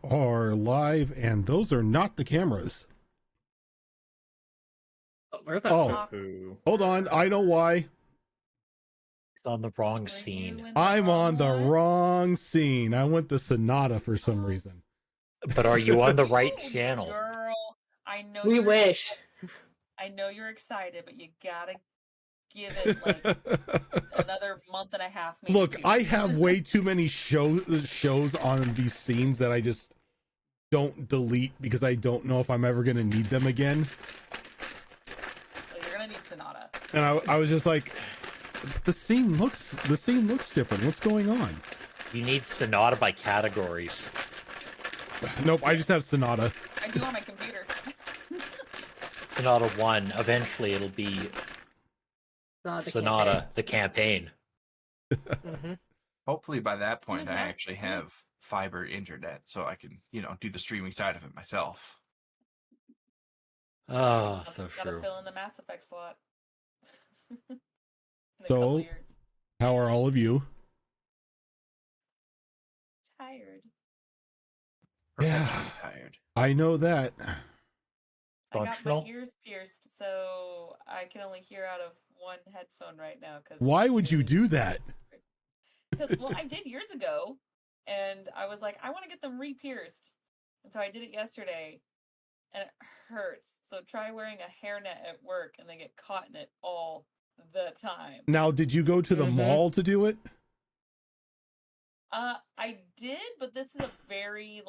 are live, and those are not the cameras. Oh, hold on. I know why. It's on the wrong scene. I'm on the wrong scene. I went to Sonata for some reason. But are you on the right channel? Girl, I know We wish. I know you're excited, but you gotta give it like another month and a half. Maybe Look, two. I have way too many shows on these scenes that I just don't delete because I don't know if I'm ever gonna need them again. Well, you're gonna need Sonata. And I was just like, the scene looks different. What's going on? You need Sonata by categories. Nope, I just have Sonata. I do on my computer. Sonata 1. Eventually, it'll be Sonata, the campaign. Mm-hmm. Hopefully by that point, Who's I next? actually have fiber internet, so I can, do the streaming side of it myself. Oh, so Something's gotta true. fill in the Mass Effect slot. In a So- couple years. How are all of you? Tired. Yeah. Perpetually tired. I know that. I got my Functional? ears pierced, so I can only hear out of one headphone right now. Why would you do that? Because, well, I did years ago, and I was like, I want to get them re-pierced. And so I did it yesterday, and it hurts. So try wearing a hairnet at work, and they get caught in it all the time. Now, did you go to the mall to do it? I did, but this is a very,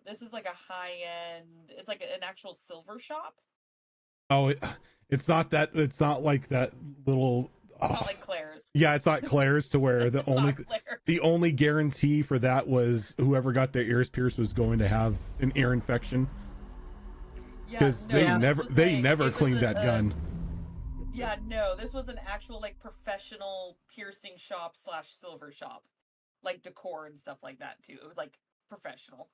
this is like a high-end, it's like an actual silver shop. Oh, it's not that. It's not like that little. It's not like Claire's. Yeah, it's not Claire's to where the It's only not Claire's. the only guarantee for that was whoever got their ears pierced was going to have an ear infection Yeah, because no, they this never was they like- never it was cleaned that gun. Yeah, no, this was an actual professional piercing shop / silver shop, like decor and stuff like that too. It was professional.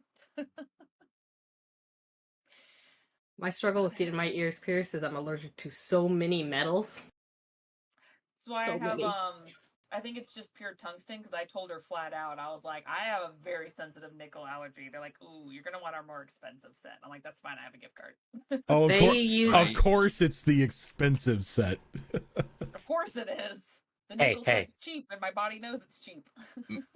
My struggle with getting my ears pierced is I'm allergic to so many metals. That's why So I have many. I think it's just pure tungsten because I told her flat out, I was like, I have a very sensitive nickel allergy. They're like, ooh, you're gonna want our more expensive set. I'm like, that's fine, I have a gift card. Oh, They of course, it's the expensive set. Of course it is. The Hey, nickel set's cheap, and my body knows it's cheap.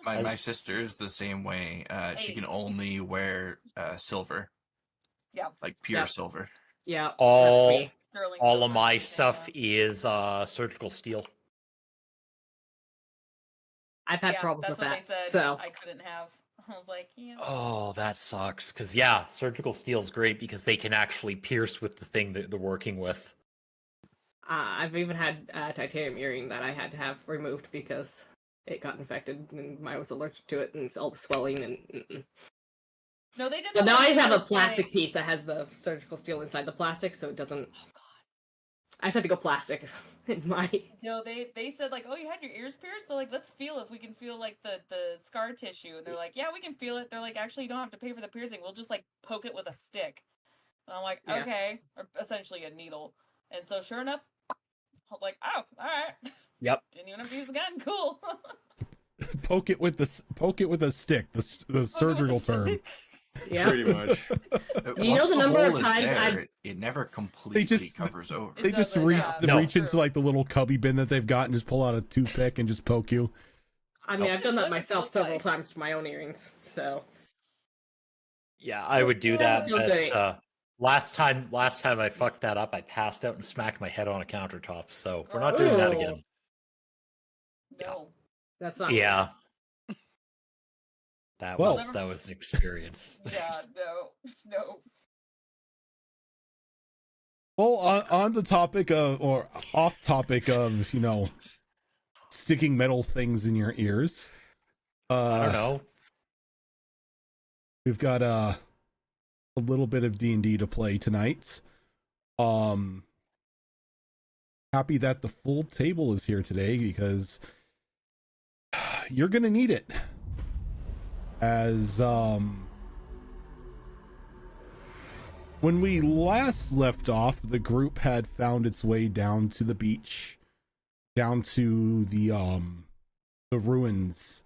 My As- sister is the same way. She Hey. can only wear silver, Yeah. like pure Yep. silver. Yeah. All that's me. Sterling all silver of my everything, stuff yeah. is surgical steel. I've had Yeah, problems that's with what that. they said So I couldn't have. I was like, yeah. Oh, that sucks. Because, yeah, surgical steel is great because they can actually pierce with the thing that they're working with. I've even had a titanium earring that I had to have removed because it got infected and I was allergic to it and all the swelling and. No, they did. So the now whole I just thing have a with, plastic piece that has the surgical steel inside the plastic, so it doesn't. Oh god. I just had to go plastic in my. No, they said oh, you had your ears pierced, so let's feel if we can feel the scar tissue, and they're like, yeah, we can feel it. They're like, actually, you don't have to pay for the piercing. We'll just poke it with a stick. And I'm like, Yeah. okay, or essentially a needle. And so sure enough, I was like, oh, all right. Yep. Didn't even have to use the gun. Cool. Poke it with a stick. The surgical term. Yeah. Pretty much. You know the number of times I've- it never completely just- covers over. They It just doesn't, yeah. No. reach into the little cubby bin that they've got and just pull out a toothpick and just poke you. I mean, I've done that What does it myself look several like? times for my own earrings. So Yeah, I would do It that. doesn't feel But, last time I fucked that up, I passed out and smacked my head on a countertop. So we're not doing that Ooh. again. No. that's not. Yeah. That Well- was an experience. Yeah. No. Well, on the topic of, or off topic of, sticking metal things in your ears. I don't know. We've got a little bit of D&D to play tonight. Happy that the full table is here today because you're gonna need it. As when we last left off, the group had found its way down to the beach, down to the ruins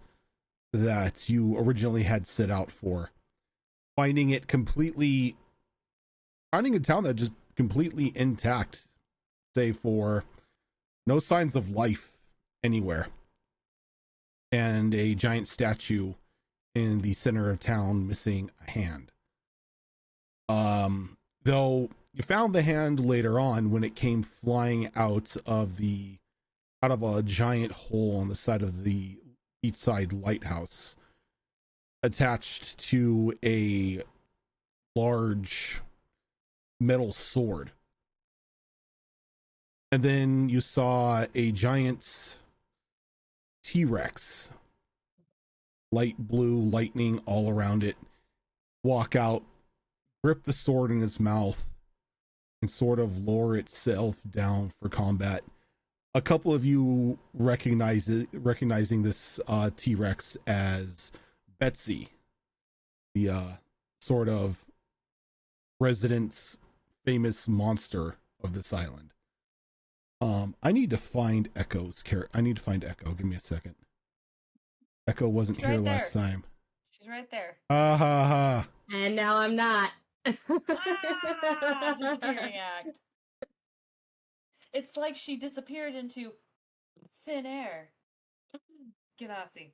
that you originally had set out for. finding a town that just completely intact, save for no signs of life anywhere, and a giant statue in the center of town missing a hand. Though you found the hand later on when it came flying out of a giant hole on the side of the beachside lighthouse, attached to a large metal sword. And then you saw a giant T-Rex, light blue lightning all around it, walk out, grip the sword in its mouth, and sort of lower itself down for combat. A couple of you recognizing this T-Rex as Betsy, the sort of resident's famous monster of this island. I need to find Echo's character. I need to find Echo. Give me a second. Echo wasn't here last time. She's right there. Ha ha ha. And now I'm not. Disappearing act. It's like she disappeared into thin air. Ganassi.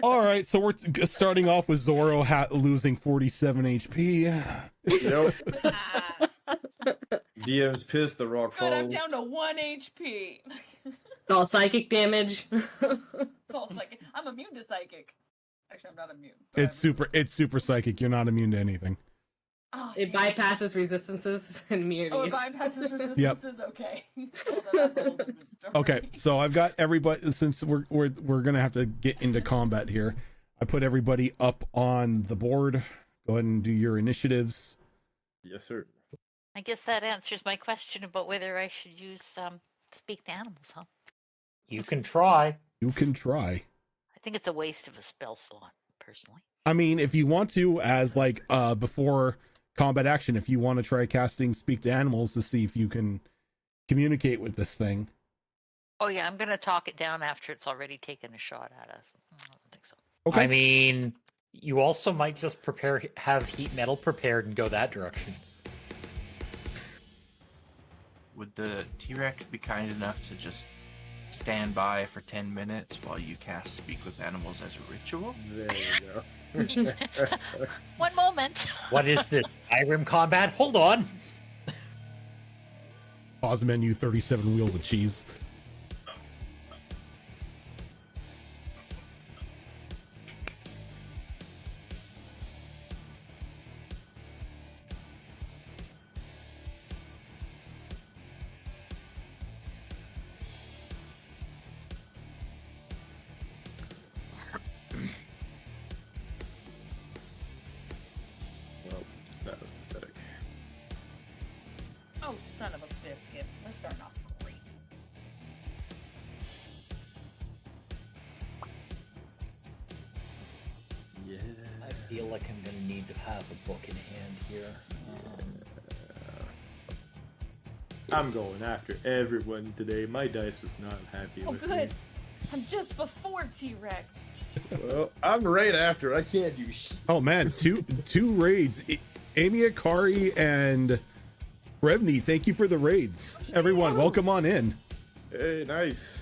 All right, so we're starting off with Zoro losing 47 HP. Yep. DM's pissed. The rock Good, I'm falls. down to 1 HP. It's all psychic damage. It's all psychic. I'm immune to psychic. Actually, I'm not immune. but It's super psychic. You're not immune to anything. Oh, It damn. bypasses resistances and Oh, it immunities. bypasses resistances. Yep. Okay. Well, then that's a whole different story. Okay, so I've got everybody. Since we're gonna have to get into combat here, I put everybody up on the board. Go ahead and do your initiatives. Yes, sir. I guess that answers my question about whether I should use speak to animals, huh? You can try. You can try. I think it's a waste of a spell slot, personally. I mean, if you want to, as like before combat action, if you want to try casting speak to animals to see if you can communicate with this thing. Oh yeah, I'm gonna talk it down after it's already taken a shot at us. I don't think so. Okay. I mean, you also might just have heat metal prepared and go that direction. Would the T-Rex be kind enough to just stand by for 10 minutes while you cast Speak with Animals as a ritual? There we go. One moment. What is this? Skyrim combat? Hold on. Pause menu, 37 wheels of cheese. Well, that was pathetic. Oh, son of a biscuit. We're starting off great. Yeah. I feel like I'm gonna need to have a book in hand here. I'm going after everyone today. My dice was not happy Oh, with good. I'm just before T-Rex. me. Well, I'm right after. I can't do shit. Oh man, two raids. Amy Akari and Revni, thank you for the raids. Everyone, welcome on in. Hey, nice.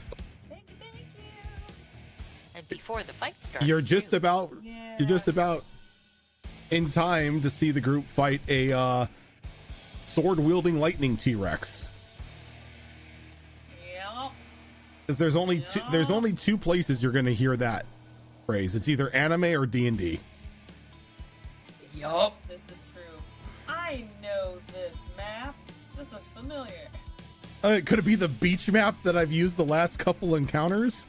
Thank you, thank you. And before the fight starts. You're just too. about in time to see the group fight a sword wielding lightning T-Rex. Yeah. Because there's only two places you're gonna hear that phrase. It's either anime or D&D. Yup. This is true. I know this map. This looks familiar. Could it be the beach map that I've used the last couple encounters?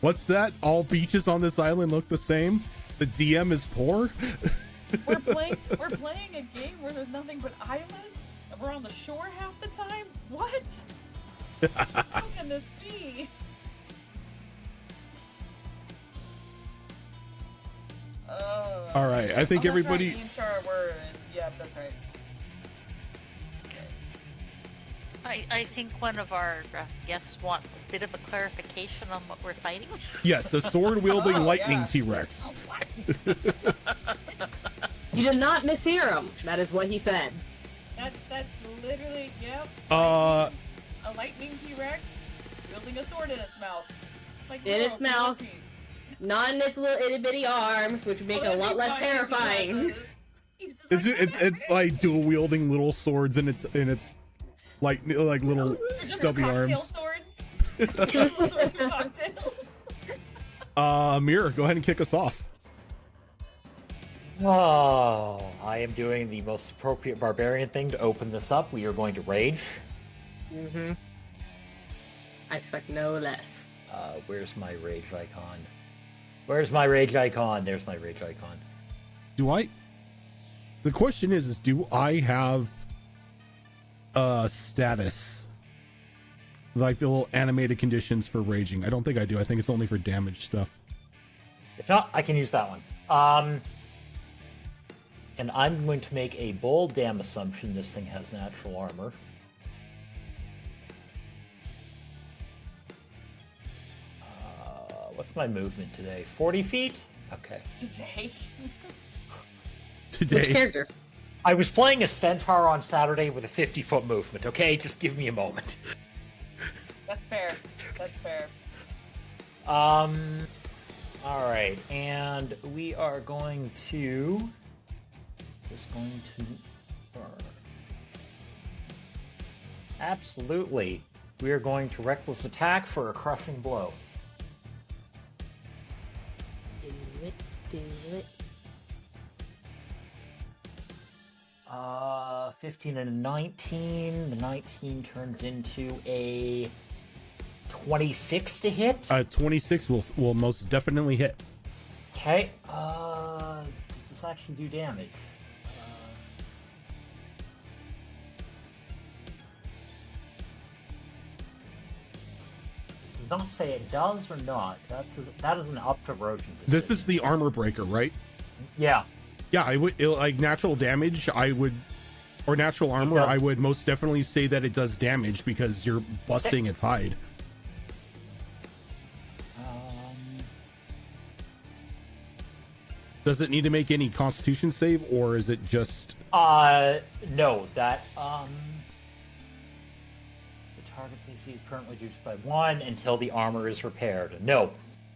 What's that? All beaches on this island look the same? The DM is poor? We're playing a game where there's nothing but islands and we're on the shore half the time? What? How can this be? All right, I think Oh, that's everybody... Right. Ian Char were in. Yep, that's right. I think one of our guests want a bit of a clarification on what we're fighting. Yes, a sword-wielding Oh, lightning yeah. T-Rex. Oh, what? You did not mishear him. That is what he said. That's literally, yep. Uh, A lightning T-Rex wielding a sword in its mouth. Like In Zoro its from mouth. One Piece. Not in its little itty bitty arms, which would make it a that'd lot be less fine if he terrifying. does. He's just it's like dual wielding little swords in its like little They're just stubby cocktail arms. Swords. Little swords with cocktails. Mirror, go ahead and kick us off. Oh, I am doing the most appropriate barbarian thing to open this up. We are going to rage. Mm-hmm. I expect no less. Where's my rage icon? Where's my rage icon? There's my rage icon. Do I? The question is do I have status? Like the little animated conditions for raging. I don't think I do. I think it's only for damage stuff. If not, I can use that one. And I'm going to make a bold damn assumption this thing has natural armor. What's my movement today? 40 feet? Okay. Today. Which Today. character? I was playing a centaur on Saturday with a 50-foot movement, okay? Just give me a moment. That's fair. That's fair. Alright, and we are going to... Just going to burn. Absolutely. We are going to reckless attack for a crushing blow. Do it. 15 and a 19. The 19 turns into a 26 to hit. 26 will most definitely hit. Okay. Does this actually do damage? Does not say it does or not. That is an up to Rojan This decision. is the armor breaker, right? Yeah. Yeah, I would like natural damage. I would, or natural armor. does. I would most definitely say that it does damage because you're busting its hide. Does it need to make any Constitution save, or is it just? No. That the target's AC is currently reduced by 1 until the armor is repaired. No.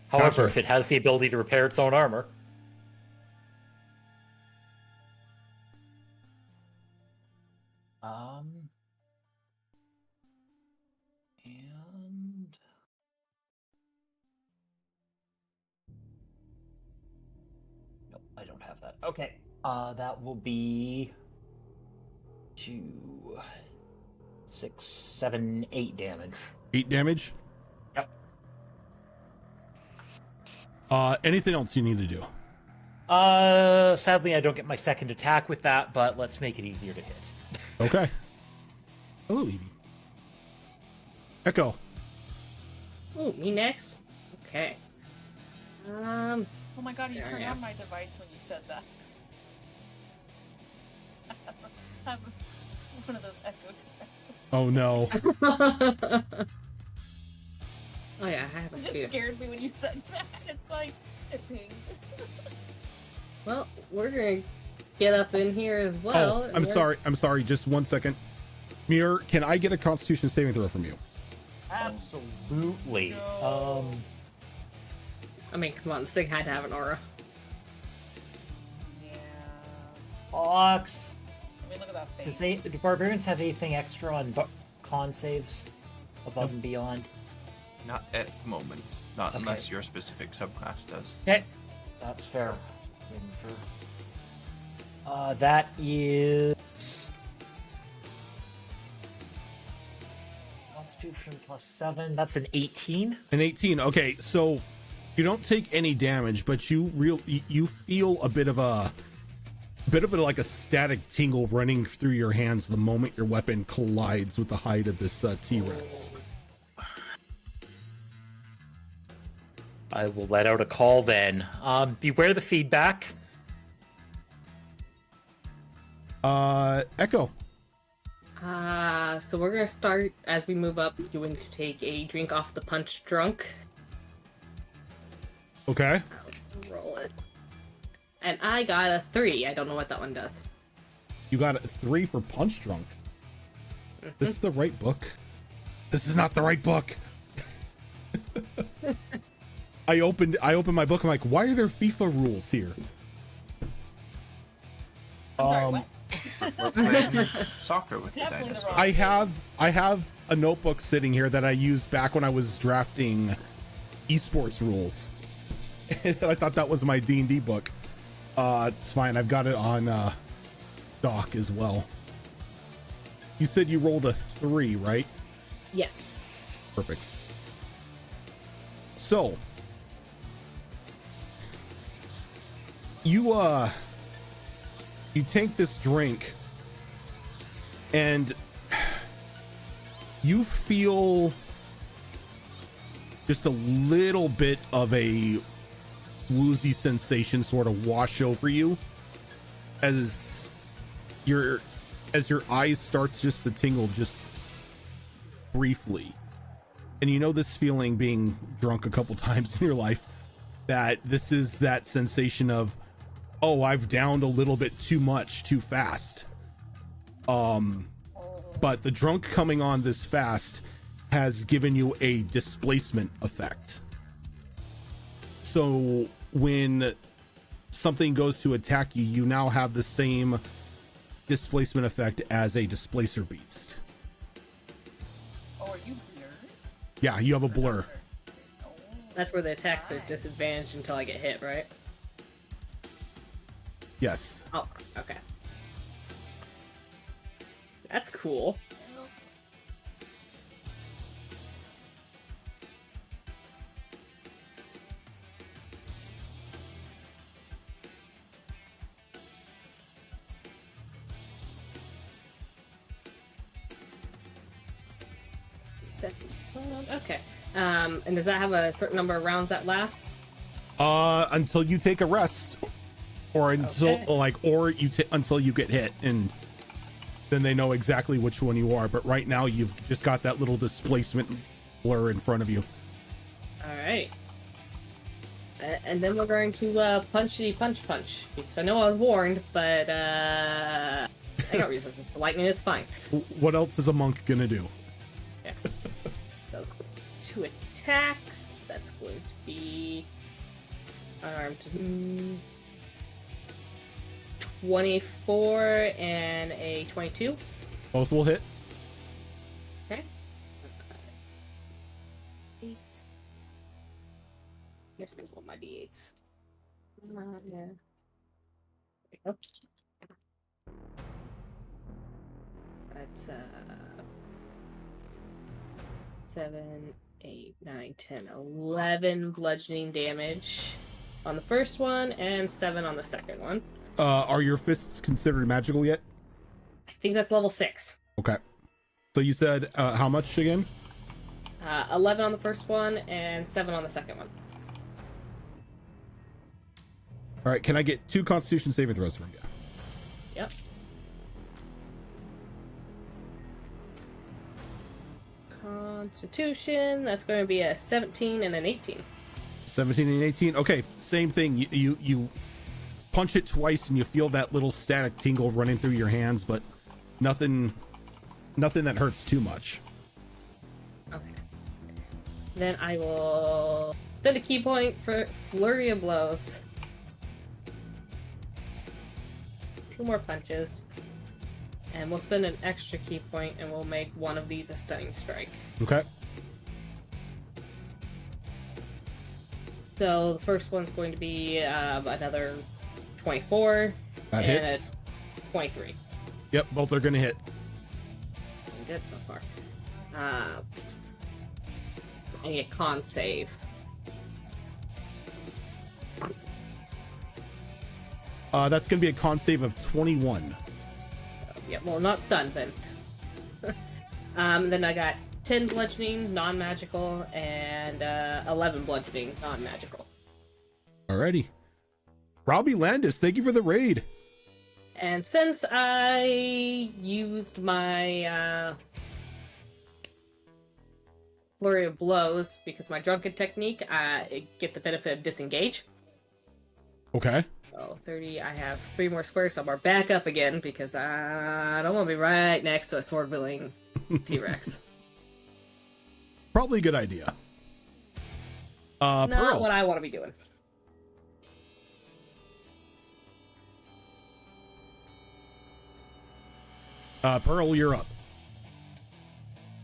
However, Gotcha. if it has the ability to repair its own armor. And nope, I don't have that. Okay. That will be 2, 6, 7, 8 damage. 8 damage. Yep. Anything else you need to do? Sadly, I don't get my second attack with that, but let's make it easier to hit. Okay. Hello, Evie. Echo. Ooh, me next? Okay. Oh my god, you There I turned am. on my device when you said that. I'm one of those echo devices. Oh no. Oh yeah, I have a It just speeder. scared me when you said that. It's like, it pinged. Well, we're gonna get up in here as well. Oh, and I'm we're- sorry. I'm sorry. Just 1 second. Mirror, can I get a Constitution saving throw from you? Absolutely. No. I mean, come on, this thing had to have an aura. Yeah. Fox. I mean, look at that face. Do barbarians have anything extra on con saves above and beyond? Not at the moment. Not Okay. unless your specific subclass does. Okay, that's fair. That is Constitution plus 7. That's an 18. An 18. Okay, so you don't take any damage, but you feel a bit of like a static tingle running through your hands the moment your weapon collides with the hide of this T-Rex. I will let out a call then. Beware the feedback. Echo. So we're gonna start as we move up. You're going to take a drink off the punch drunk. Okay. I'll roll it. And I got a 3. I don't know what that one does. You got a 3 for Punch Drunk. This is the right book. This is not the right book. I opened my book. I'm like, why are there FIFA rules here? I'm sorry, what? We're playing soccer with the Definitely the dinosaur. wrong- I have a notebook sitting here that I used back when I was drafting esports rules. And I thought that was my D&D book. It's fine. I've got it on doc as well. You said you rolled a 3, right? Yes. Perfect. So you take this drink and you feel just a little bit of a woozy sensation sort of wash over you as your eyes start just to tingle just briefly. And you know this feeling, being drunk a couple times in your life, that this is that sensation of, oh, I've downed a little bit too much too fast. But the drunk coming on this fast has given you a displacement effect. So when something goes to attack you, you now have the same displacement effect as a displacer beast. Oh, are you blurred? Yeah, you have a blur. Oh, That's where the attacks are disadvantaged until I get hit, right? Yes. Oh, okay. That's cool. Okay. And does that have a certain number of rounds that lasts? Until you take a rest, or until Okay. until you get hit, and then they know exactly which one you are. But right now, you've just got that little displacement blur in front of you. All right. And then we're going to punch because I know I was warned, but I got reasons. It's lightning. It's fine. What else is a monk gonna do? Yeah. So 2 attacks. That's going to be armed. 24 and a 22. Both will hit. Okay. 8. Here's one of my d8s. Yeah. There we go. That's 7, 8, 9, 10, 11 bludgeoning damage on the first one, and 7 on the second one. Are your fists considered magical yet? I think that's level 6. Okay. So you said how much again? 11 on the first one, and 7 on the second one. All right. Can I get 2 Constitution saving throws from you? Yep. Constitution, that's going to be a 17 and an 18. 17 and 18. Okay, same thing. You punch it twice and you feel that little static tingle running through your hands, but nothing that hurts too much. Okay. Then I will spend a key point for Flurry of Blows. 2 more punches. And we'll spend an extra key point and we'll make one of these a stunning strike. Okay. So the first one's going to be another 24. That and hits. A 23. Yep, both are gonna hit. Good so far. I need a con save. That's gonna be a con save of 21. Yeah, well, not stunned then. Then I got 10 bludgeoning, non-magical, and 11 bludgeoning, non-magical. Alrighty. Robbie Landis, thank you for the raid. And since I used my flurry of blows because my drunken technique, I get the benefit of disengage. Okay. So 30, I have 3 more squares, so we're back up again because I don't want to be right next to a sword-wielding T-Rex. Probably a good idea. Not Pearl. what I want to be doing. Pearl, you're up.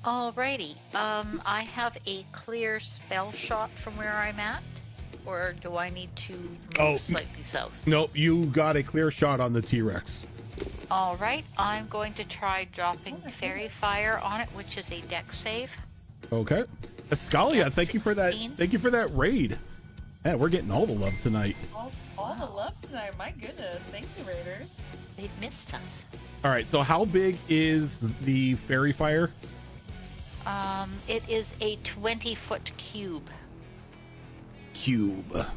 Alrighty. I have a clear spell shot from where I'm at, or do I need to move slightly south? Nope, you got a clear shot on the T-Rex. Alright, I'm going to try dropping Fairy Fire on it, which is a dex save. Okay. Escalia, thank you for that. 16. Thank you for that raid. Man, we're getting all the love tonight. All the love tonight. My goodness. Thank you, Raiders. They've missed us. All right, so how big is the fairy fire? It is a 20-foot cube. Cube.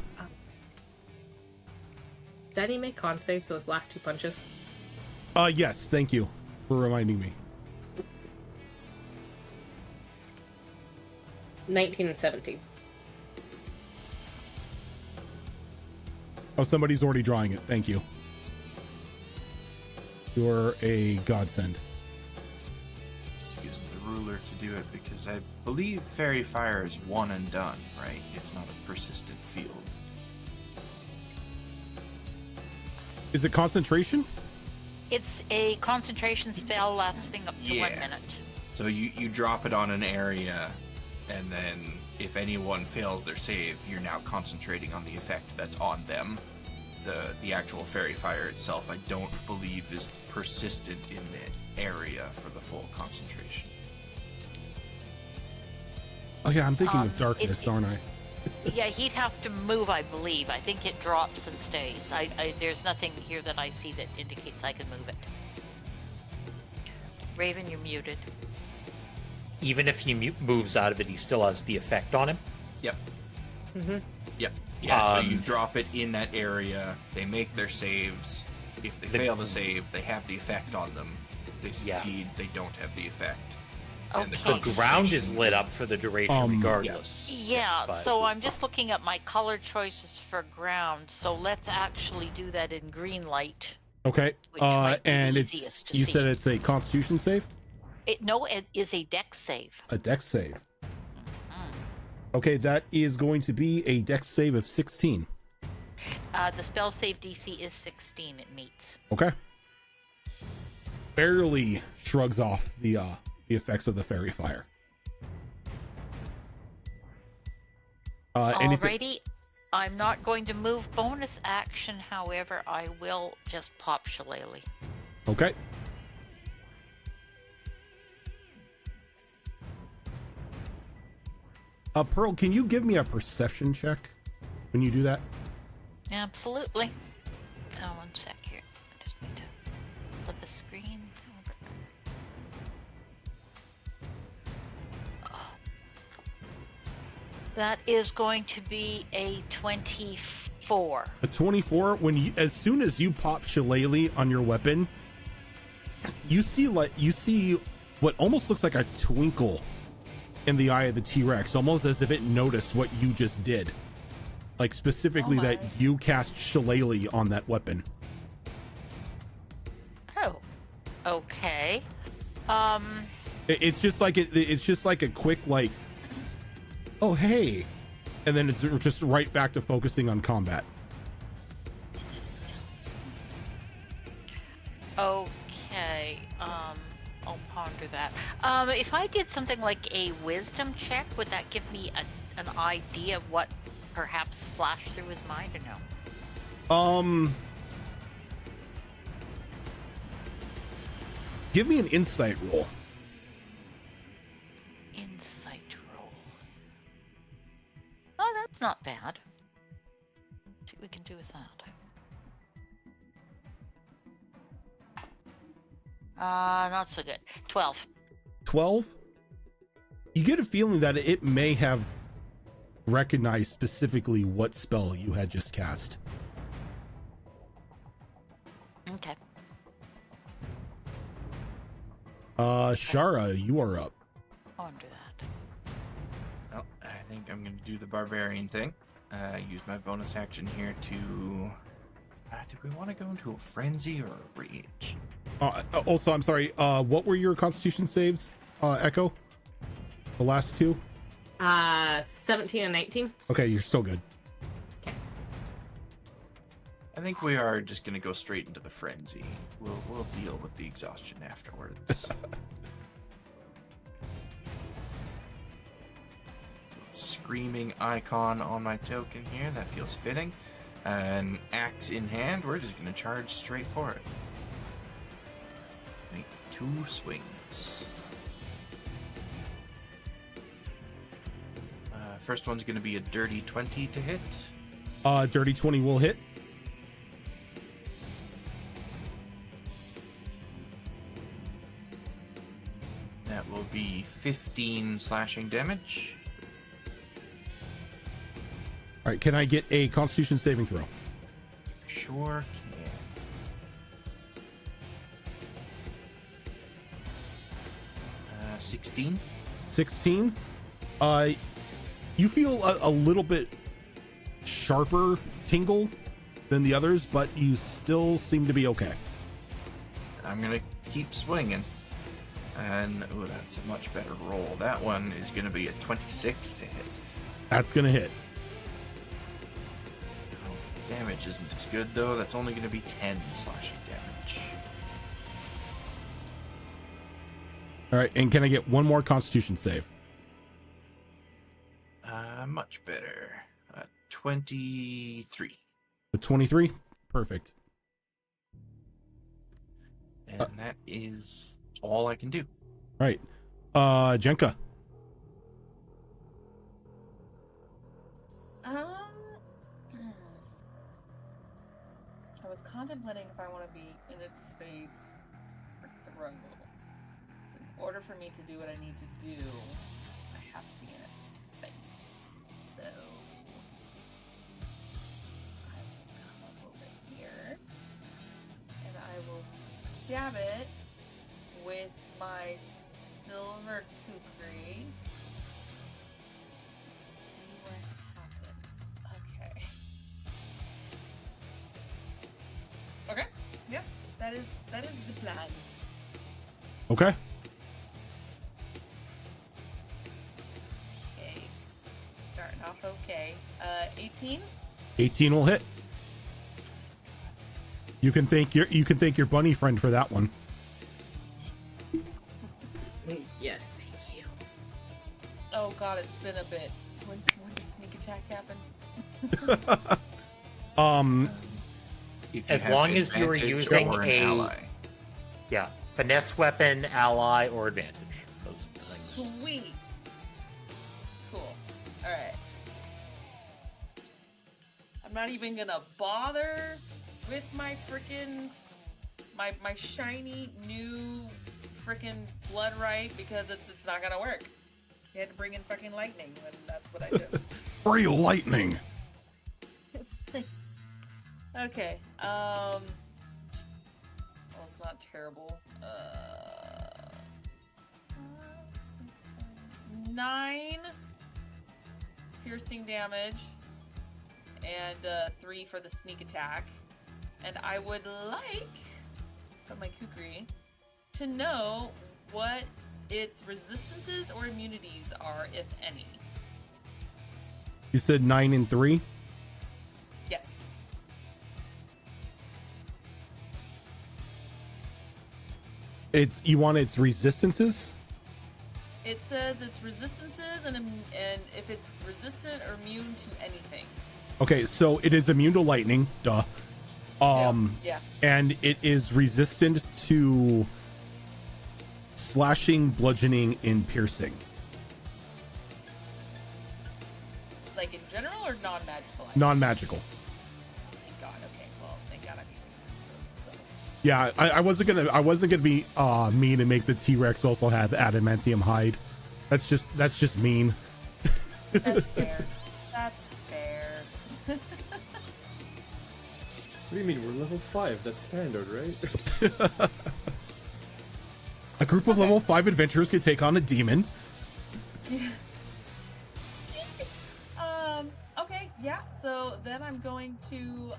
Did he make con save, so his last 2 punches? Yes, thank you for reminding me. 19 and 17. Oh, somebody's already drawing it. Thank you. You're a godsend. Just using the ruler to do it because I believe Fairy Fire is one and done, right? It's not a persistent field. Is it concentration? It's a concentration spell lasting up to 1 Yeah. minute. So you drop it on an area, and then if anyone fails their save, you're now concentrating on the effect that's on them. The actual Fairy Fire itself, I don't believe, is persistent in the area for the full concentration. Oh yeah, I'm thinking of darkness, aren't I? Yeah, he'd have to move, I believe. I think it drops and stays. There's nothing here that I see that indicates I can move it. Raven, you're muted. Even if he moves out of it, he still has the effect on him. Yep. Mm-hmm. Yep. Yeah, so you Um, drop it in that area, they make their saves. If they fail the save, they have the effect on them. If they Yeah. succeed, they don't have the effect. And the Okay. The ground is concentration lit up for the duration, Um, regardless. Yeah, But- so I'm just looking at my color choices for ground. So let's actually do that in green light. Okay. Which might be And the it's easiest to you see. said it's a Constitution save, No, it is a dex save. a Dex save. Mm. Okay, that is going to be a Dex save of 16. The spell save DC is 16. It meets. Okay. Barely shrugs off the effects of the fairy fire. Anything? Alrighty, I'm not going to move bonus action. However, I will just pop Shillelagh. Okay. Pearl, can you give me a perception check when you do that? Absolutely. Oh, 1 sec here. I just need to flip a screen. That is going to be a 24. A 24. As soon as you pop Shillelagh on your weapon, you see what almost looks like a twinkle in the eye of the T-Rex, almost as if it noticed what you just did. Like specifically that you cast Shillelagh on that weapon. Oh, okay. It's just like it's just like a quick like, oh hey, and then it's just right back to focusing on combat. Okay. I'll ponder that. If I did something like a wisdom check, would that give me an idea of what perhaps flashed through his mind, or no? Give me an insight roll. Insight roll. Oh, that's not bad. Let's see what we can do with that. Not so good. 12. 12. You get a feeling that it may have recognized specifically what spell you had just cast. Okay. Shara, you are up. On to that. Well, I think I'm going to do the barbarian thing. Use my bonus action here to... do we want to go into a frenzy or a rage? Also, I'm sorry. What were your Constitution saves, Echo? The last two? 17 and 19. Okay, you're still good. I think we are just going to go straight into the frenzy. We'll deal with the exhaustion afterwards. Screaming icon on my token here. That feels fitting. An axe in hand. We're just going to charge straight for it. Make 2 swings. First one's going to be a dirty 20 to hit. Dirty 20 will hit. That will be 15 slashing damage. All right, can I get a Constitution saving throw? Sure can. 16. 16. You feel a little bit sharper tingle than the others, but you still seem to be okay. I'm gonna keep swinging. And, oh, that's a much better roll. That one is gonna be a 26 to hit. That's gonna hit. Oh, damage isn't as good, though. That's only gonna be 10 slashing damage. All right, and can I get one more Constitution save? Much better. 23. The 23? Perfect. And that is all I can do. All right. Jenka. I was contemplating if I want to be in its face or throw. In order for me to do what I need to do, I have to be in its face. So I will come over here and I will stab it with my silver kukri. See what happens. Okay. Okay. Yep. That is the plan. Okay. Okay. Starting off okay. 18. 18 will hit. You can thank your bunny friend for that one. Yes, thank you. Oh god, it's been a bit. When does sneak attack happen? If you As have long as you are advantage using or an a ally. yeah, finesse weapon, ally, or advantage. Those things. Sweet. Cool. Alright. I'm not even gonna bother with my freaking my shiny new freaking blood right because it's not gonna work. You had to bring in fucking lightning and that's what I did. Real lightning. It's like, okay. Well, it's not terrible. 9 piercing damage and 3 for the sneak attack. And I would like, from my kukri, to know what its resistances or immunities are, if any. You said 9 and 3? Yes. You want its resistances? It says its resistances and if it's resistant or immune to anything. Okay, so it is immune to lightning, duh. Yeah. And it is resistant to slashing, bludgeoning, and piercing. Like in general or non-magical? Non-magical. Thank God. Okay. Well, thank God I'm using it. So. Yeah, I wasn't gonna be mean and make the T-Rex also have adamantium hide. That's just mean. That's fair. That's fair. What do you mean? We're level 5. That's standard, right? A group of level 5 adventurers could take on a demon. Yeah. Okay, yeah. So then I'm going to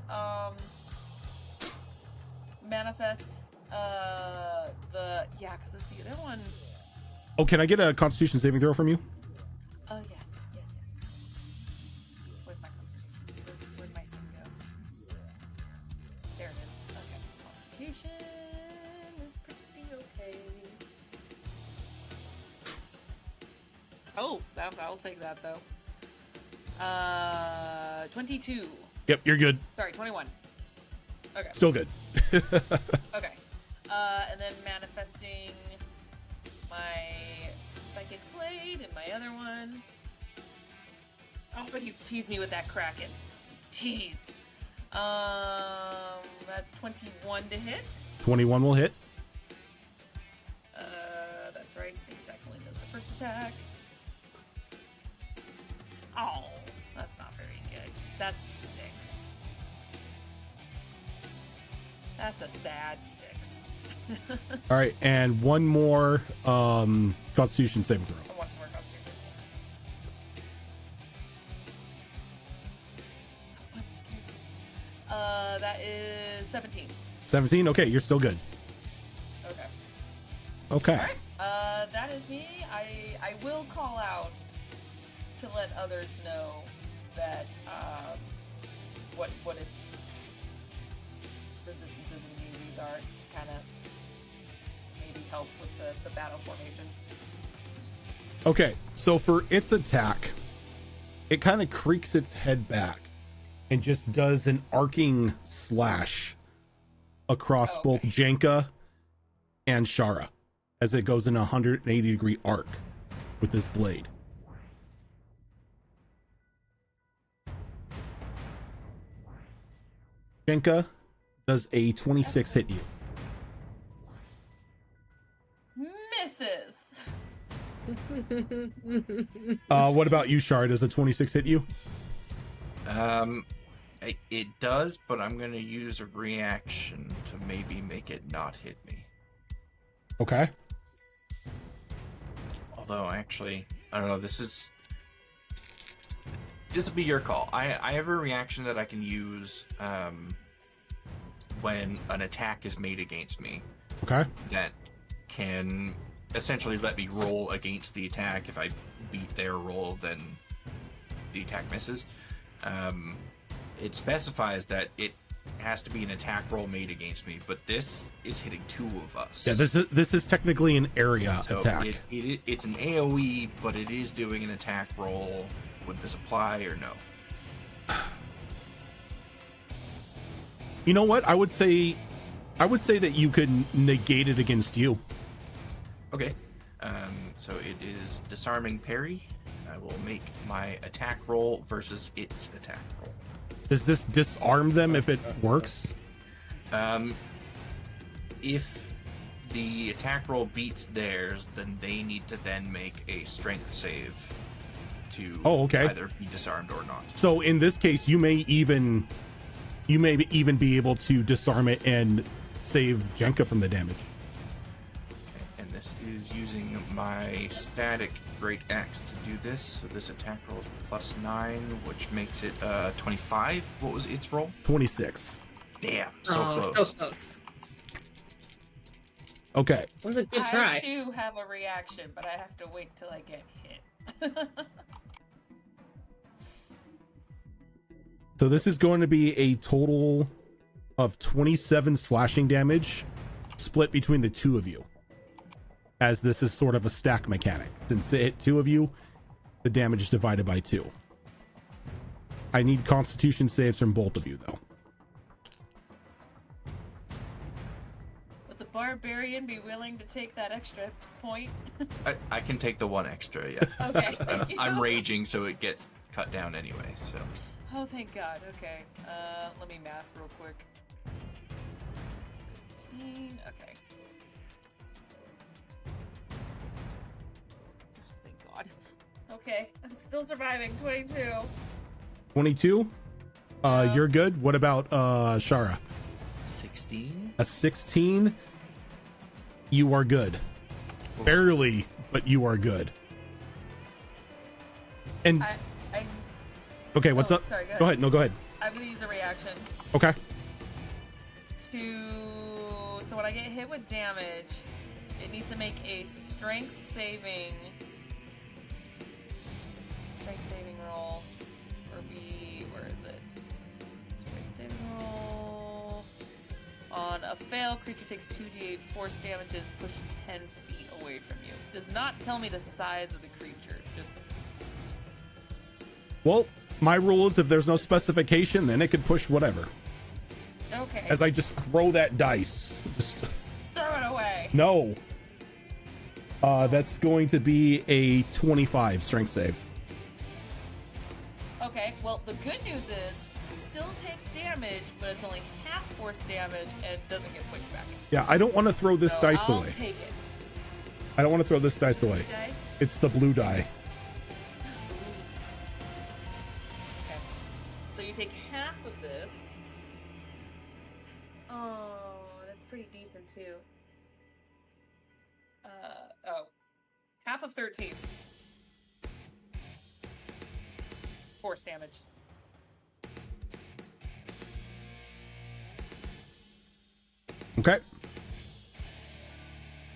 manifest because it's the other one. Oh, can I get a Constitution saving throw from you? Oh yes. Where's my constitution? Where'd my thing go? There it is. Okay, constitution is pretty okay. Oh, I'll take that though. 22. Yep, you're good. Sorry, 21. Okay. Still good. Okay. And then manifesting my psychic blade and my other one. Oh, but you tease me with that Kraken. Tease. That's 21 to hit. 21 will hit. That's right. Same attack only does the first attack. Oh, that's not very good. That's 6. That's a sad 6. All right, and one more Constitution saving throw. I want some more constitution. I'm scared. That is 17. 17. Okay, you're still good. Okay. Okay. All right. That is me. I will call out to let others know that what its resistances and immunities are. Kind of maybe help with the battle formation. Okay, so for its attack, it kind of creaks its head back and just does an arcing slash across both Jenka and Shara as it goes in a 180-degree arc with this blade. Jenka, does a 26 hit you? Misses. What about you, Shara? Does a 26 hit you? It does, but I'm gonna use a reaction to maybe make it not hit me. Okay. Although, actually, I don't know. This will be your call. I have a reaction that I can use when an attack is made against me. Okay. That can essentially let me roll against the attack. If I beat their roll, then the attack misses. It specifies that it has to be an attack roll made against me, but this is hitting 2 of us. Yeah, this is technically an area So attack. It's an AoE, but it is doing an attack roll. Would this apply or no? You know what? I would say that you could negate it against you. Okay. So it is disarming parry. I will make my attack roll versus its attack roll. Does this disarm them if it works? If the attack roll beats theirs, then they need to then make a strength save to either be disarmed or not. So in this case, you may even be able to disarm it and save Jenka from the damage. Okay, and this is using my static Great Axe to do this. So this attack roll is +9, which makes it 25. What was its roll? 26. Damn, so close. So close. Okay. It was a good I try. too have a reaction, but I have to wait till I get hit. So this is going to be a total of 27 slashing damage split between the 2 of you, as this is sort of a stack mechanic. Since it hit 2 of you, the damage is divided by 2. I need Constitution saves from both of you, though. Would the barbarian be willing to take that extra point? I can take the 1 extra, yeah. Okay, thank you. I'm raging, so it gets cut down anyway, so. Oh, thank God. Okay. Let me math real quick. 13. Okay. Thank God. Okay, I'm still surviving. 22. 22? You're good. What about Shara? 16? A 16? You are good. Barely, but you are good. And I okay, what's oh, up? Sorry, Go ahead. No, go ahead. I'm gonna use a reaction Okay. so when I get hit with damage, it needs to make a strength saving roll, or where is it? Strength saving roll. On a fail, creature takes 2d8 force damages, pushed 10 feet away from you. Does not tell me the size of the creature. Just Well, my rule is if there's no specification, then it could push whatever. okay. As I just throw that dice. Just Throw it away. no. That's going to be a 25 strength save. Okay. Well, the good news is still takes damage, but it's only half force damage and doesn't get pushed back. Yeah, I don't want to throw this So dice I'll away. take it. I don't want to throw this dice away. Okay. It's the blue die. Okay. So you take half of this. Oh, that's pretty decent too. Half of 13. Force damage. Okay.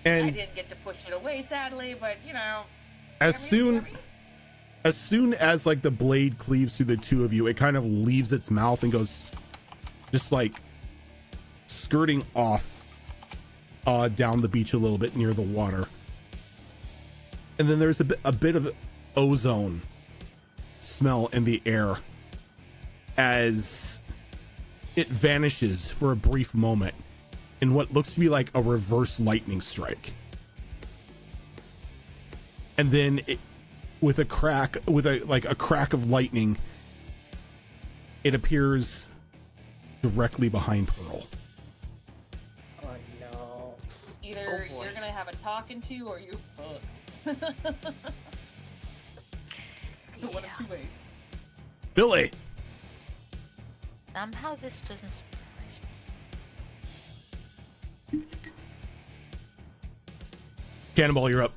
I And didn't get to push it away, sadly, but you know. as Hear me? soon as like the blade cleaves through the two of you, it kind of leaves its mouth and goes just like skirting off down the beach a little bit near the water. And then there's a bit of ozone smell in the air as it vanishes for a brief moment in what looks to be like a reverse lightning strike. And then with a crack of lightning, it appears directly behind Pearl. Oh no. Either Oh, boy. you're gonna have a talking to or you fucked. One of two ways. Billy! Somehow this doesn't surprise me. Cannonball, you're up.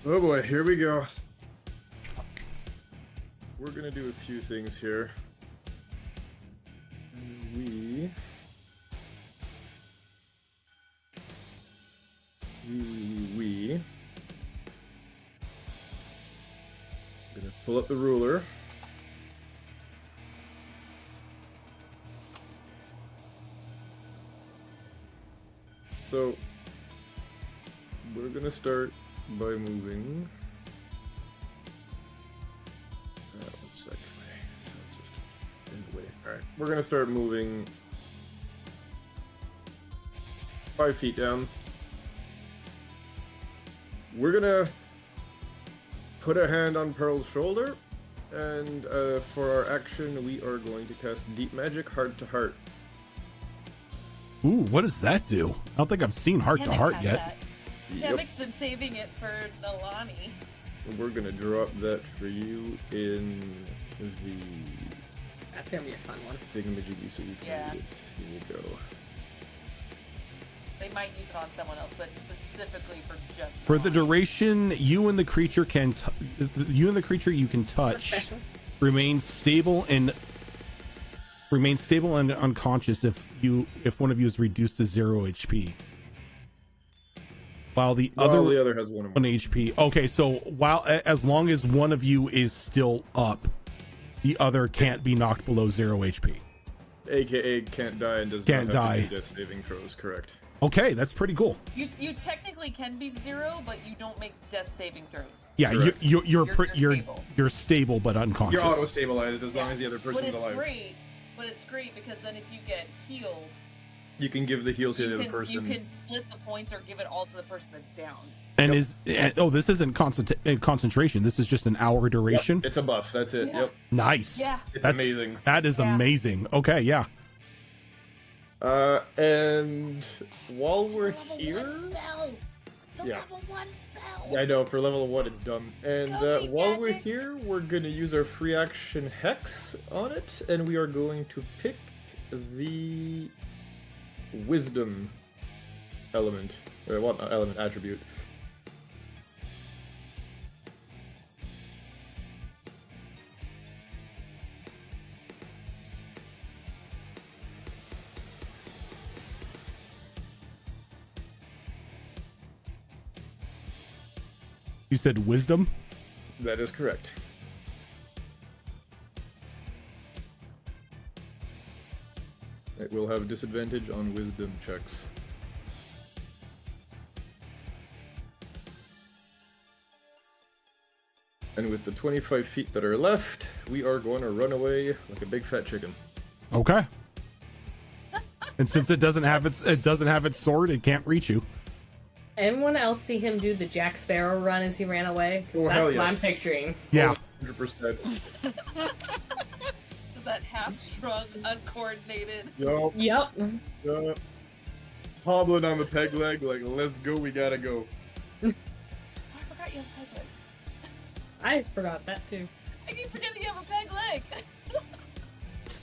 Oh boy, here we go. We're gonna do a few things here. We gonna pull up the ruler. So we're gonna start by moving. One second, my sound system in the way. All right, we're gonna start moving 5 feet down. We're gonna put a hand on Pearl's shoulder, and for our action, we are going to cast Deep Magic Heart to Heart. Ooh, what does that do? I don't think I've seen Heart to Hemmick Heart had yet. that. Yep. Hemmick's been saving it for Nalani. We're gonna drop that for you in the That's gonna be a fun one. thingamajiggy so you can Yeah. read it. Here you go. They might use it on someone else, but specifically for just For the Nalani. duration, you and the creature you can touch Special. remain stable and unconscious if one of you is reduced to 0 HP. While the Well, other the other has one. 1 HP. Okay, so as long as one of you is still up, the other can't be knocked below 0 HP. AKA can't die and does Can't not have die. to do death saving throws. Correct. Okay, that's pretty cool. You technically can be 0, but you don't make death saving throws. Yeah, Correct. you're You're stable. stable but unconscious. You're auto stabilized as long Yeah. as the other But person's it's alive. great. But it's great because then if you get healed, You can give the heal to the other you person. can split the points or give it all to the person that's down. And Yep. this isn't concentration. This is just an hour duration. Yep, it's a buff. That's it. Yeah. Yep. Nice. Yeah. It's That- amazing. That is Yeah. amazing. Okay, yeah. And while we're here, It's a Yeah. level 1 spell. yeah, I know for level 1 it's done. And Go Deep while we're Magic. here, we're gonna use our free action hex on it, and we are going to pick the wisdom element, or what not element, attribute. You said wisdom? That is correct. It will have disadvantage on wisdom checks. And with the 25 feet that are left, we are going to run away like a big fat chicken. Okay. And since it doesn't have its sword, it can't reach you. Anyone else see him do the Jack Sparrow run as he ran away? Oh, That's hell what yes. I'm picturing. Yeah. 100%. Is that half-strung, uncoordinated? Yup. Yep. Yup. Hobbling on the peg leg, like, let's go, we gotta go. Oh, I forgot you have a peg leg. I forgot that too. I keep forgetting you have a peg leg.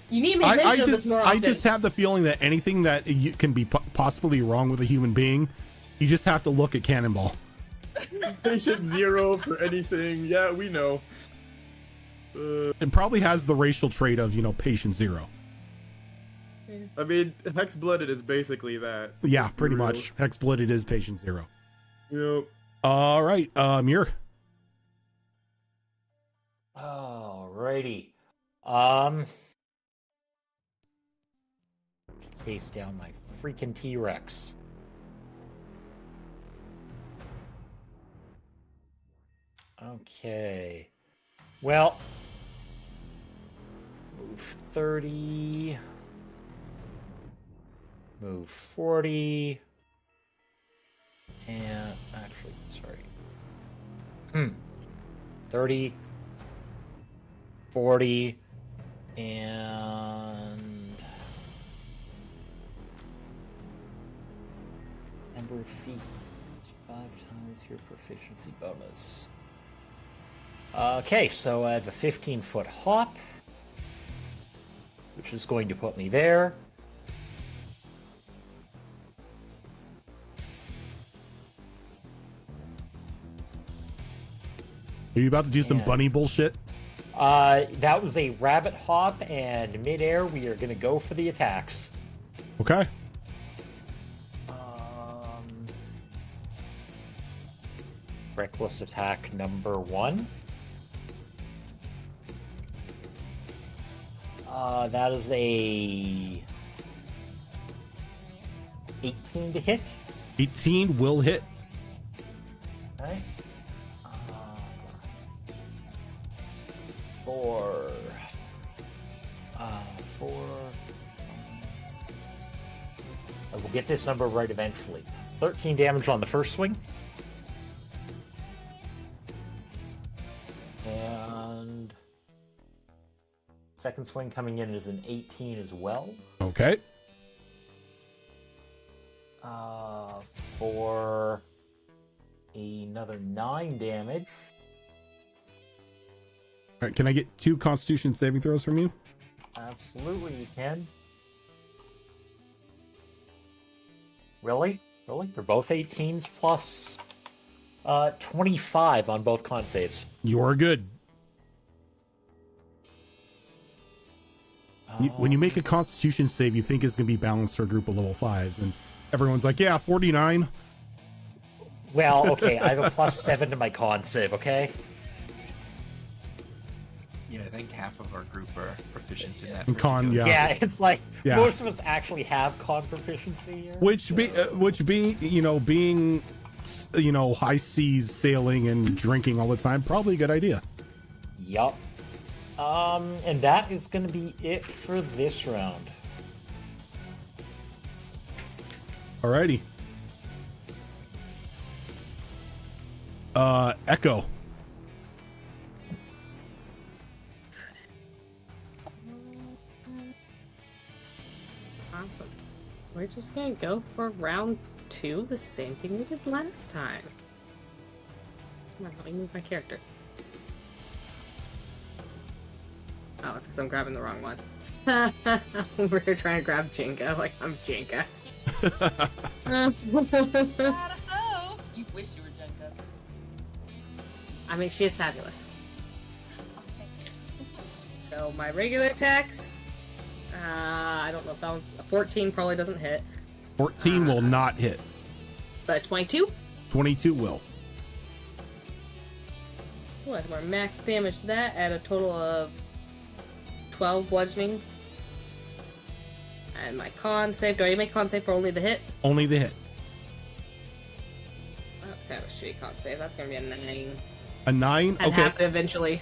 You need me to mention this more often. I just have the feeling that anything that can be possibly wrong with a human being, you just have to look at Cannonball. Patient 0 for anything. Yeah, we know. It probably has the racial trait of, patient 0. I mean, Hex-Blooded is basically that. Yeah, pretty much. Hex-Blooded is patient 0. Yep. All right, Muir. Alrighty. Chase down my freaking T-Rex. Okay. Well, move 30. Move 40. And actually, sorry. 30. 40. And number of feet is 5 times your proficiency bonus. Okay, so I have a 15-foot hop, which is going to put me there. Are you about to do some bunny bullshit? That was a rabbit hop, and midair we are going to go for the attacks. Okay. Reckless attack number 1. That is a 18 to hit. 18 will hit. Okay. 4. 4. I will get this number right eventually. 13 damage on the first swing. And second swing coming in is an 18 as well. Okay. For another 9 damage. All right, can I get 2 Constitution saving throws from you? Absolutely, you can. Really? Really? They're both 18s plus 25 on both con saves. You're good. When you make a Constitution save, you think it's going to be balanced for a group of level 5s, and everyone's like, yeah, 49. Well, okay, I have a plus 7 to my con save, okay? Yeah, I think half of our group are proficient in that. In con, particular- Yeah, it's like Yeah. most of us actually have con proficiency here. Being high seas sailing and drinking all the time, probably a good idea. Yup. And that is going to be it for this round. Alrighty. Echo. Awesome. We're just gonna go for round 2, the same thing we did last time. Come on, let me move my character. Oh, it's because I'm grabbing the wrong one. We're trying to grab Jenga, like I'm Jenga. Gotta know. You wish you were Jenka. I mean, she is fabulous. Okay. So my regular attacks, I don't know if that one's a 14 probably doesn't hit, 14 will not hit. but 22. 22 will. What? More max damage to that at a total of 12 bludgeoning. And my con save. Do I make con save for only the hit? Only the hit. That's kind of a shitty con save. That's gonna be a 9. A 9? And Okay. happen eventually.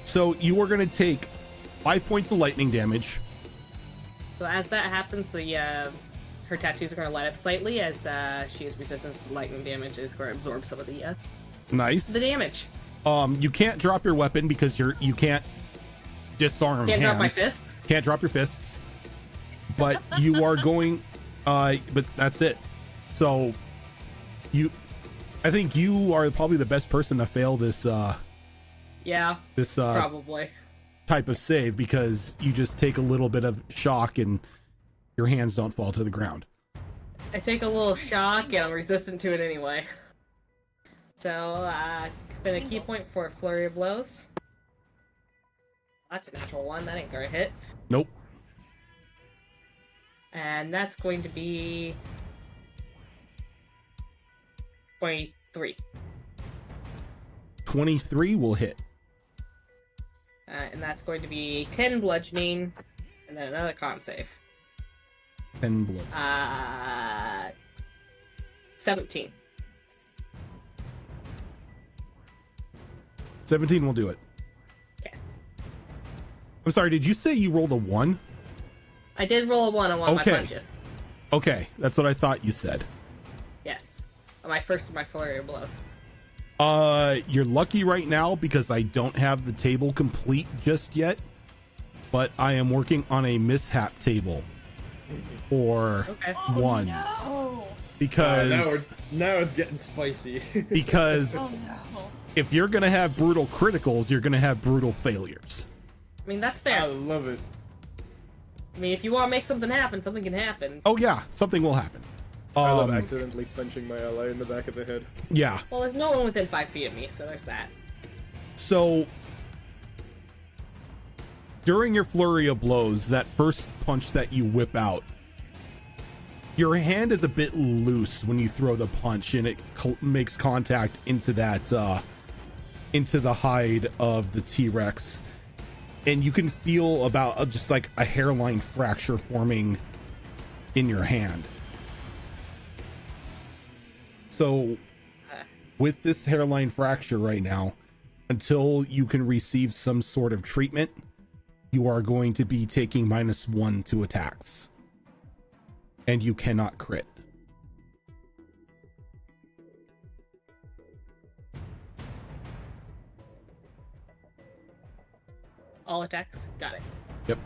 So you are going to take 5 points of lightning damage. So as that happens, the her tattoos are going to light up slightly as she has resistance to lightning damage. It's going to absorb some of the Nice. damage. You can't drop your weapon because you can't disarm Can't hands. drop my fist. Can't drop your fists. But you are going but that's it. So I think you are probably the best person to fail this Yeah, probably. type of save because you just take a little bit of shock and your hands don't fall to the ground. I take a little shock and I'm resistant to it anyway. So, spend a key point for a flurry of blows. That's a natural 1. That ain't gonna hit. Nope. And that's going to be 23. 23 will hit. And that's going to be 10 bludgeoning, and then another con save. 10 blow. 17. 17 will do it. Okay. I'm sorry, did you say you rolled a 1? I did roll a 1 on one of Okay. my punches. Okay, that's what I thought you said. Yes. On my first of my flurry of blows. You're lucky right now because I don't have the table complete just yet, but I am working on a mishap table for Okay. ones No. because now it's getting spicy. because Oh no. if you're gonna have brutal criticals, you're gonna have brutal failures. I mean, that's fair. I love it. I mean, if you want to make something happen, something can happen. Oh yeah, something will happen. I love accidentally punching my ally in the back of the head. Yeah. Well, there's no one within 5 feet of me, so there's that. So during your flurry of blows, that first punch that you whip out, your hand is a bit loose when you throw the punch, and it makes contact into that into the hide of the T-Rex, and you can feel about just like a hairline fracture forming in your hand. So with this hairline fracture right now, until you can receive some sort of treatment, you are going to be taking -1 to attacks. And you cannot crit. All attacks? Got it. Yep.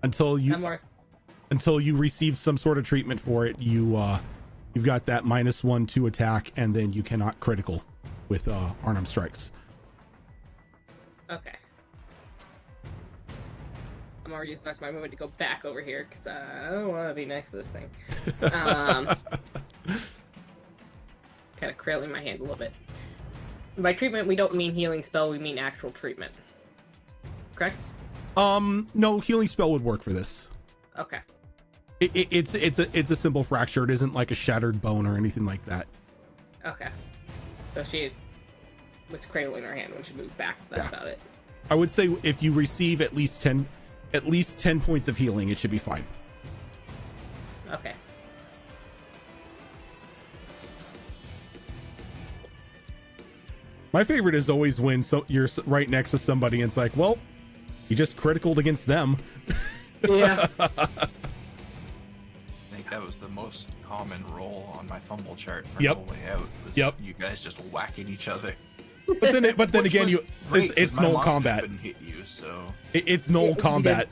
Until you I'm more... until you receive some sort of treatment for it, you've got that -1 to attack, and then you cannot critical with Arnhem strikes. Okay. I'm already using my movement to go back over here, because I don't want to be next to this thing. Kind of crailing my hand a little bit. By treatment, we don't mean healing spell, we mean actual treatment. Correct? No, healing spell would work for this. Okay. It's a simple fracture. It isn't like a shattered bone or anything like that. Okay. So she was cradling her hand when she moved back. That's about it. I would say if you receive at least 10 points of healing, it should be fine. Okay. My favorite is always when you're right next to somebody and it's like, well, you just criticaled against them. Yeah. I think that was the most common roll on my fumble chart for Yep. No Way Out. Was Yep. You guys just whacking each other. But then Which again, was great, 'cause it's my null monsters combat. couldn't hit you, so It's null Yeah, we combat.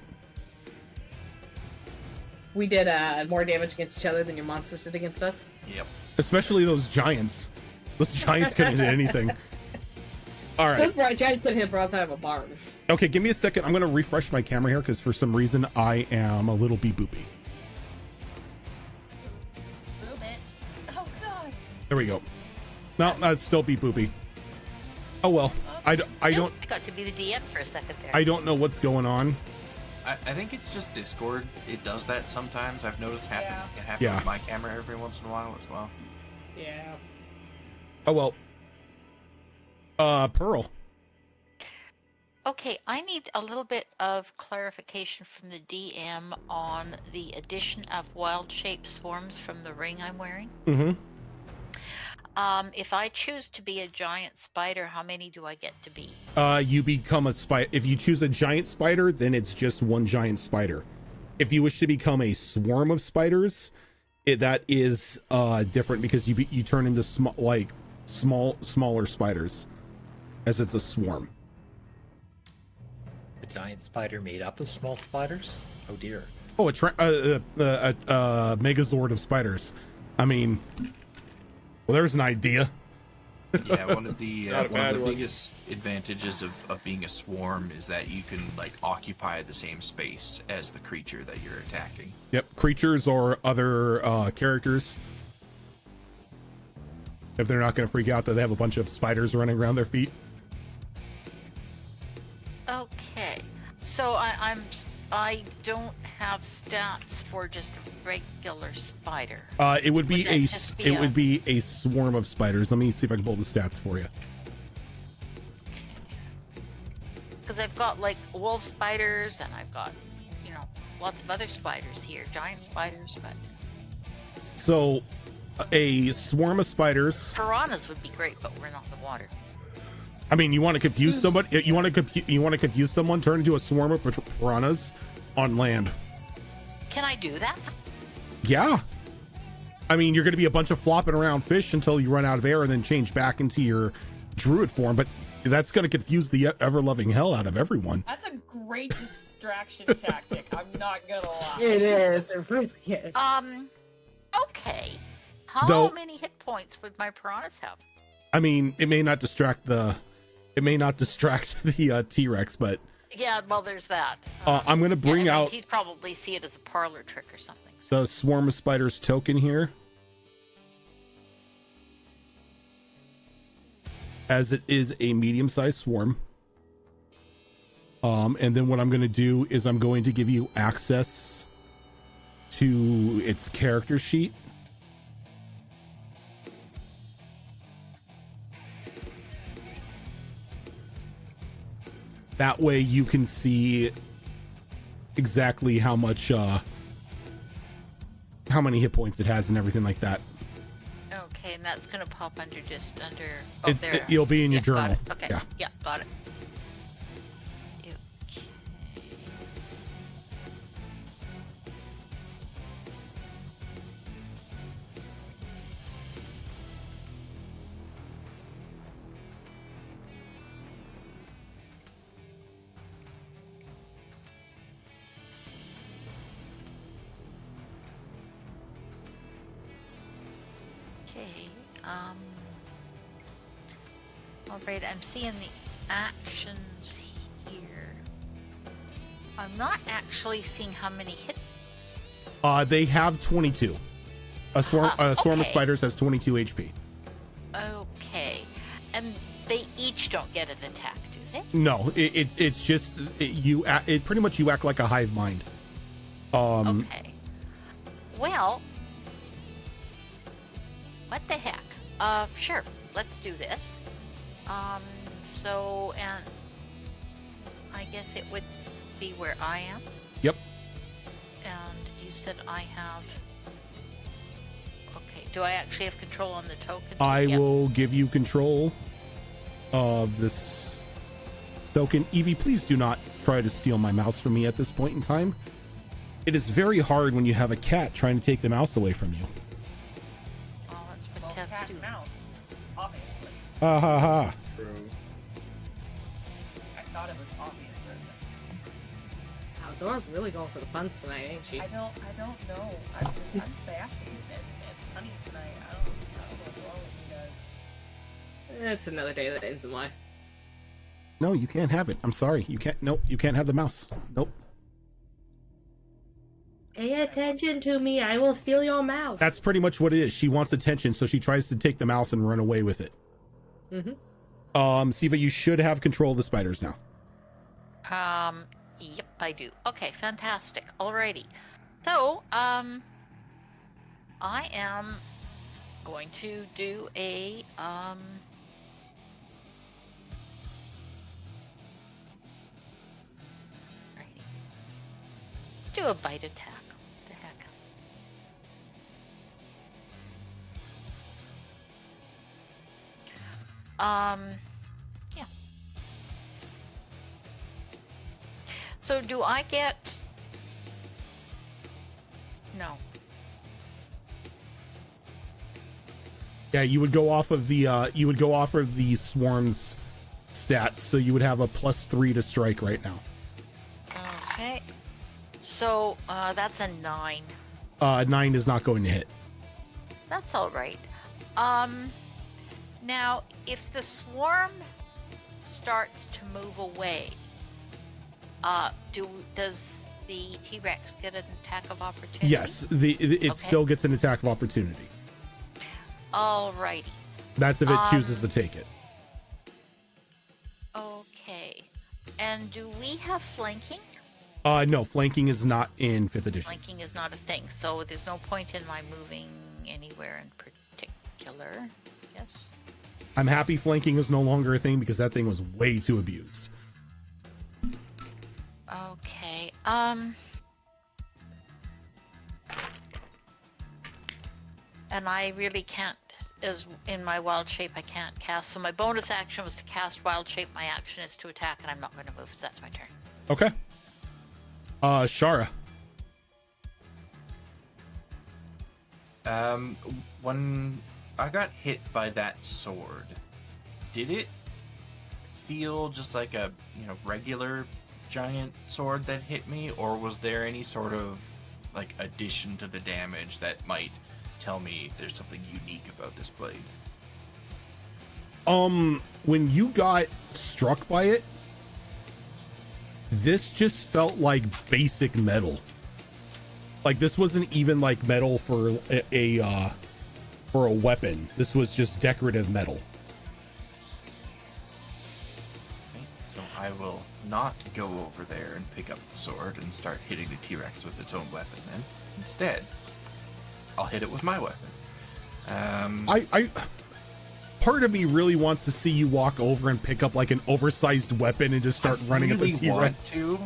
We did more damage against each other than your monsters did against us. yep. Especially those giants. Those giants couldn't hit anything. All right. Those giants could hit broadside of a barn. Okay, give me a second. I'm going to refresh my camera here because for some reason I am a little beep boopy. There we go. No, that'd still be poopy. Oh well. I don't. I got to be the DM for a second there. I don't know what's going on. I think it's just Discord. It does that sometimes. I've noticed happen. Yeah. It happens Yeah. with my camera every once in a while as well. Yeah. Oh well. Pearl. Okay, I need a little bit of clarification from the DM on the addition of wild shape swarms from the ring I'm wearing. Mm-hmm. If I choose to be a giant spider, how many do I get to be? You become a spider. If you choose a giant spider, then it's just one giant spider. If you wish to become a swarm of spiders, that is different because you turn into smaller spiders, as it's a swarm. A giant spider made up of small spiders? Oh dear. Oh, a megazord of spiders. I mean, well, there's an idea. Yeah, one of the Not a bad one. biggest advantages of being a swarm is that you can like occupy the same space as the creature that you're attacking. Yep, creatures or other characters. If they're not going to freak out that they have a bunch of spiders running around their feet. Okay, so I don't have stats for just a regular spider. It would be Would that just be would be a swarm of spiders. Let me see if I can pull the stats for you. Because I've got like wolf spiders and I've got, lots of other spiders here, giant spiders, but So, a swarm of spiders. piranhas would be great, but we're not in the water. I mean, you want to confuse somebody? You want to confuse someone? Turn into a swarm of piranhas on land. Can I do that? Yeah. I mean, you're going to be a bunch of flopping around fish until you run out of air and then change back into your druid form. But that's going to confuse the ever-loving hell out of everyone. That's a great distraction tactic. I'm not gonna lie. It is. It really is. Okay. How Though- many hit points would my piranhas have? I mean, it may not distract the T-Rex, but Yeah, well, there's that. I'm going to Yeah, bring I mean, out he'd probably see it as a parlor trick or something. So. the swarm of spiders token here, as it is a medium-sized swarm. And then what I'm going to do is I'm going to give you access to its character sheet. That way you can see exactly how much how many hit points it has and everything like that. Okay, and that's gonna pop under Oh, there. It'll be in your Got journal. it. Okay. Yeah. Yeah, got it. Okay. Okay. All right. I'm seeing the actions here. I'm not actually seeing how many hit. They have 22. A swarm of Okay. spiders has 22 HP. Okay, and they each don't get an attack, do they? No, it's just it pretty much you act like a hive mind. Okay. Well, what the heck? Sure. Let's do this. So, and I guess it would be where I am. Yep. And you said I have. Okay. Do I actually have control on the token? I Yep. will give you control of this token. Evie, please do not try to steal my mouse from me at this point in time. It is very hard when you have a cat trying to take the mouse away from you. Oh, that's what Well, cats cat do. and mouse, obviously. Ha ha ha. True. I thought it was obvious. Wow, Zora's really going for the puns tonight, ain't she? I don't know. I'm sassy and funny tonight. I don't know what's wrong with you guys. It's another day that ends in Y. No, you can't have it. I'm sorry. You can't. Nope. You can't have the mouse. Nope. Pay attention to me. I will steal your mouse. That's pretty much what it is. She wants attention, so she tries to take the mouse and run away with it. Siva, you should have control of the spiders now. Yep, I do. Okay, fantastic. Alrighty. So, I am going to do a, righty. Do a bite attack. What the heck? Yeah. So do I get... No. Yeah, you would go off of the swarm's stats, so you would have a +3 to strike right now. Okay. So, that's a 9. 9 is not going to hit. That's alright. Now, if the swarm starts to move away, does the T-Rex get an attack of opportunity? Yes, it Okay. still gets an attack of opportunity. Alrighty. That's if it chooses to take it. Okay. And do we have flanking? No, flanking is not in 5th edition. Flanking is not a thing, so there's no point in my moving anywhere in particular. Yes. I'm happy flanking is no longer a thing because that thing was way too abused. Okay. And I really can't, as in my wild shape, I can't cast. So my bonus action was to cast wild shape. My action is to attack, and I'm not going to move. So that's my turn. Okay. Shara. When I got hit by that sword, did it feel just like a, regular giant sword that hit me, or was there any sort of like addition to the damage that might tell me there's something unique about this blade? When you got struck by it, this just felt like basic metal. Like this wasn't even like metal for a weapon. This was just decorative metal. Okay, so I will not go over there and pick up the sword and start hitting the T-Rex with its own weapon then. Instead, I'll hit it with my weapon. I part of me really wants to see you walk over and pick up like an oversized weapon and just start running at the T-Rex. Want to,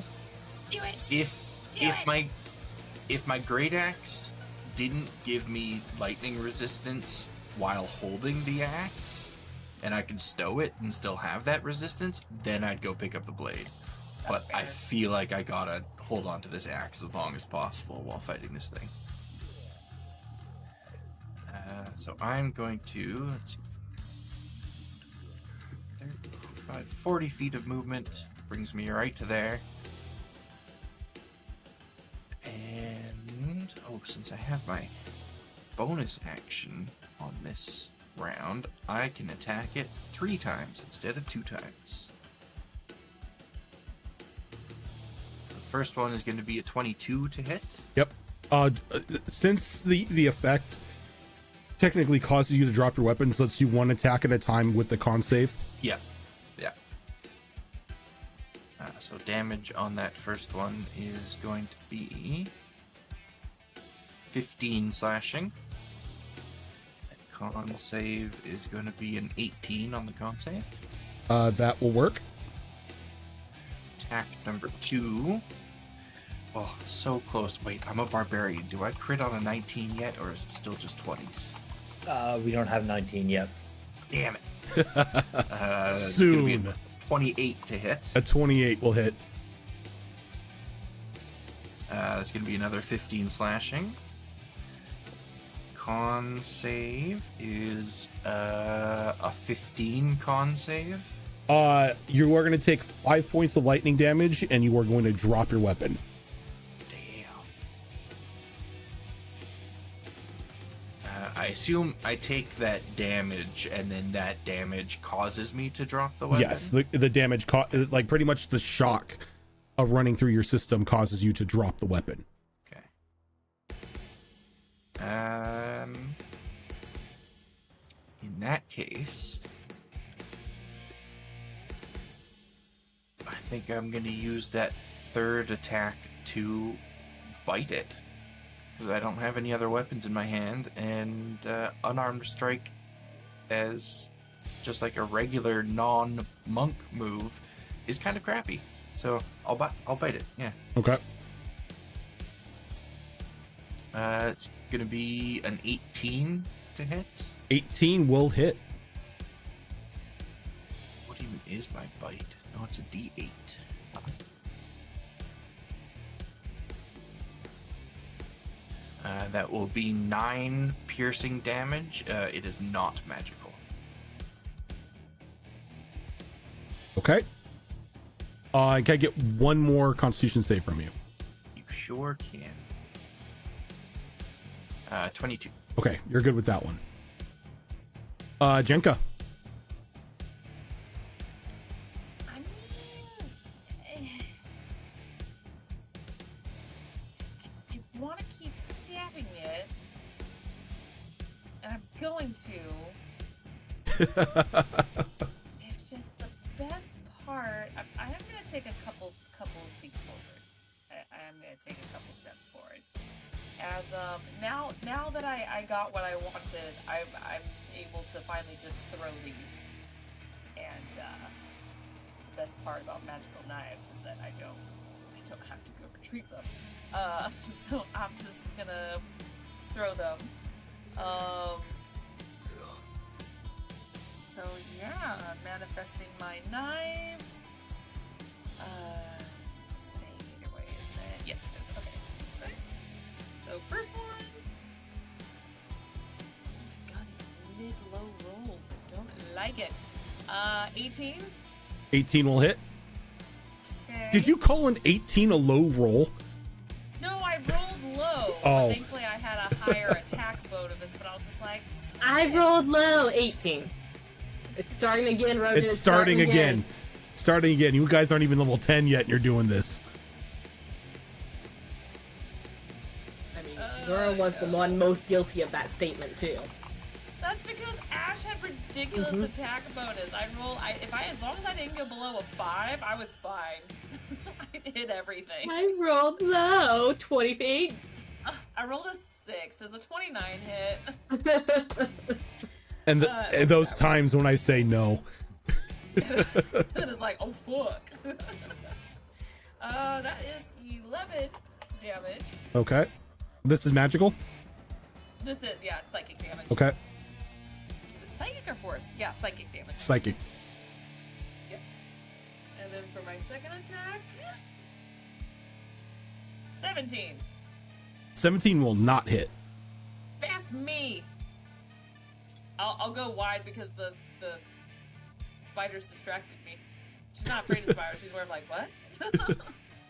Do it. if my great axe didn't give me lightning resistance while holding the axe, and I could stow it and still have that resistance, then I'd go pick up the blade. But I feel like I gotta hold on to this axe as long as possible while fighting this thing. So I'm going to, let's see, 40 feet of movement brings me right to there. And, since I have my bonus action on this round, I can attack it 3 times instead of 2 times. The first one is going to be a 22 to hit. Yep. Since the effect technically causes you to drop your weapons, lets you 1 attack at a time with the con save. Yeah. So damage on that first one is going to be 15 slashing. And con save is going to be an 18 on the con save. That will work. Attack number 2. Oh, so close. Wait, I'm a barbarian. Do I crit on a 19 yet, or is it still just 20s? We don't have 19 yet. Damn it. It's Soon. gonna be a 28 to hit. A 28 will hit. That's going to be another 15 slashing. Con save is a 15 con save. You are going to take 5 points of lightning damage, and you are going to drop your weapon. I assume I take that damage, and then that damage causes me to drop the weapon? Yes, the damage, like pretty much the shock of running through your system causes you to drop the weapon. Okay. In that case, I think I'm gonna use that third attack to bite it, because I don't have any other weapons in my hand, and unarmed strike as just like a regular non-monk move is kind of crappy. So I'll bite it. Yeah. Okay. It's gonna be an 18 to hit. 18 will hit. What even is my bite? No, it's a D8. That will be 9 piercing damage. It is not magical. Okay. Can I get one more Constitution save from you? You sure can. 22. Okay, you're good with that one. Jenka. I mean, I want to keep stabbing it, and I'm going to. It's just the best part. I am going to take a couple of feet forward. I am going to take a couple steps forward. As now that I got what I wanted, I'm able to finally just throw these. And the best part about magical knives is that I don't have to go retrieve them. So I'm just gonna throw them. So yeah, manifesting my knives. It's the same either way, isn't it? Yes, it is. Okay. Right. So first one. God, these mid-low rolls. I don't like it. 18. 18 will hit. Okay. Did you call an 18 a low roll? No, I rolled low. Oh. But thankfully, I had a higher attack bonus, but I was just like. I rolled low, 18. It's starting again, Rojan. It's starting again. Starting again. You guys aren't even level 10 yet, and you're doing this. I mean, Zora was the one most guilty of that statement, too. That's because Ash had ridiculous attack bonus. As long as I didn't go below a 5, I was fine. I hit everything. I rolled low, 28. I rolled a 6. There's a 29 hit. And those times when I say no. Then it's like, oh fuck. That is 11 damage. Okay. This is magical? This is, yeah, it's psychic damage. Okay. Is it psychic or force? Yeah, psychic damage. Psychic. Yep. And then for my second attack, 17. 17 will not hit. That's me. I'll go wide because the spiders distracted me. She's not afraid of spiders. She's more of like, what?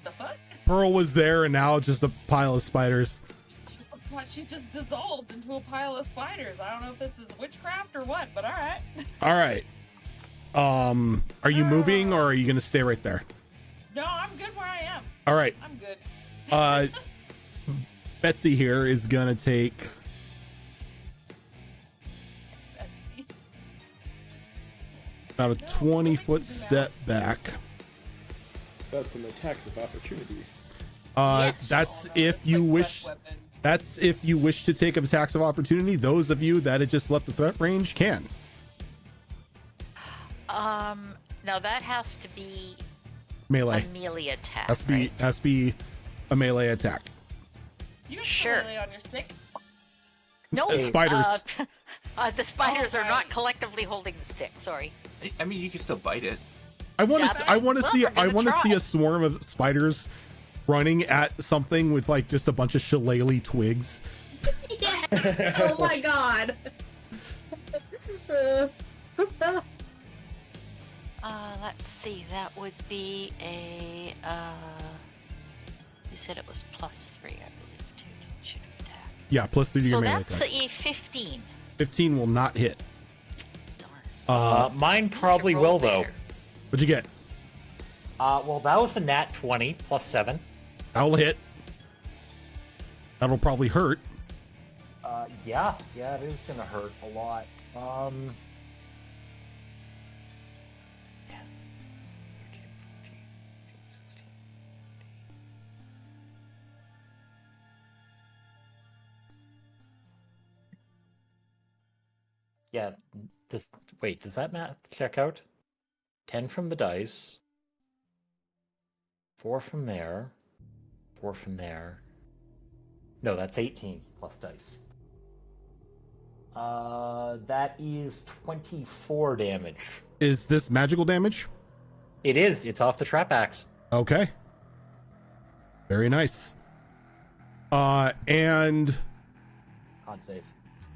The fuck? Pearl was there, and now it's just a pile of spiders. She's like, what? She just dissolved into a pile of spiders. I don't know if this is witchcraft or what, but all right. All right. Are you moving, or are you going to stay right there? No, I'm good where I am. All right. I'm good. Betsy here is going to take... Betsy. about a 20-foot step back. That's an attacks of opportunity. Yes. That's Oh, no, if that's you like wish. breath weapon. That's if you wish to take attacks of opportunity. Those of you that had just left the threat range can. Now that has to be Melee. a melee attack. Has to be right? has to be a melee attack. You got Sure. melee on your stick? No, Spiders. The spiders Oh, are not right. collectively holding the stick. Sorry. I mean, you can still bite it. I want Yeah, to. I want to well, see. we're gonna I want to see try. a swarm of spiders running at something with like just a bunch of shillelagh twigs. Yeah. Oh my god. Let's see. That would be a. You said it was +3, I believe, to shoot attack. Yeah, plus 3 to your So melee that's attack. a 15. 15 will not hit. Darn. Mine probably roll will, though. better. What'd you get? Well, that was a nat 20 +7. That'll hit. That'll probably hurt. Yeah, it is gonna hurt a lot. 13, 14, 16. Yeah, does that math check out? 10 from the dice, 4 from there, 4 from there. No, that's 18 plus dice. That is 24 damage. Is this magical damage? It is. It's off the trap axe. Okay. Very nice. And Con save.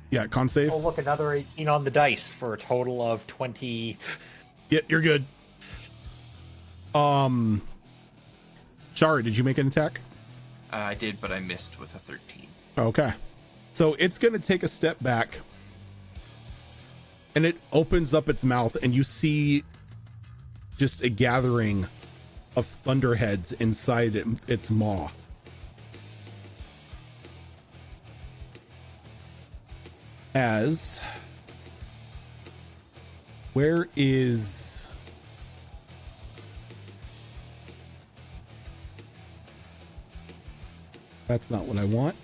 yeah, con save. Oh, look, another 18 on the dice for a total of 20. Yeah, you're good. Shari, did you make an attack? I did, but I missed with a 13. Okay. So it's going to take a step back. And it opens up its mouth, and you see just a gathering of thunderheads inside its maw. Where is... That's not what I want.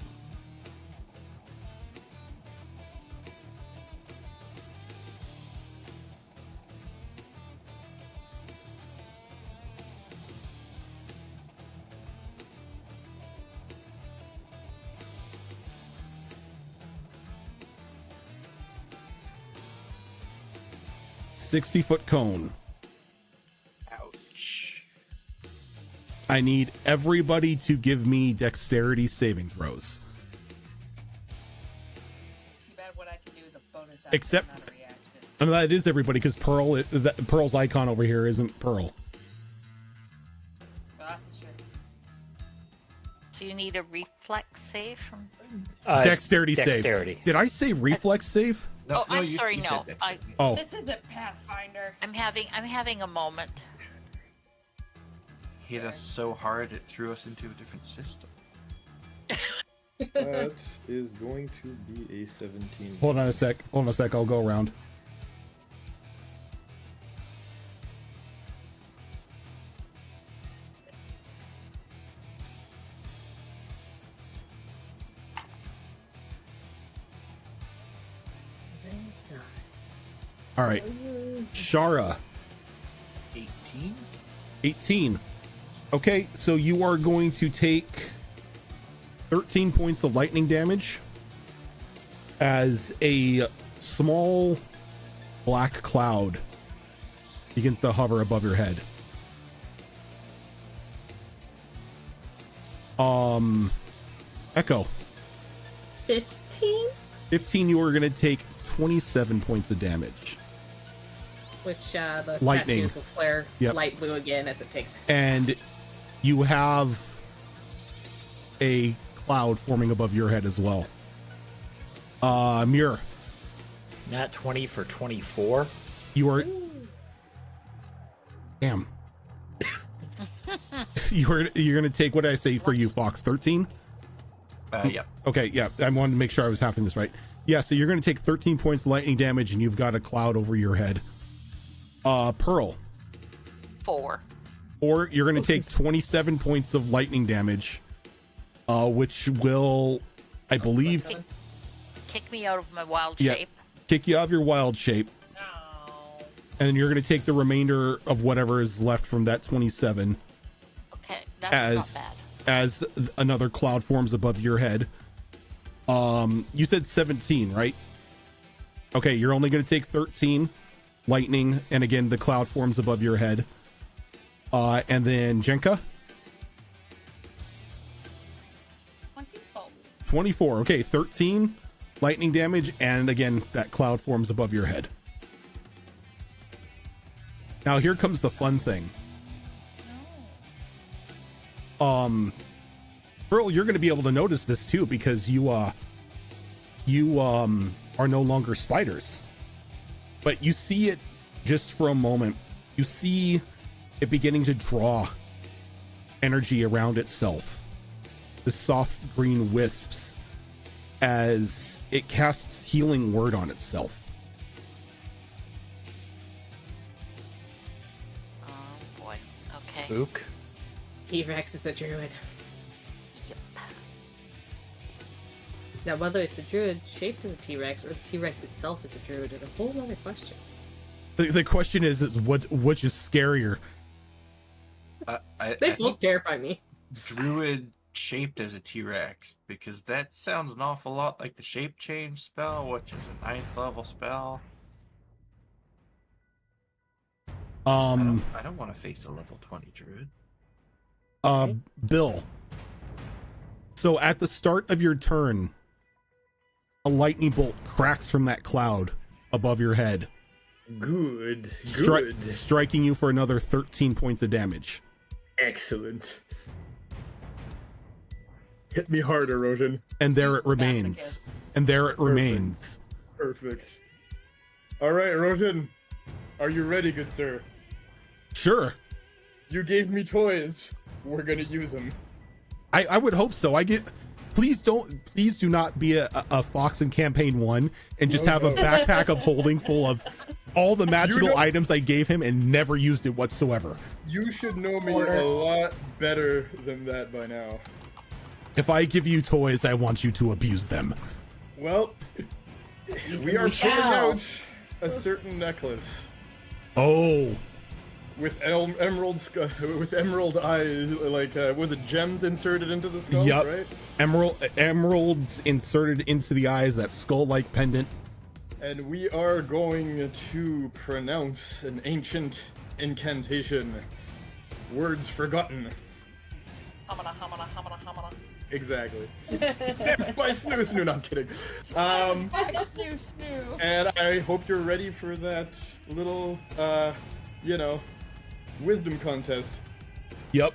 $60-foot cone. Ouch. I need everybody to give me dexterity saving throws. Too bad what I can do is a bonus action, Except- not a reaction. And that is everybody, because Pearl's icon over here isn't Pearl. That's true. So you need a reflex save from. Dexterity save. Dexterity. Did I say reflex save? Oh, I'm you- sorry, you no. said dexterity. Oh, This isn't Pathfinder. I'm having a moment. Hit us so hard it threw us into a different system. That is going to be a 17. hold on a sec. I'll go around. All right. Shara, 18? 18. Okay, so you are going to take 13 points of lightning damage as a small black cloud begins to hover above your head. Echo, 15? 15, you are going to take 27 points of damage. Which the Lightning. tattoos will flare Yep. light blue again as it takes. And you have a cloud forming above your head as well. Muir, Nat 20 for 24. you are... Damn. You're going to take, what did I say for you, Fox? 13? Yep. Okay, yeah, I wanted to make sure I was having this right. Yeah, so you're going to take 13 points of lightning damage, and you've got a cloud over your head. Pearl. 4. Or you're going to take 27 points of lightning damage, which will, I believe, Kick me out of my wild Yeah. shape. kick you out of your wild shape. No. And then you're going to take the remainder of whatever is left from that 27 Okay, that's as not bad. as another cloud forms above your head. You said 17, right? Okay, you're only going to take 13 lightning, and again the cloud forms above your head. And then Jenka, 24. 24. Okay, 13 lightning damage, and again that cloud forms above your head. Now here comes the fun thing. No. Pearl, you're going to be able to notice this too, because you are no longer spiders. But you see it just for a moment. You see it beginning to draw energy around itself. The soft green wisps as it casts healing word on itself. Oh boy. Okay. Ook. T-Rex is a druid. Yep. Now, whether it's a druid shaped as a T-Rex or the T-Rex itself is a druid is a whole other question. The question is which is scarier? They both terrify me. Druid shaped as a T-Rex, because that sounds an awful lot like the shape change spell, which is a 9th level spell. I don't want to face a level 20 druid. Bill. So at the start of your turn, a lightning bolt cracks from that cloud above your head, Good. striking you for another 13 points of damage. Excellent. Hit me hard, Erosion. And there it remains. Masochist. And there it remains. Perfect. All right, Erosion. Are you ready, good sir? Sure. You gave me toys. We're gonna use them. I would hope so. Please do not be a fox in campaign 1 and just have a backpack of holding full of all the magical items I gave him and never used it whatsoever. You should know me a lot better than that by now. If I give you toys, I want you to abuse them. Well, we are pulling out a certain necklace Oh, with emerald eyes, like was it gems inserted into the skull? Yup. Right. emeralds inserted into the eyes, that skull-like pendant. And we are going to pronounce an ancient incantation. Words forgotten. Hamana, hamana, hamana, hamana. Exactly. Death by snoo snoo. No, I'm kidding. Snoo, snoo. And I hope you're ready for that little, wisdom contest. Yep.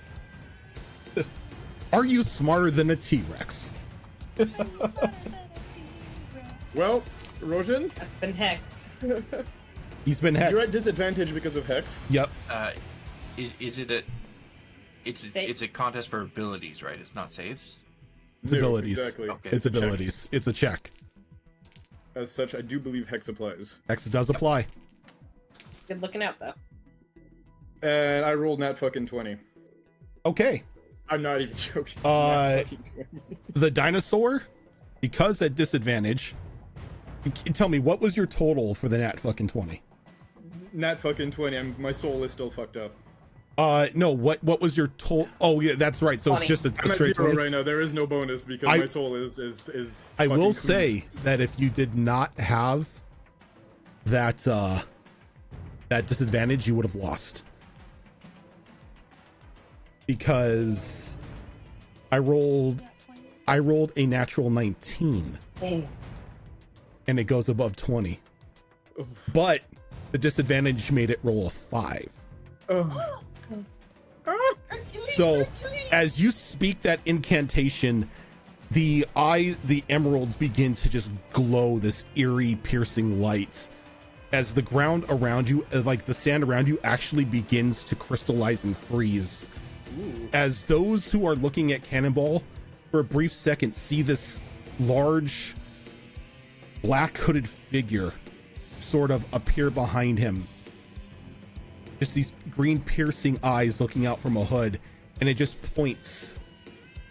Are you smarter than a T-Rex? Well, Roshan, That's been hexed. He's been hexed. you're at disadvantage because of Hex. Yep. Is it a... It's a contest for abilities, right? It's not saves? It's No, abilities. Exactly. Okay. It's abilities. It's a check. As such, I do believe Hex applies. Hex does apply. Good looking out, though. And I rolled nat fucking 20. Okay. I'm not even joking. Uh, Nat fucking 20. The dinosaur, because at disadvantage, tell me, what was your total for the nat fucking 20? Nat fucking 20. My soul is still fucked up. No, what was your total? Oh, yeah, that's right. So 20. it's just a I'm at straight 0 20? right now. There is no bonus because I- my soul is I will fucking say that if you did not have that that disadvantage, you would have lost. Because I rolled a natural 19 and it goes above 20. Oof. But the disadvantage made it roll a 5. Oh. Hercules, So Hercules. as you speak that incantation, the emeralds begin to just glow this eerie, piercing light as the ground around you, like the sand around you, actually begins to crystallize and freeze. Ooh. As those who are looking at Cannonball for a brief second see this large black hooded figure sort of appear behind him. Just these green piercing eyes looking out from a hood, and it just points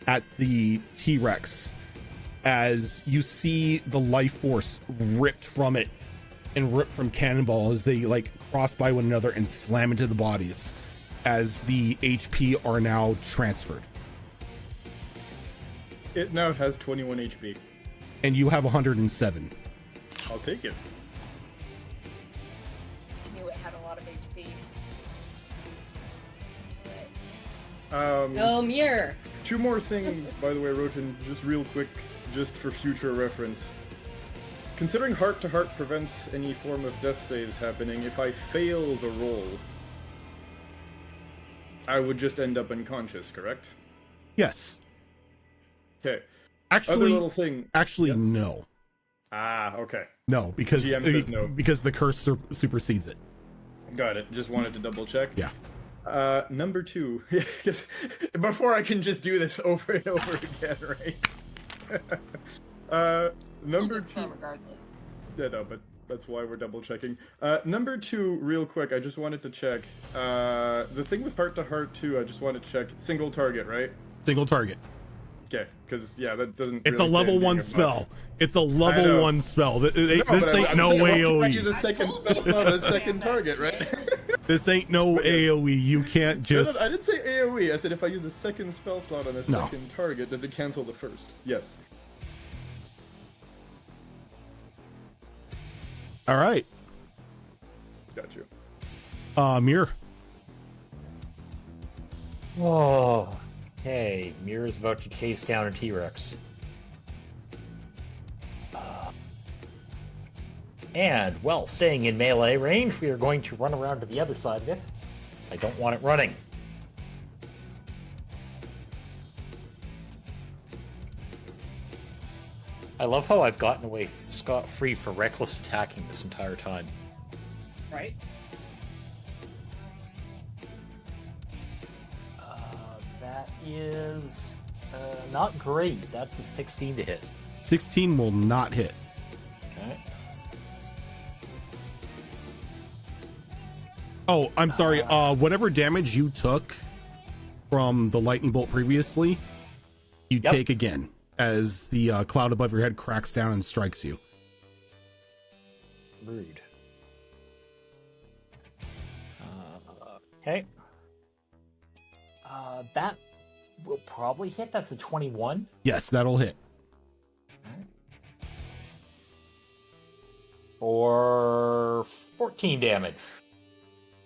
at the T-Rex as you see the life force ripped from it and ripped from Cannonball as they like cross by one another and slam into the bodies as the HP are now transferred. It now has 21 HP. And you have 107. I'll take it. Knew it had a lot of HP. No mirror. 2 more things, by the way, Rojan, just real quick, just for future reference. Considering heart-to-heart prevents any form of death saves happening, if I fail the roll, I would just end up unconscious, correct? Yes. Okay. Other Actually, little thing. yes. No. Ah, okay. No, because GM says no. because the curse supersedes it. Got it. Just wanted to double check. Yeah. Number 2. Just before I can just do this over and over again, right? Number Good spell two. regardless. Yeah, no, but that's why we're double checking. Number 2, real quick, I just wanted to check. The thing with heart to heart too, I just wanted to check. Single target, right? Single target. Okay, because yeah, that doesn't. It's really a say level anything 1 about- spell. It's a I level know. 1 spell. This but ain't I'm no saying, why can't I AoE. use a second spell slot on a second target, right? This ain't no AoE. You can't No, just. I didn't say AoE. I said if I use a second spell slot on a No. second target, does it cancel the first? Yes. All right. Got you. Mir. Oh, hey, Mira's about to chase down a T-Rex. And, well, staying in melee range, we are going to run around to the other side of it, because I don't want it running. I love how I've gotten away scot-free for reckless attacking this entire time. Right? That is not great. That's a 16 to hit. 16 will not hit. Okay. Oh, I'm sorry. Whatever damage you took from the lightning bolt previously, you Yep. take again as the cloud above your head cracks down and strikes you. Rude. Okay. That will probably hit. That's a 21. Yes, that'll hit. For 14 damage.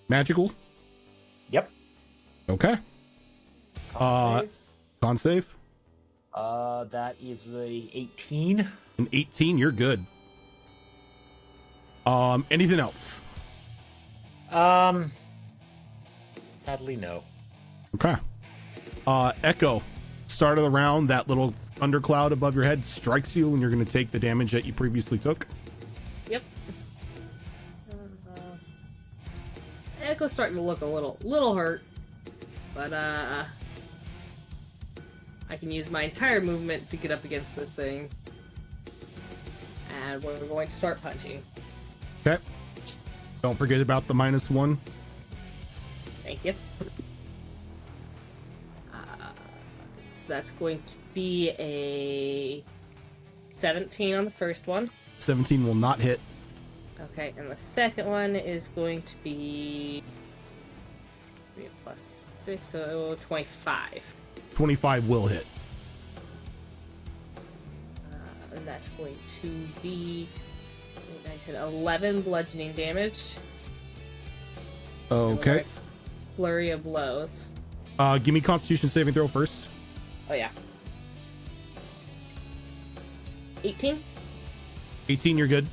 Magical. Yep. Okay. Con save. Con save. That is a 18. An 18. You're good. Anything else? Sadly, no. Okay. Echo. Start of the round, that little thundercloud above your head strikes you, and you're going to take the damage that you previously took. Yep. Echo's starting to look a little hurt, but I can use my entire movement to get up against this thing, and we're going to start punching. Okay. Don't forget about the -1. Thank you. So that's going to be a 17 on the first one. 17 will not hit. Okay, and the second one is going to be +6, so 25. 25 will hit. And that's going to be 8, 9, 10, 11 bludgeoning damage. Okay. Flurry of blows. Give me Constitution saving throw first. Oh, yeah. 18? 18, you're good.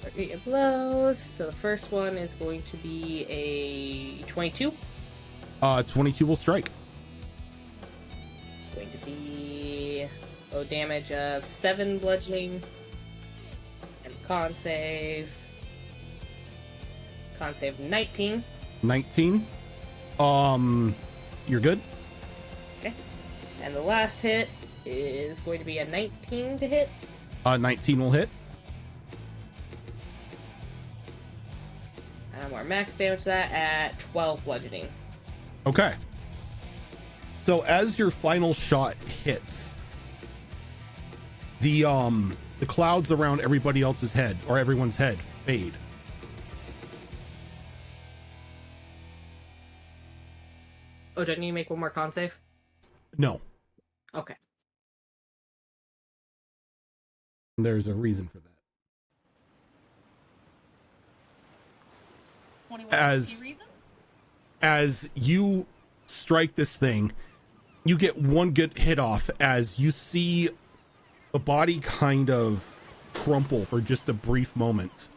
Flurry of blows. So the first one is going to be a 22. 22 will strike. Going to be damage of 7 bludgeoning. And con save. Con save 19. 19. You're good. Okay. And the last hit is going to be a 19 to hit. 19 will hit. And we're max damage that at 12 bludgeoning. Okay. So as your final shot hits, the clouds around everybody else's head, or everyone's head, fade. Oh, didn't you make one more con save? No, Okay. there's a reason for that. 21 As- key reasons? As you strike this thing, you get one good hit off as you see the body kind of crumple for just a brief moment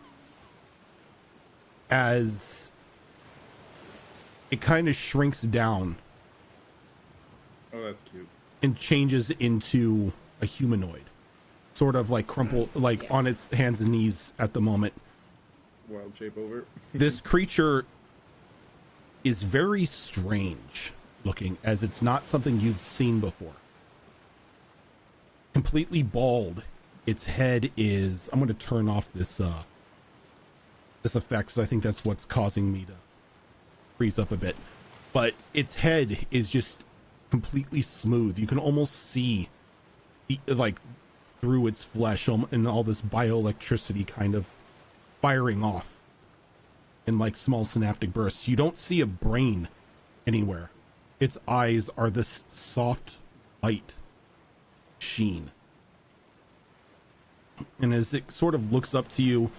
as it kind of shrinks down Oh, that's cute. and changes into a humanoid, sort of like crumple, like on its hands and knees at the moment. Wild shape over. This creature is very strange looking, as it's not something you've seen before. completely bald. Its head is, I'm going to turn off this this effect because I think that's what's causing me to freeze up a bit. But its head is just completely smooth. You can almost see like through its flesh and all this bioelectricity kind of firing off in like small synaptic bursts. You don't see a brain anywhere. Its eyes are this soft light sheen. And as it sort of looks up to you,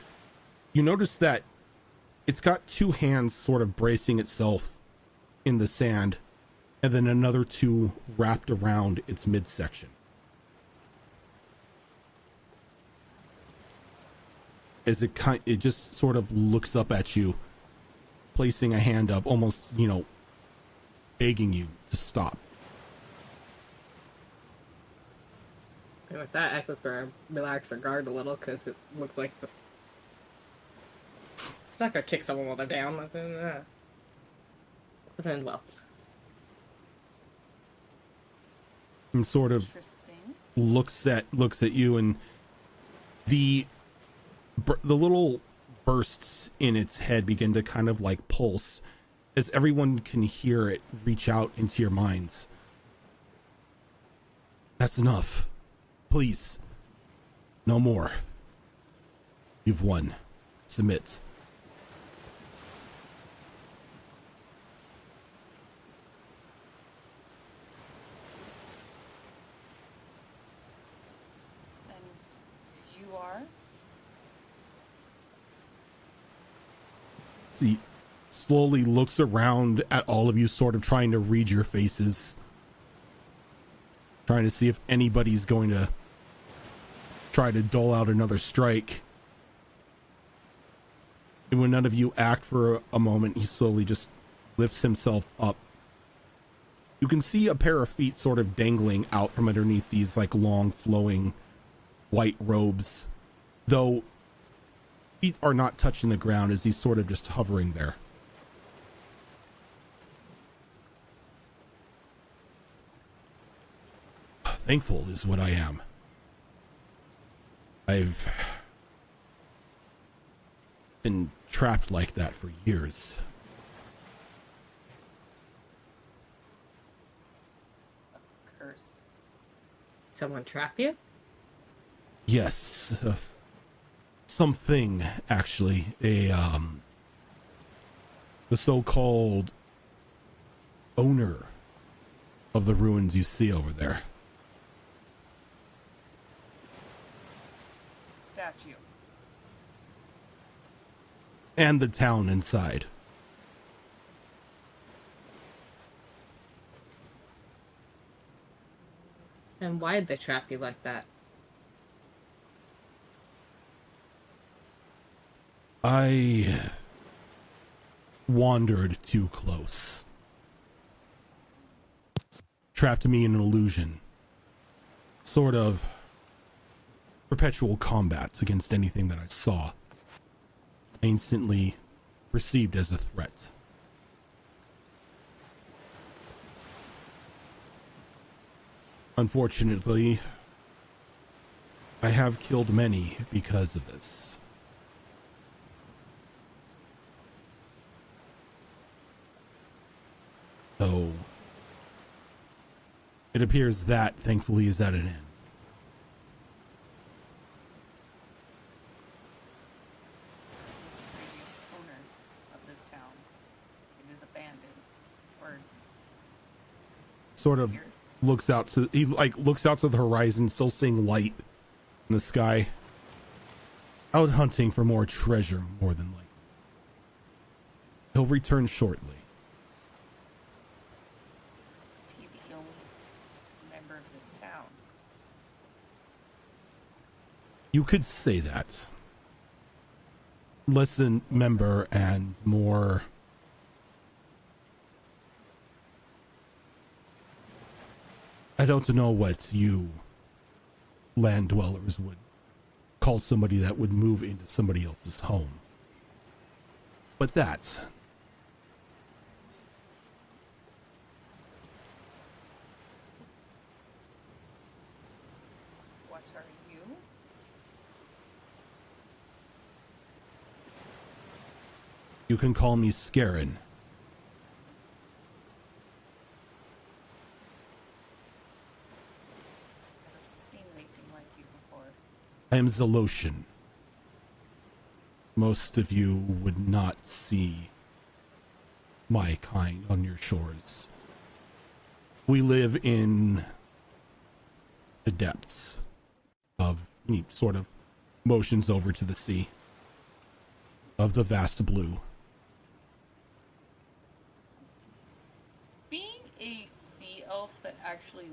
you notice that it's got two hands sort of bracing itself in the sand, and then another two wrapped around its midsection. As it just sort of looks up at you, placing a hand up, almost, you know, begging you to stop. And with that, Echo's gonna relax her guard a little because it looks like the. It's not gonna kick someone while they're down. Doesn't end well. And sort of looks at you, and the little bursts in its head begin to kind of like pulse as everyone can hear it reach out into your minds. That's enough. Please. No more. You've won. Submit. And you are? He slowly looks around at all of you, sort of trying to read your faces, trying to see if anybody's going to try to dole out another strike. And when none of you act for a moment, he slowly just lifts himself up. You can see a pair of feet sort of dangling out from underneath these like long flowing white robes, though feet are not touching the ground as he's sort of just hovering there. Thankful is what I am. I've been trapped like that for years. A curse. Someone trap you? Yes, something actually. The so-called owner of the ruins you see over there. Statue. And the town inside. And why did they trap you like that? I wandered too close. Trapped me in an illusion. Sort of perpetual combats against anything that I saw. I instantly perceived as a threat. Unfortunately, I have killed many because of this. So, it appears that, thankfully, is at an end. Previous owner of this town. It is abandoned. Or Sort of looks out to, he like looks out to the horizon, still seeing light in the sky. Out hunting for more treasure, more than likely. He'll return shortly. is he the only member of this town? You could say that. Less than member and more. I don't know what you land dwellers would call somebody that would move into somebody else's home. But that. You can call me Scarin. Never seen anything like you before. I am Xel'locen. Most of you would not see my kind on your shores. We live in the depths of, he sort of motions over to the sea, of the vast blue. Being a sea elf that actually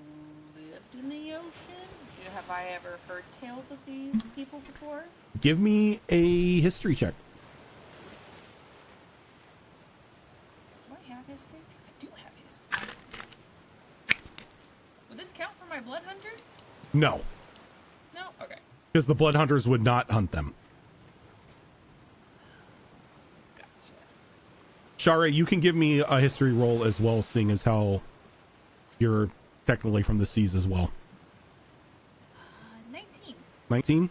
lived in the ocean, have I ever heard tales of these people before? Give me a history check. Do I have history? I do have history. Would this count for my blood hunter? No, No? Okay. because the blood hunters would not hunt them. Gotcha. Shara, you can give me a history roll as well, seeing as how you're technically from the seas as well. 19. 19?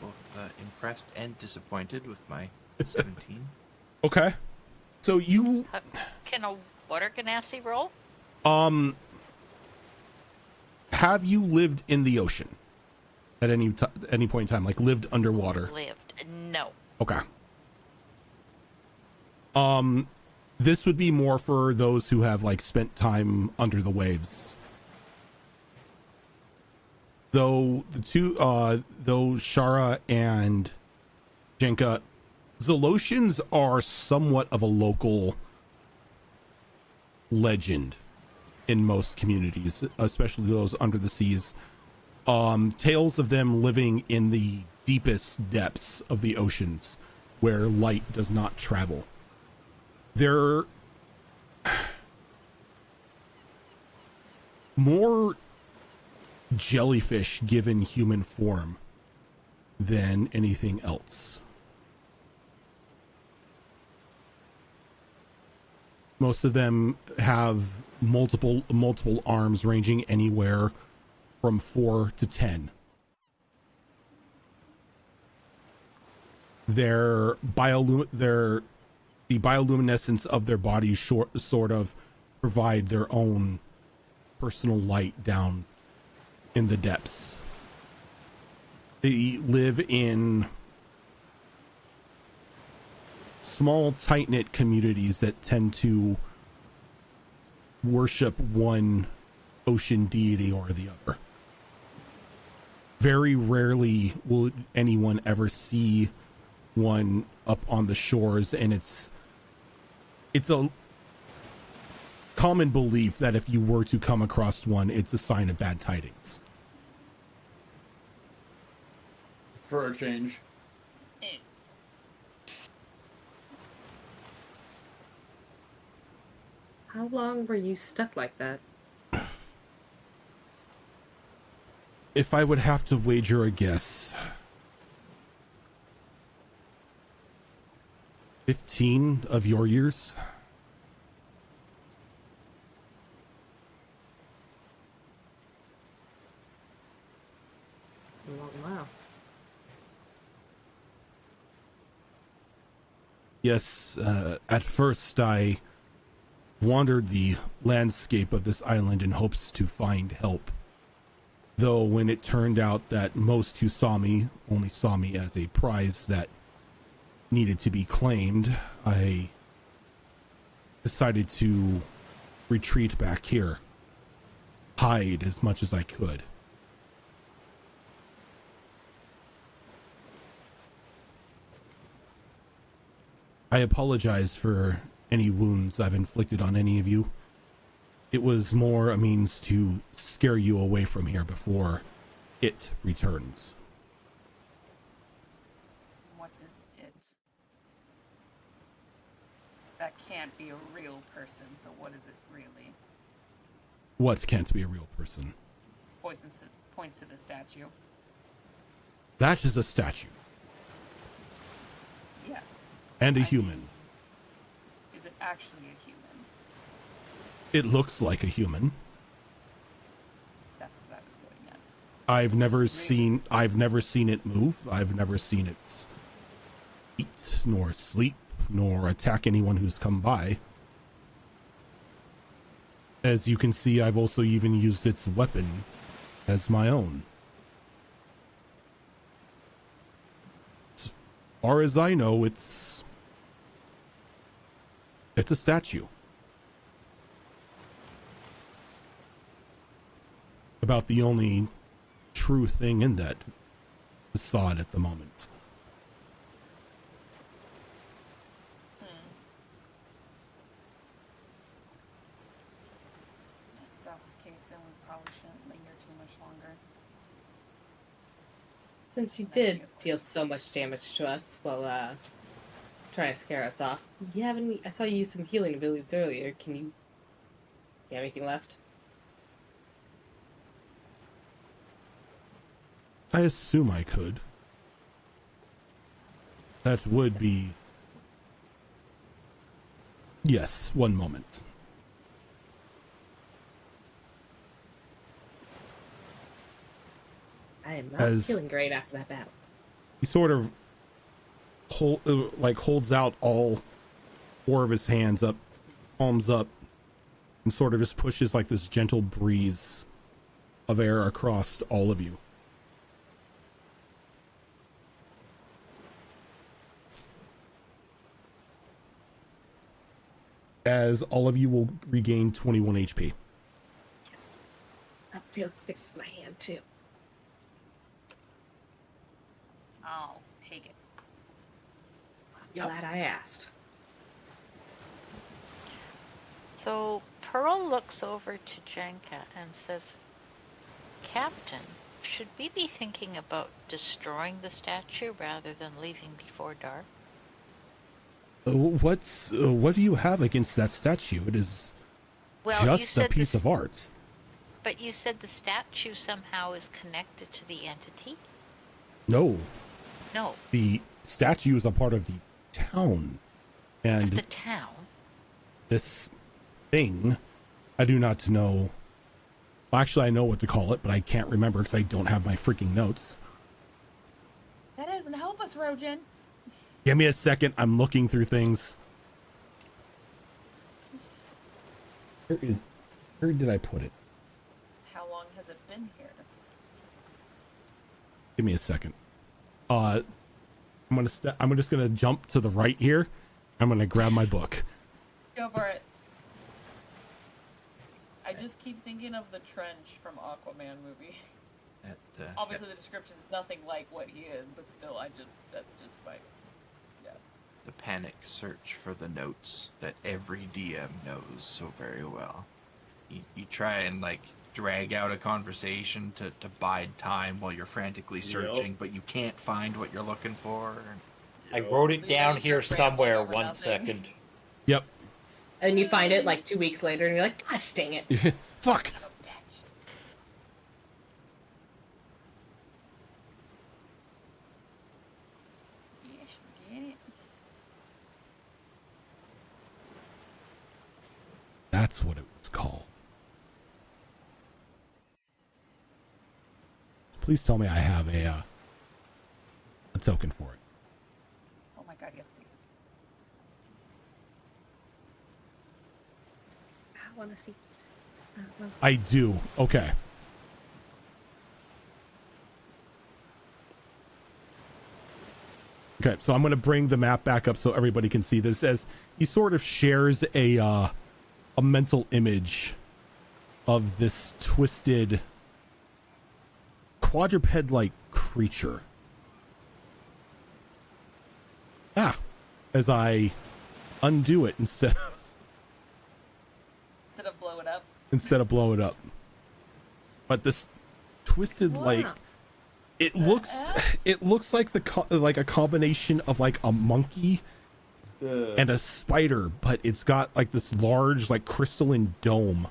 Both impressed and disappointed with my 17. Okay. So you, Can a water ganassi roll? have you lived in the ocean at any point in time, like lived underwater? Lived. No. Okay. This would be more for those who have like spent time under the waves. Though the two, though Shara and Jenka, Xel'locens are somewhat of a local legend in most communities, especially those under the seas. Tales of them living in the deepest depths of the oceans where light does not travel. They're more jellyfish given human form than anything else. Most of them have multiple arms ranging anywhere from 4 to 10. The bioluminescence of their bodies sort of provide their own personal light down in the depths. They live in small, tight-knit communities that tend to worship one ocean deity or the other. Very rarely will anyone ever see one up on the shores, and it's a common belief that if you were to come across one, it's a sign of bad tidings. For a change. How long were you stuck like that? If I would have to wager a guess, 15 of your years. It's a long while. Yes, at first I wandered the landscape of this island in hopes to find help. Though when it turned out that most who saw me only saw me as a prize that needed to be claimed, I decided to retreat back here, hide as much as I could. I apologize for any wounds I've inflicted on any of you. It was more a means to scare you away from here before it returns. What is it? That can't be a real person, so what is it really? What can't be a real person? Points to the statue. That is a statue. Yes. And a I human. mean, is it actually a human? It looks like a human. That's what I was going at. I've never seen it move. I've never seen it eat, nor sleep, nor attack anyone who's come by. As you can see, I've also even used its weapon as my own. As far as I know, it's a statue. About the only true thing in that facade at the moment. If that's the case, then we probably shouldn't linger too much longer. Since you did deal so much damage to us while trying to scare us off, you have any? I saw you use some healing abilities earlier. Can you have anything left? I assume I could. That would be... Yes, one moment. I am not As- feeling great after that battle. He sort of holds out all four of his hands up, palms up, and sort of just pushes like this gentle breeze of air across all of you. As all of you will regain 21 HP. Yes. That fixes my hand too. I'll take it. Glad I asked. So Pearl looks over to Jenka and says, Captain, should we be thinking about destroying the statue rather than leaving before dark? What do you have against that statue? It is Well, just a piece of art. But you said the statue somehow is connected to the entity? No, No, the statue is a part of the town, of and the town. this thing, I do not know. Well, actually, I know what to call it, but I can't remember because I don't have my freaking notes. That doesn't help us, Rojan. Give me a second. I'm looking through things. Where did I put it? How long has it been here? Give me a second. I'm just gonna jump to the right here. I'm gonna grab my book. Go for it. I just keep thinking of the trench from Aquaman movie. Obviously, the description's nothing like what he is, but still, that's just my, yeah. The panic search for the notes that every DM knows so very well. You try and like drag out a conversation to bide time while you're frantically searching, but you can't find what you're looking for. I wrote it So down you're here just somewhere. rambling over 1 nothing. second. Yep. And you find it like 2 weeks later, and you're like, gosh dang it. Fuck. Yes, get it. That's what it was called. Please tell me I have a token for it. Oh my god, yes, please. I want to see. I do. Okay. Okay, so I'm going to bring the map back up so everybody can see this, as he sort of shares a mental image of this twisted quadruped-like creature. As I undo it instead of blow it up. But this twisted like it looks like like a combination of like a monkey and a spider, but it's got like this large like crystalline dome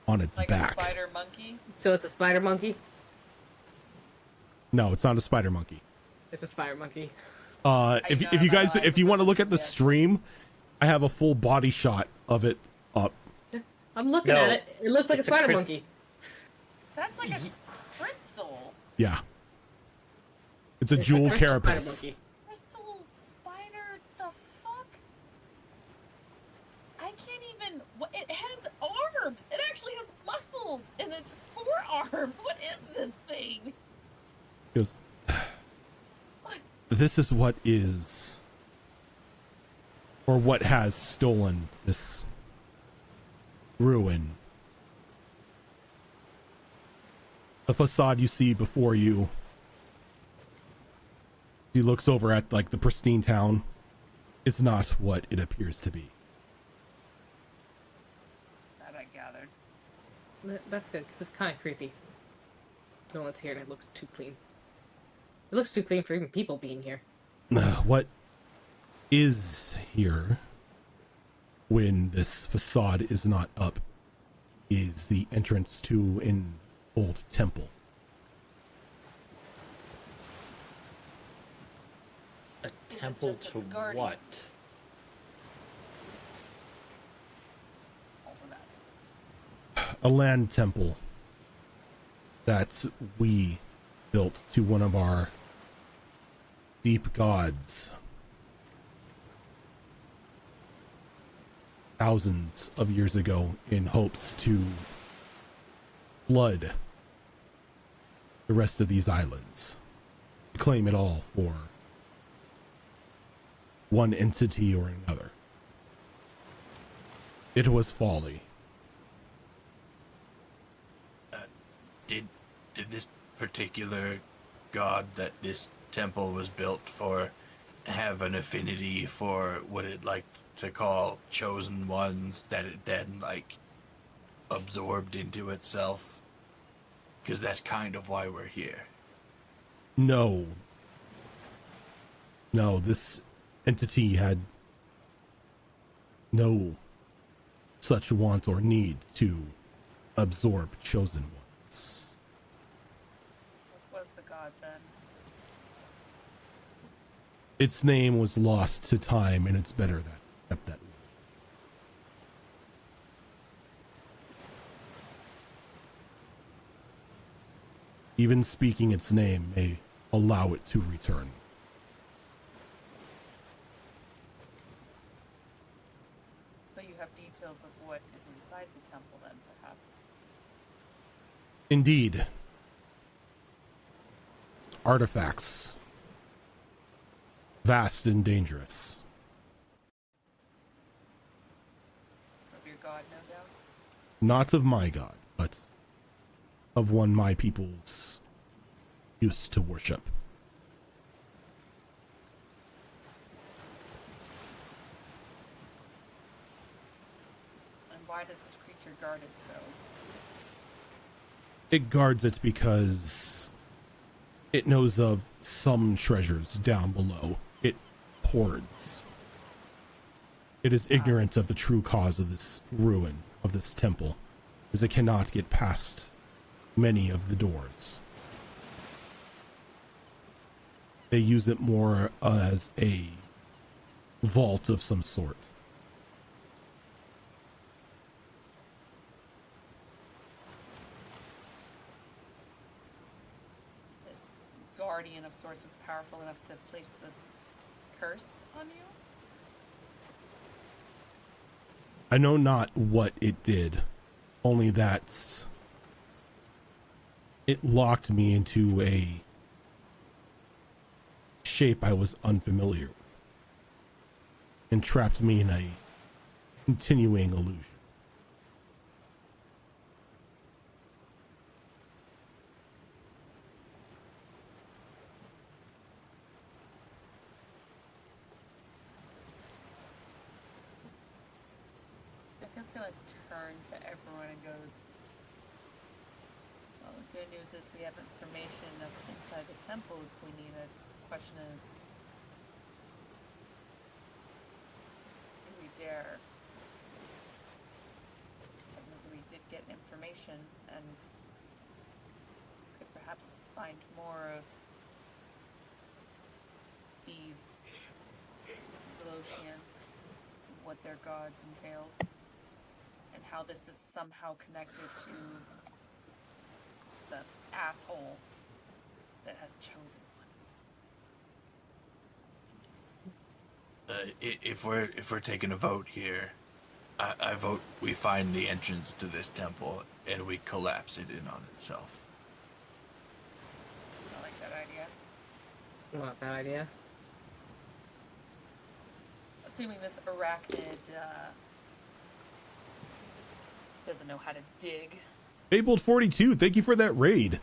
on its Like back. a spider monkey? So it's a spider monkey? No, it's not a spider monkey. It's a spider monkey. If you want to look at the stream, I have a full body shot of it up. I'm looking No, at it. It looks like a it's a spider crys- monkey. That's like a crystal. Yeah. It's a It's jewel crystal spider carapace. monkey. Crystal spider, the fuck? I can't even. It has arms. It actually has muscles, and it's forearms. What is this thing? He goes, this is what is, or what has stolen this ruin. The facade you see before you. He looks over at like the pristine town. Is not what it appears to be. That I gathered. That's good, because it's kind of creepy. No one's here and it looks too clean. It looks too clean for even people being here. What is here when this facade is not up is the entrance to an old temple. A temple just to its guardian? what? Also that. A land temple that we built to one of our deep gods thousands of years ago in hopes to flood the rest of these islands, claim it all for one entity or another. It was folly. Did this particular god that this temple was built for have an affinity for what it like to call chosen ones that it then like absorbed into itself? Because that's kind of why we're here. No, this entity had no such want or need to absorb chosen ones. What was the god then? Its name was lost to time, and it's better that kept that way. Even speaking its name may allow it to return. So you have details of what is inside the temple then, perhaps? Indeed. Artifacts. Vast and dangerous. Of your god, no doubt? Not of my god, but of one my peoples used to worship. And why does this creature guard it so? It guards it because it knows of some treasures down below. It hoards. It is ignorant of the true cause of this ruin, of this temple, as it cannot get past many of the doors. They use it more as a vault of some sort. This guardian of sorts was powerful enough to place this curse on you? I know not what it did, only that it locked me into a shape I was unfamiliar with and trapped me in a continuing illusion. Becca's gonna turn to everyone and goes, well, the good news is we have information of inside the temple if we need it. The question is, do we dare? Technically, we did get information and could perhaps find more of these Xel'locians, what their gods entailed, and how this is somehow connected to the asshole that has chosen ones. If we're taking a vote here, I vote we find the entrance to this temple and we collapse it in on itself. I like that idea. It's not a bad idea. Assuming this arachnid doesn't know how to dig. Fabled 42, thank you for that raid.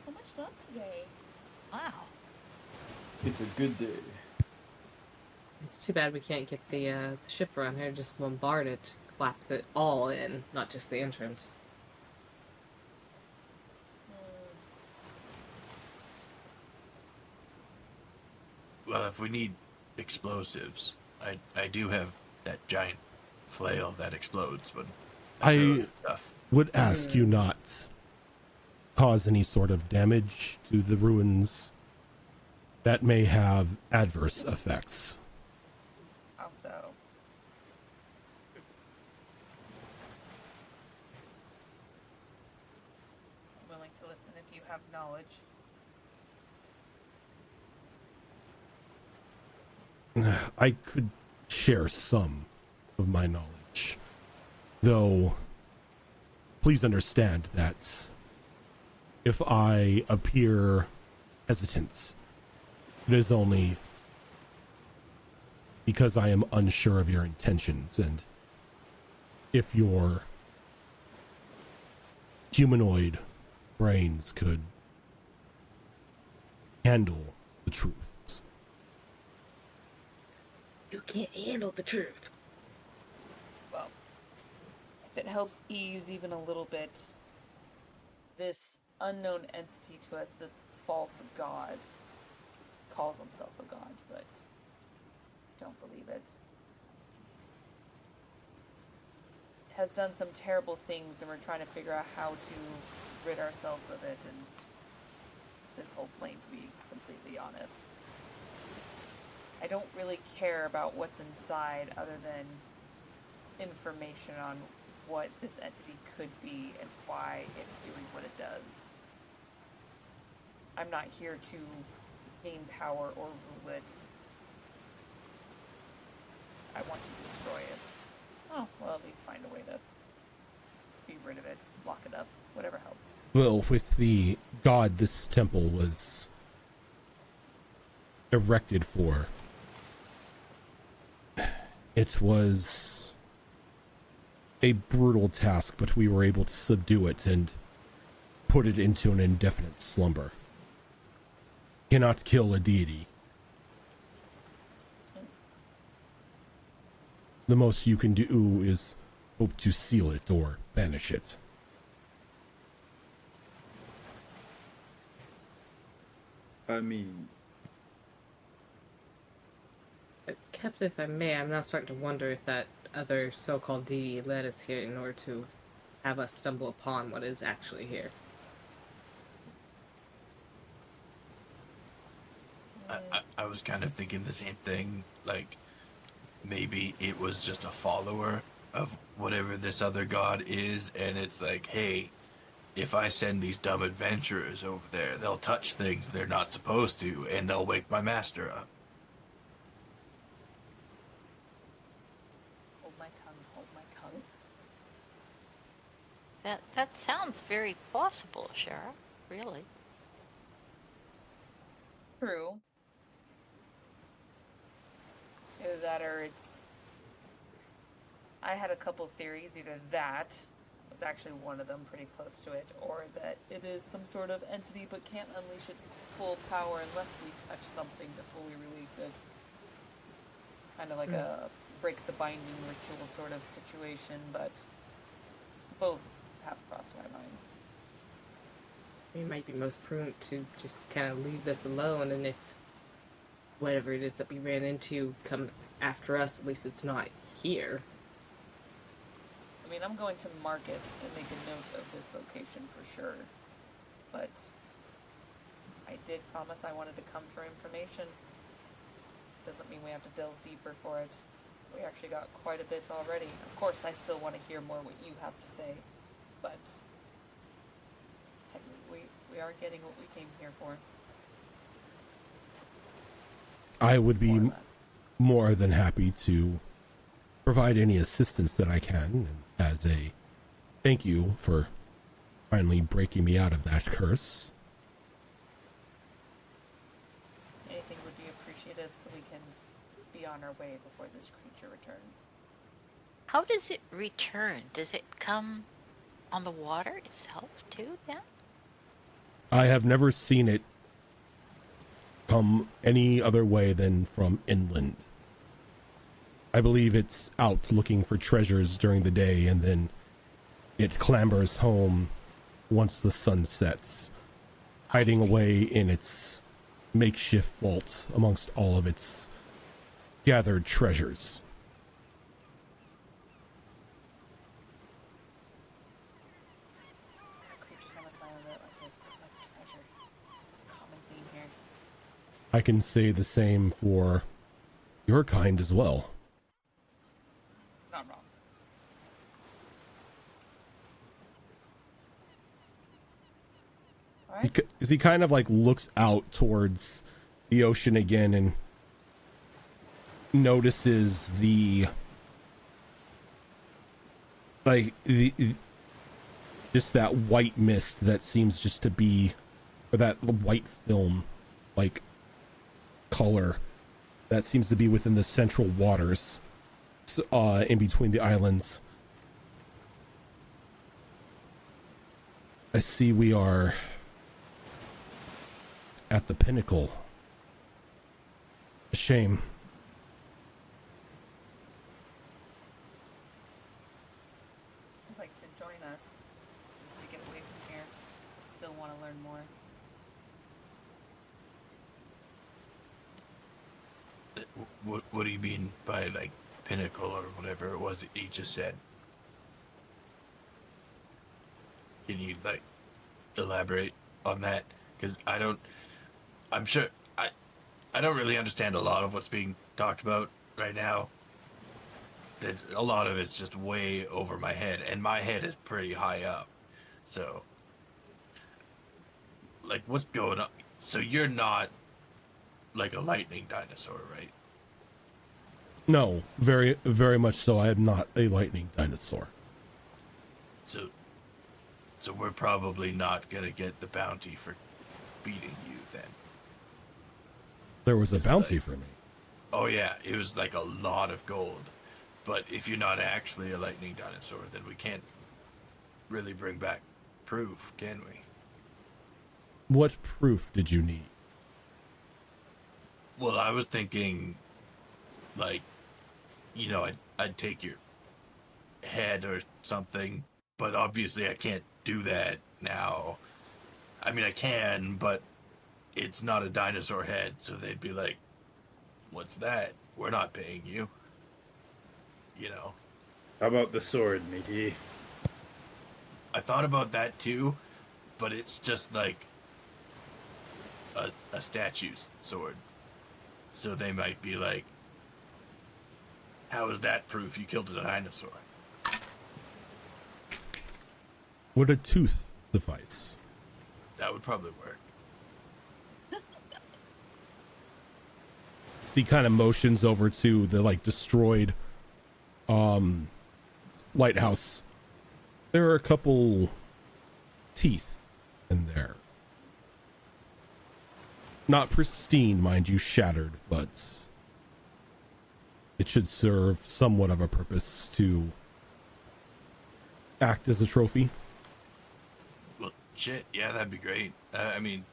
So much love today. Wow. It's a good day. It's too bad we can't get the ship around here. Just bombard it, collapse it all in, not just the entrance. Well, if we need explosives, I do have that giant flail that explodes when I throw it and stuff. Would ask you not cause any sort of damage to the ruins that may have adverse effects. Also, I'm willing to listen if you have knowledge. I could share some of my knowledge, though please understand that if I appear hesitant, it is only because I am unsure of your intentions, and if your humanoid brains could handle the truth. You can't handle the truth. Well, if it helps ease even a little bit, this unknown entity to us, this false god, calls himself a god, but don't believe it, has done some terrible things, and we're trying to figure out how to rid ourselves of it and this whole plane, to be completely honest. I don't really care about what's inside other than information on what this entity could be and why it's doing what it does. I'm not here to gain power or rule it. I want to destroy it. Oh, well, at least find a way to be rid of it, lock it up, whatever helps. Well, with the god this temple was erected for, it was a brutal task, but we were able to subdue it and put it into an indefinite slumber. Cannot kill a deity. The most you can do is hope to seal it or banish it. I mean, Captain, if I may, I'm now starting to wonder if that other so-called deity led us here in order to have us stumble upon what is actually here. I was kind of thinking the same thing. Like, maybe it was just a follower of whatever this other god is, and it's like, hey, if I send these dumb adventurers over there, they'll touch things they're not supposed to, and they'll wake my master up. Hold my tongue, hold my tongue. That sounds very plausible, Shara. Really. True. Either that or it's... I had a couple theories, either that was actually one of them, pretty close to it, or that it is some sort of entity but can't unleash its full power unless we touch something to fully release it. Kind of like a break the binding ritual sort of situation, but both have crossed my mind. It might be most prudent to just kind of leave this alone, and if whatever it is that we ran into comes after us, at least it's not here. I mean, I'm going to mark it and make a note of this location for sure, but I did promise I wanted to come for information. Doesn't mean we have to delve deeper for it. We actually got quite a bit already. Of course, I still want to hear more what you have to say, but technically we we are getting what we came here for. I would be More or less. more than happy to provide any assistance that I can as a thank you for finally breaking me out of that curse. Anything would be appreciative so we can be on our way before this creature returns. How does it return? Does it come on the water itself too then? I have never seen it come any other way than from inland. I believe it's out looking for treasures during the day, and then it clambers home once the sun sets, hiding away in its makeshift vault amongst all of its gathered treasures. Creatures on this island that like to collect treasure. It's a common theme here. I can say the same for your kind as well. Not wrong. Alright. He kind of like looks out towards the ocean again and notices the just that white mist that seems just to be, or that white film like color that seems to be within the central waters in between the islands. I see we are at the pinnacle. A shame. I'd like to join us just to get away from here. Still want to learn more. What do you mean by like pinnacle or whatever it was that you just said? Can you like elaborate on that? Because I'm sure I don't really understand a lot of what's being talked about right now. A lot of it's just way over my head, and my head is pretty high up. So, like, what's going on? So you're not like a lightning dinosaur, right? No, very, very much so. I am not a lightning dinosaur. So we're probably not gonna get the bounty for beating you then. There was a It's bounty like- for me. Oh yeah, it was like a lot of gold. But if you're not actually a lightning dinosaur, then we can't really bring back proof, can we? What proof did you need? Well, I was thinking, like, I'd take your head or something, but obviously I can't do that now. I mean, I can, but it's not a dinosaur head, so they'd be like, what's that? We're not paying you. You know? How about the sword, matey? I thought about that too, but it's just like a statue's sword. So they might be like, how is that proof you killed a dinosaur? Would a tooth suffice? That would probably work. He kind of motions over to the like destroyed lighthouse. There are a couple teeth in there. Not pristine, mind you, shattered, but it should serve somewhat of a purpose to act as a trophy. Well, shit, yeah, that'd be great. I mean,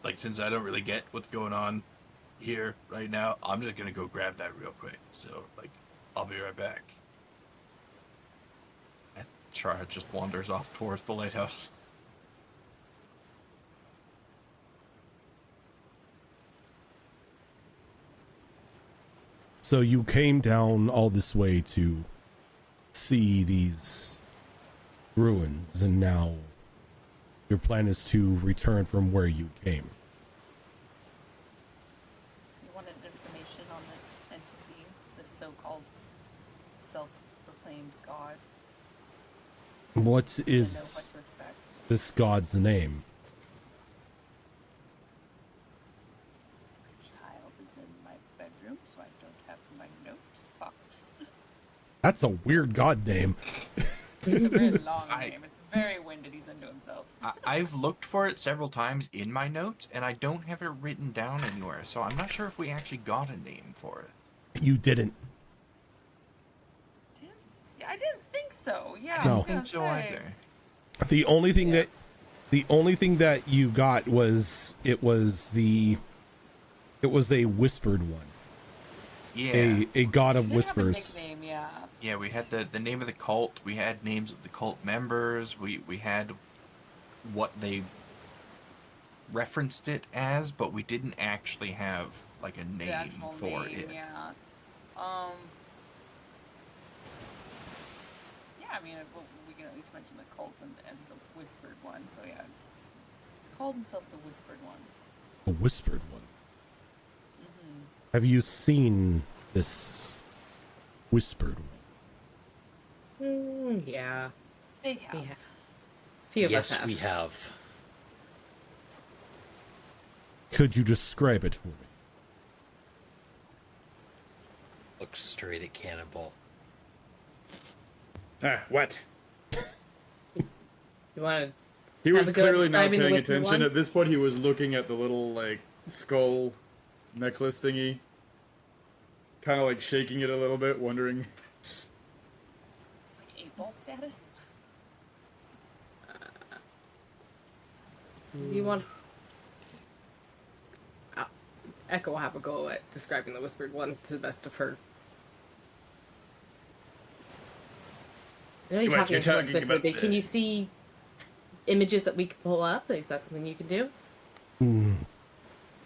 like, since I don't really get what's going on here right now, I'm just gonna go grab that real quick. So, like, I'll be right back. And Chara just wanders off towards the lighthouse. So you came down all this way to see these ruins, and now your plan is to return from where you came. You wanted information on this entity, this so-called self-proclaimed god. What To know what is to expect. this god's name? bedroom, so I don't have my notes. Fox. That's a weird god name. It's a very long I- name. It's very winded. He's into himself. I've looked for it several times in my notes, and I don't have it written down anywhere, so I'm not sure if we actually got a name for it. You didn't. Yeah, I didn't think so. Yeah, I I don't was No. gonna think so say. either. The only thing Yeah. that you got was it was a whispered one. Yeah. A god of They have a whispers. nickname, yeah. Yeah, we had the name of the cult, we had names of the cult members, we had what they referenced it as, but we didn't actually have like a The name actual for name, it. yeah. Yeah, I mean, we can at least mention the cult and the whispered one. So yeah, he calls himself the whispered one. A whispered one. Mm-hmm. Have you seen this whispered one? Yeah. They have. We have. Few of us Yes, have. we have. Could you describe it for me? Look straight at Cannonball. What? You want to? He Have was a go clearly not describing the paying whispered attention. one? At this point, he was looking at the little, like, skull necklace thingy. Kind of, like, shaking it a little bit, wondering... It's like 8-ball status. Do you want? Echo will have a go at describing the whispered one to the best of her. I know you're What, talking you're into us, talking but about can the- you see images that we can pull up? Is that something you can do?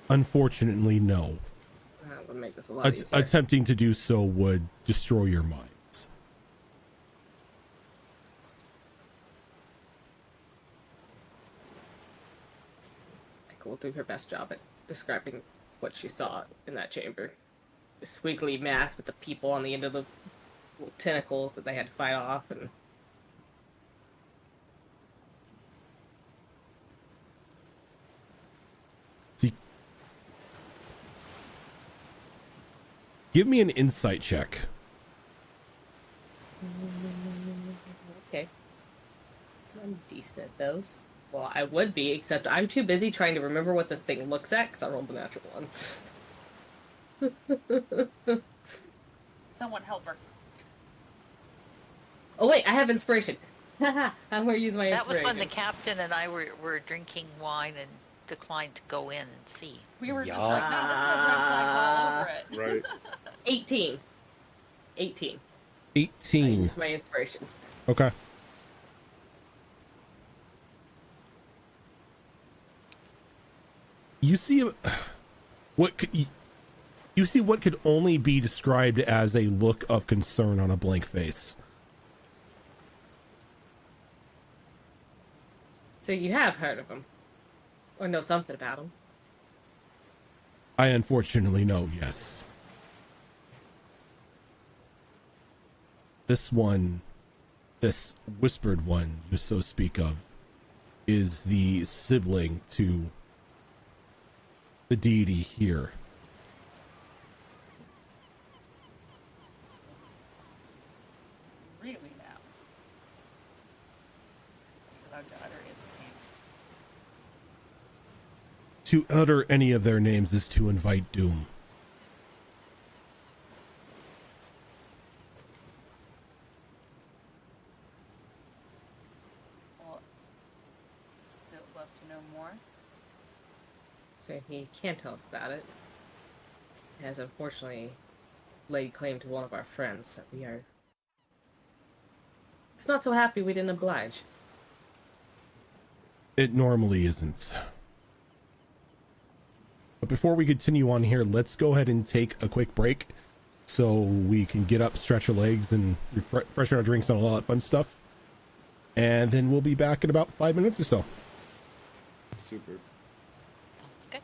Unfortunately, no. That would make this a lot easier. Attempting to do so would destroy your minds. Echo will do her best job at describing what she saw in that chamber. The squiggly mass with the people on the end of the little tentacles that they had to fight off, and See, give me an insight check. okay. I'm decent at those. Well, I would be, except I'm too busy trying to remember what this thing looks at because I rolled the natural one. Someone help her. Oh wait, I have inspiration. Haha, I'm going to use my That was inspiration. when the captain and I were drinking wine and declined to go in and see. We were just Yeah. like, no, this has red flags all over it. Right. 18. 18. I 18. used my inspiration. Okay. You see what could you see what could only be described as a look of concern on a blank face. So you have heard of him. Or know something about him. I unfortunately know, yes. This one, this whispered one you so speak of, is the sibling to the deity here. Really now. Allowed to utter its name. To utter any of their names is to invite doom. Well, still love to know more. So he can't tell us about it. He has unfortunately laid claim to one of our friends that we are. It's not so happy we didn't oblige. It normally isn't. But before we continue on here, let's go ahead and take a quick break so we can get up, stretch our legs, and freshen our drinks and all that fun stuff. And then we'll be back in about 5 minutes or so. Super. Sounds good.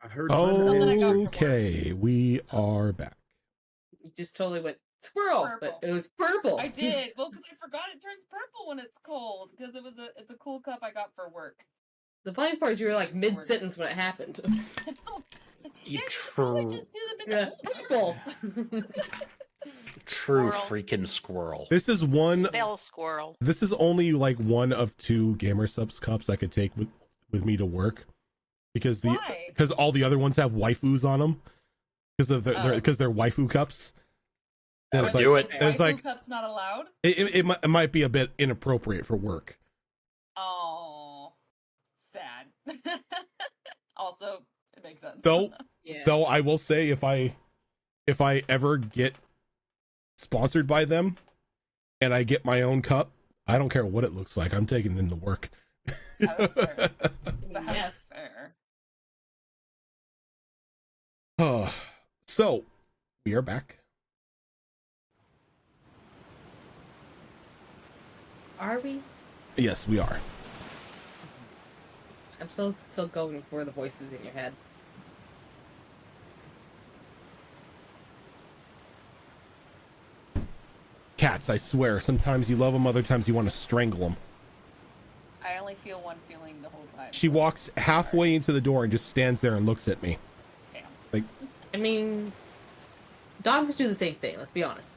I heard Something I got from work. Okay, we are back. You just totally went squirrel, Purple. but it was purple. I did. Well, because I forgot it turns purple when it's cold. Because it's a cool cup I got for work. The funny part is you were like It's for mid sentence when it happened. It's like, You yeah, should probably true- just do the Yeah, purple. True Squirrel. freaking squirrel. This is one. Spell squirrel. This is only like one of 2 Gamer Subs cups I could take with me to work, because Why? because all the other ones have waifus on them because of because they're waifu cups. And it's Do like, it. It's Waifu like cup's not allowed. it might be a bit inappropriate for work. Oh, sad. Also, it makes sense. Though Yeah. though I will say, if I ever get sponsored by them and I get my own cup, I don't care what it looks like. I'm taking it into work. That's fair. That's Yes. fair. So we are back. Are we? Yes, we are. I'm still going for the voices in your head. Cats, I swear. Sometimes you love them, other times you want to strangle them. I only feel one feeling the whole time. She walks halfway into the door and just stands there and looks at me. Damn. Like, I mean, dogs do the same thing. Let's be honest.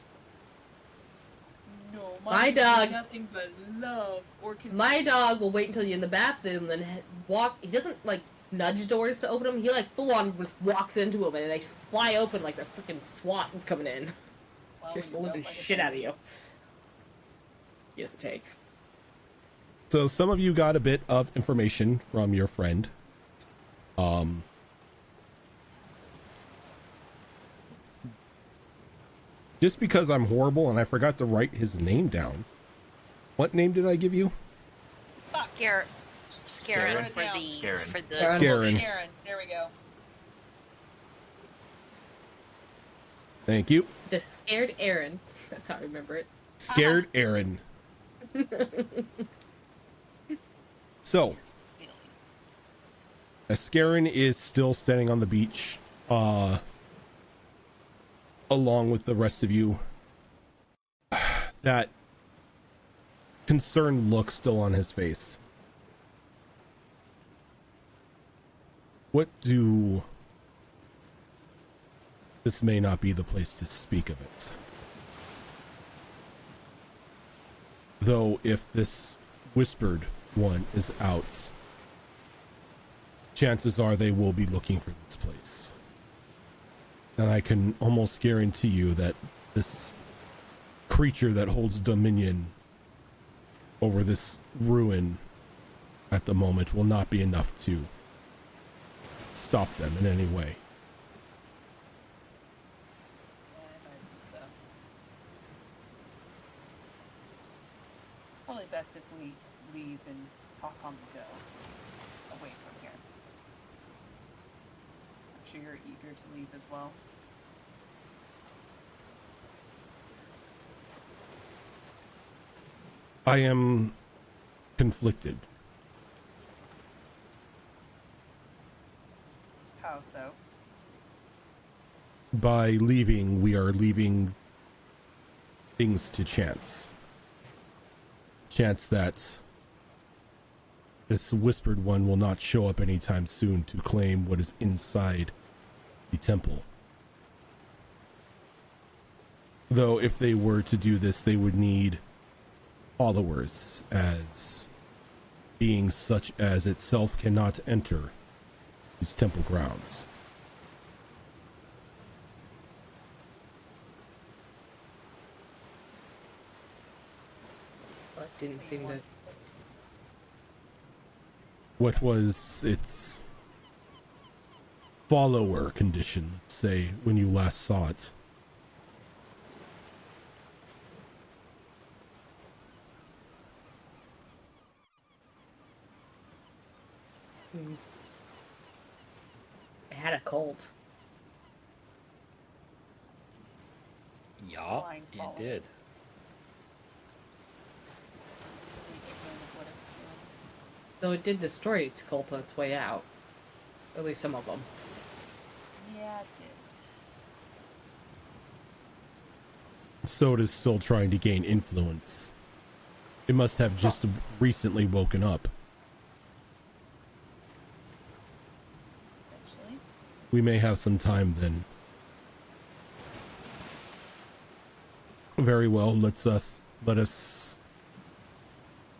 No, My mine do dog- Nothing but love or My dog will wait until you're in the bathroom, then walk. He doesn't like nudge doors to open them. He like full on just walks into them, and they fly open like they're freaking SWATs coming in. Well, Just you living don't like shit it. out of you. Yes, to take. so some of you got a bit of information from your friend. Just because I'm horrible and I forgot to write his name down. What name did I give you? Scarin Scarin. for the Scarin. for the Scarin. Karen, there we go. Thank you. It's a scared Aaron. That's how I remember it. Scared Aaron. So, Scarin is still standing on the beach, along with the rest of you. That concerned look still on his face. What do... This may not be the place to speak of it. Though if this whispered one is out, chances are they will be looking for this place. And I can almost guarantee you that this creature that holds dominion over this ruin at the moment will not be enough to stop them in any way. So. Probably best if we leave and talk on the go, away from here. I'm sure you're eager to leave as well. I am conflicted. How so? By leaving, we are leaving things to chance. Chance that this whispered one will not show up anytime soon to claim what is inside the temple. Though if they were to do this, they would need followers, as beings such as itself cannot enter these temple grounds. But didn't seem to. What was its follower condition, let's say, when you last saw it? It had a cult. Yeah, Blind it follows. did. Be ignorant of what it's doing. Though it did destroy its cult on its way out. At least some of them. Soda's still trying to gain influence. It must have just recently woken up. Essentially. We may have some time then. Very well, let us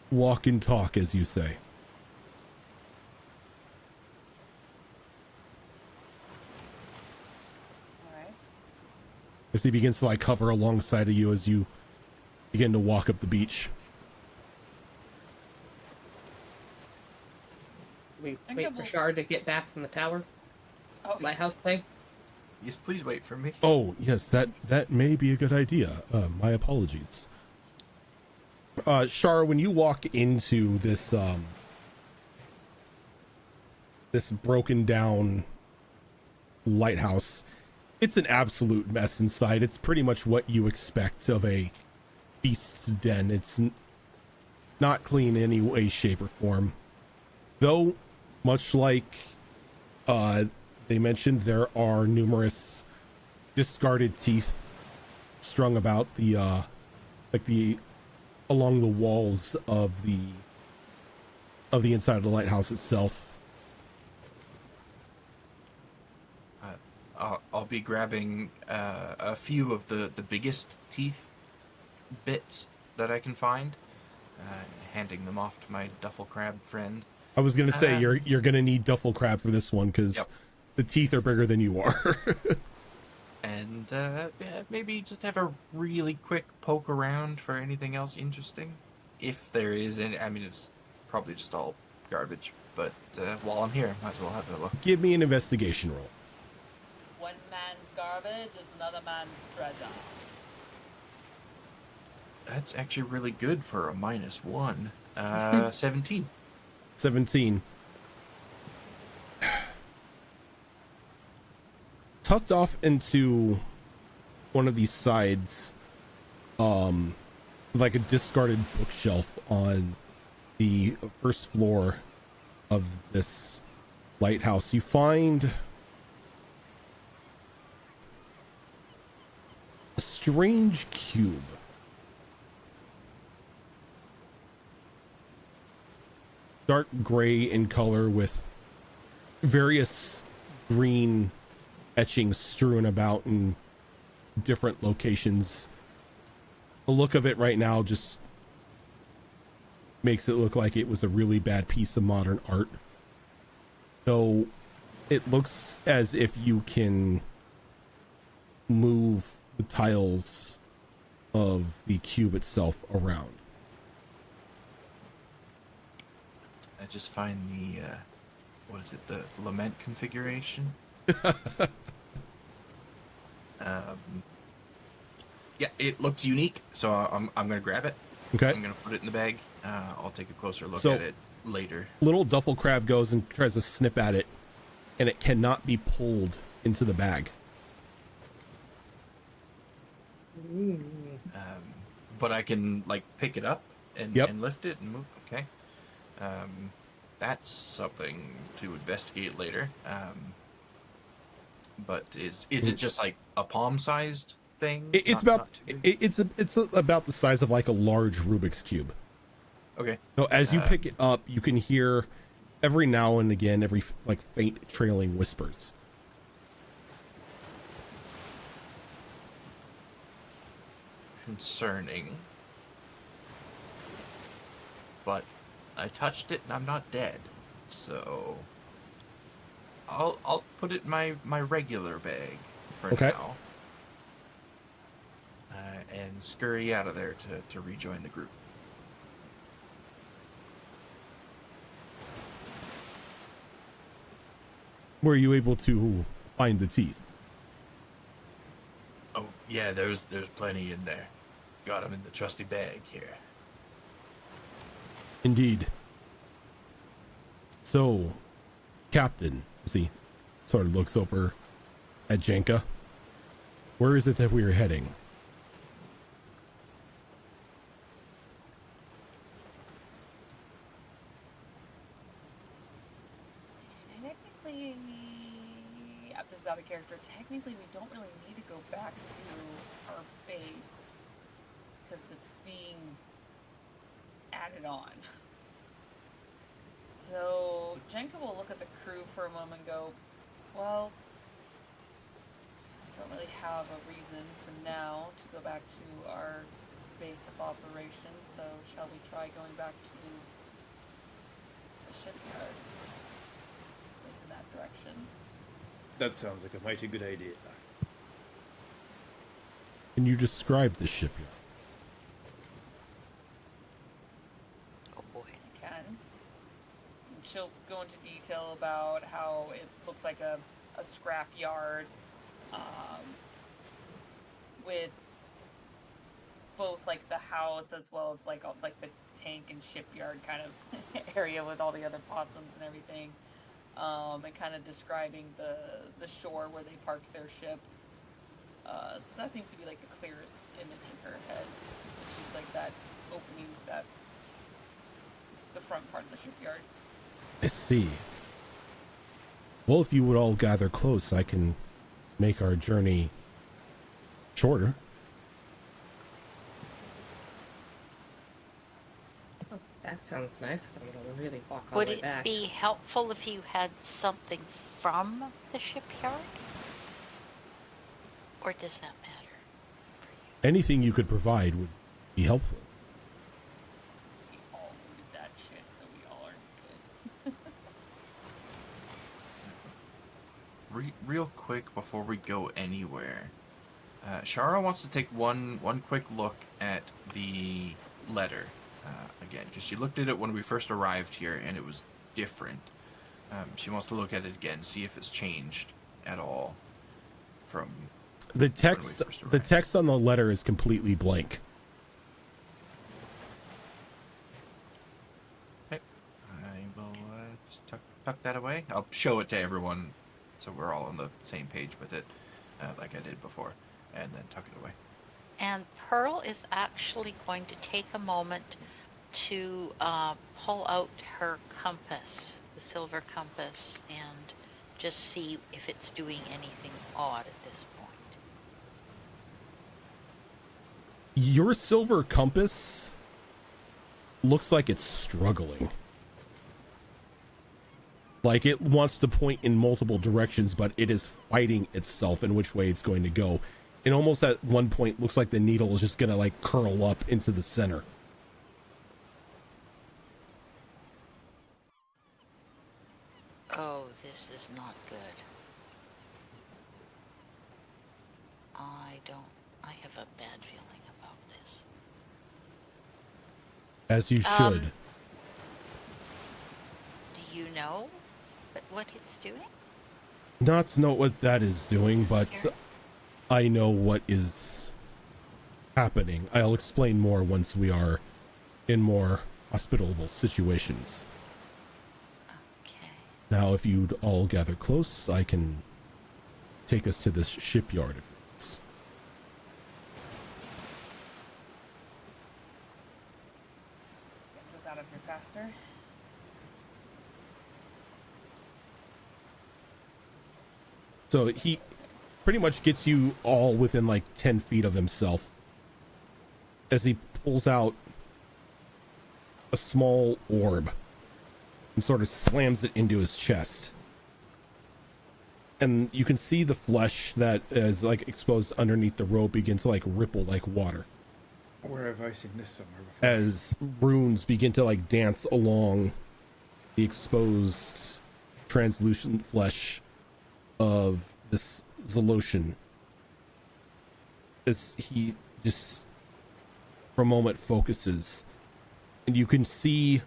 walk and talk, as you say. All right. As he begins to like hover alongside of you as you begin to walk up the beach. We I'm wait gonna for move- Shard to get back from the tower Oh, lighthouse thing. Yes, please wait for me. Oh, yes, that may be a good idea. My apologies. Shar, when you walk into this this broken down lighthouse, it's an absolute mess inside. It's pretty much what you expect of a beast's den. It's not clean in any way, shape, or form. Though, much like they mentioned, there are numerous discarded teeth strung about the along the walls of the inside of the lighthouse itself. I'll be grabbing a few of the biggest teeth bits that I can find, handing them off to my duffel crab friend. I was gonna say you're gonna need duffel crab for this one because Yep. the teeth are bigger than you are. And maybe just have a really quick poke around for anything else interesting, if there is any. I mean, it's probably just all garbage, but while I'm here, might as well have a look. Give me an investigation roll. one man's garbage is another man's treasure. That's actually really good for a -1. 17. 17. Tucked off into one of these sides, like a discarded bookshelf on the first floor of this lighthouse, you find a strange cube. Dark gray in color with various green etchings strewn about in different locations. The look of it right now just makes it look like it was a really bad piece of modern art. Though it looks as if you can move the tiles of the cube itself around. I just find the what is it, the lament configuration. Yeah, it looks unique, so I'm gonna grab it. Okay. I'm gonna put it in the bag. I'll take a closer look So- at it later. Little duffel crab goes and tries to snip at it, and it cannot be pulled into the bag. But I can like pick it up and, Yep. and lift it and move. Okay. That's something to investigate later. But is it just like a palm-sized thing? It's Not about too big? it's about the size of like a large Rubik's cube. Okay. So as you pick it up, you can hear every now and again, every like faint trailing whispers. Concerning. But I touched it and I'm not dead. So I'll put it in my regular bag for Okay. now. And scurry out of there to rejoin the group. Were you able to find the teeth? Oh yeah, there's plenty in there. Got them in the trusty bag here. Indeed. So, Captain, as he sort of looks over at Jenka, where is it that we are heading? Technically, this is out of character. Technically, we don't really need to go back to our base. because it's being added on. So Jenka will look at the crew for a moment and go, well, I don't really have a reason for now to go back to our base of operations, so shall we try going back to the shipyard? At least in that direction. That sounds like a mighty good idea. Can you describe the shipyard? Oh boy. I can. And she'll go into detail about how it looks like a scrap yard, with both like the house as well as like all, like the tank and shipyard kind of area with all the other possums and everything, and kind of describing the shore where they parked their ship. So that seems to be like the clearest image in her head. She's like that opening, that the front part of the shipyard. I see. Well, if you would all gather close, I can make our journey shorter. Oh, that sounds nice. I don't want to really walk all Would the way it back. be helpful if you had something from the shipyard? Or does that matter for you? Anything you could provide would be helpful. We all need that shit, so we all are good. Real quick before we go anywhere, Shara wants to take one quick look at the letter again, because she looked at it when we first arrived here and it was different. She wants to look at it again, see if it's changed at all from The text on the letter is completely blank. Okay, I will just tuck that away. I'll show it to everyone so we're all on the same page with it, like I did before, and then tuck it away. And Pearl is actually going to take a moment to pull out her compass, the silver compass, and just see if it's doing anything odd at this point. Your silver compass looks like it's struggling. Like it wants to point in multiple directions, but it is fighting itself in which way it's going to go. It almost at one point looks like the needle is just going to like curl up into the center. Oh, this is not good. I have a bad feeling about this. As you should. Do you know what it's doing? Not to know what that is doing, but I know what is happening. I'll explain more once we are in more hospitable situations. Okay. Now, if you'd all gather close, I can take us to this shipyard. Gets us out of here faster. So he pretty much gets you all within like 10 feet of himself as he pulls out a small orb and sort of slams it into his chest. And you can see the flesh that is like exposed underneath the robe begin to like ripple like water. Where have I seen this somewhere before? As runes begin to like dance along the exposed translucent flesh of this Xel'locen, as he just for a moment focuses, and you can see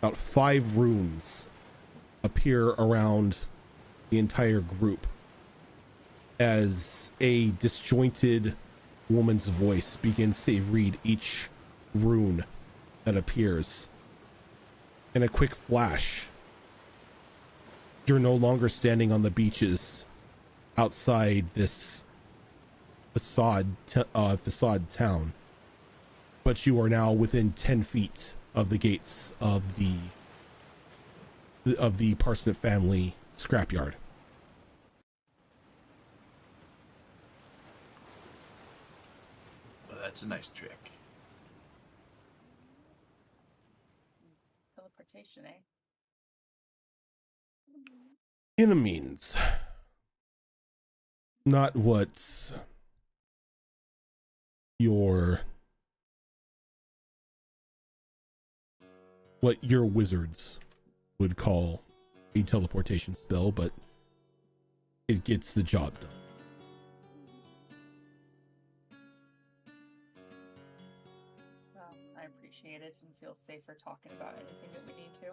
about 5 runes appear around the entire group as a disjointed woman's voice begins to read each rune that appears. In a quick flash, you're no longer standing on the beaches outside this facade town, but you are now within 10 feet of the gates of the Parsnip family scrapyard. Well, that's a nice trick. Teleportation, eh? In a means. Not what your wizards would call a teleportation spell, but it gets the job done. Well, I appreciate it and feel safer talking about anything that we need to.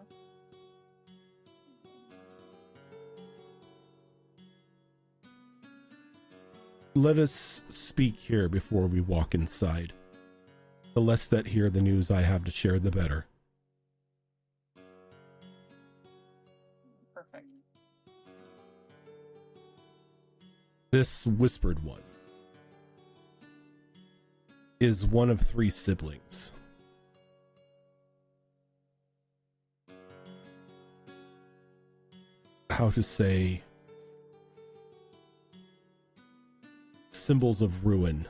Let us speak here before we walk inside. The less that hear the news I have to share, the better. Perfect. This whispered one is one of 3 siblings. How to say, symbols of ruin.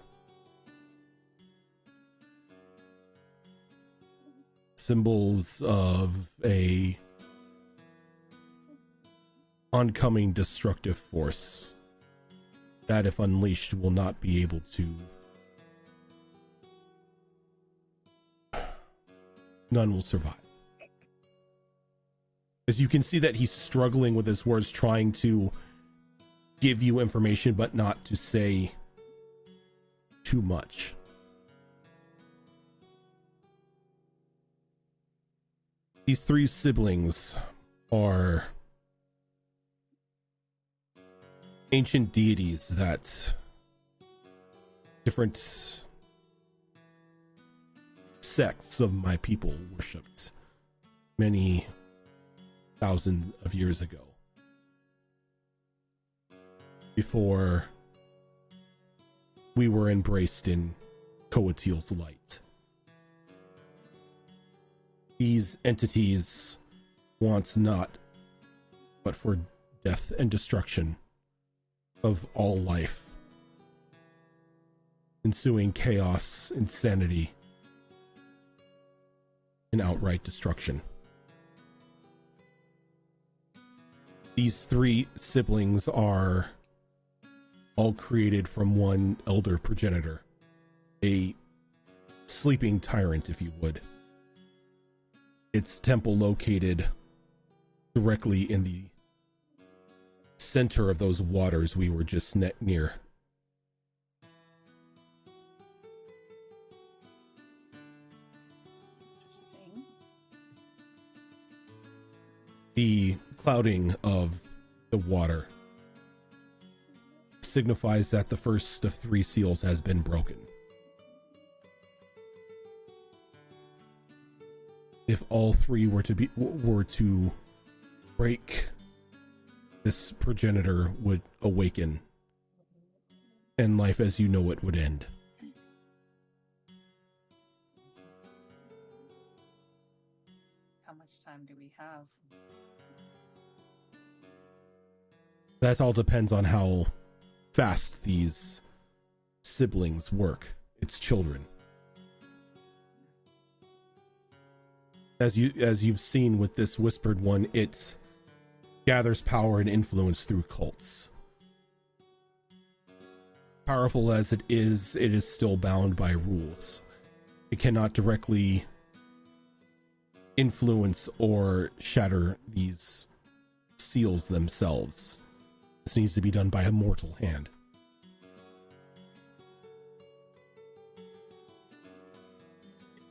Symbols of a oncoming destructive force that, if unleashed, will not be able to. None will survive. As you can see that he's struggling with his words, trying to give you information, but not to say too much. These 3 siblings are ancient deities that different sects of my people worshipped many thousands of years ago, before we were embraced in Coatil's light. These entities want not but for death and destruction of all life, ensuing chaos, insanity, and outright destruction. These 3 siblings are all created from one elder progenitor, a sleeping tyrant, if you would. Its temple located directly in the center of those waters we were just near. Interesting. The clouding of the water signifies that the first of 3 seals has been broken. If all 3 were to break, this progenitor would awaken, and life as you know it would end. How much time do we have? That all depends on how fast these siblings work. It's children. As you've seen with this whispered one, it gathers power and influence through cults. Powerful as it is still bound by rules. It cannot directly influence or shatter these seals themselves. This needs to be done by a mortal hand.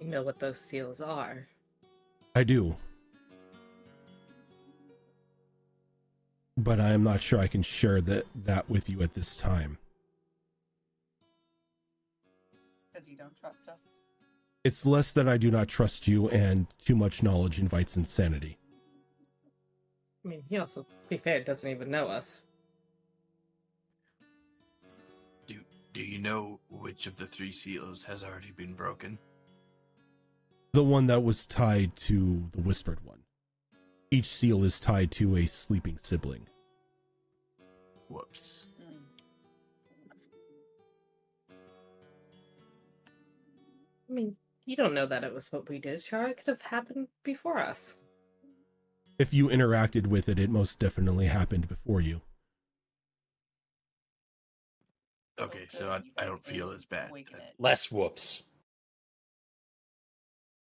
You know what those seals are. I do. But I am not sure I can share that with you at this time. Because you don't trust us. It's less that I do not trust you, and too much knowledge invites insanity. I mean, he also, to be fair, doesn't even know us. Do you know which of the 3 seals has already been broken? The one that was tied to the whispered one. Each seal is tied to a sleeping sibling. Whoops. I mean, You don't know that it was what we did, Char. It could have happened before us. If you interacted with it, it most definitely happened before you. Okay, so good, you I guys don't did feel as bad. awaken it. Less whoops.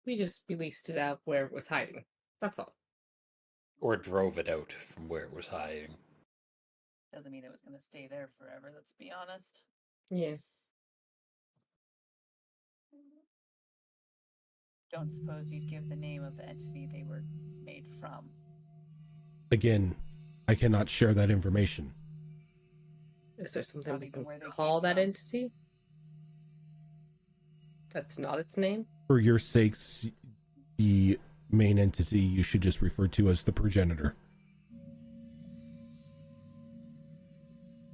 We just released it out where it was hiding. That's all. Or drove it out from where it was hiding. Doesn't mean it was going to stay there forever, let's be honest. Yeah. Don't suppose you'd give the name of the entity they were made from. Again, I cannot share that information. Is there something Not we even can where they call came that from. entity? That's not its name? For your sakes, the main entity you should just refer to as the progenitor.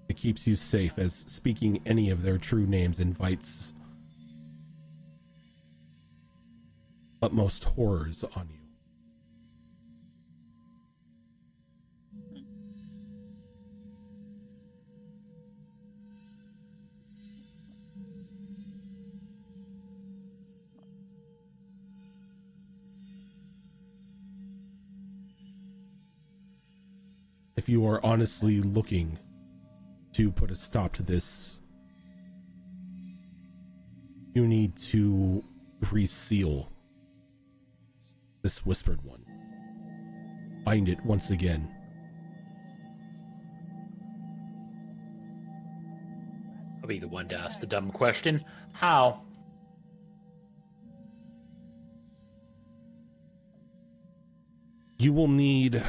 It keeps you safe, as speaking any of their true names invites utmost horrors on you. If you are honestly looking to put a stop to this, you need to reseal this whispered one. Find it once again. I'll be the one to ask the dumb question. How? You will need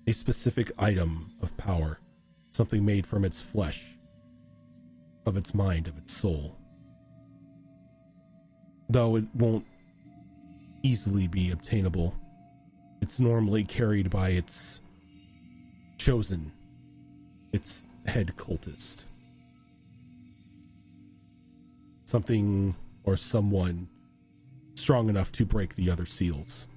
a specific item of power, something made from its flesh, of its mind, of its soul. Though it won't easily be obtainable, it's normally carried by its chosen, its head cultist. Something or someone strong enough to break the other seals.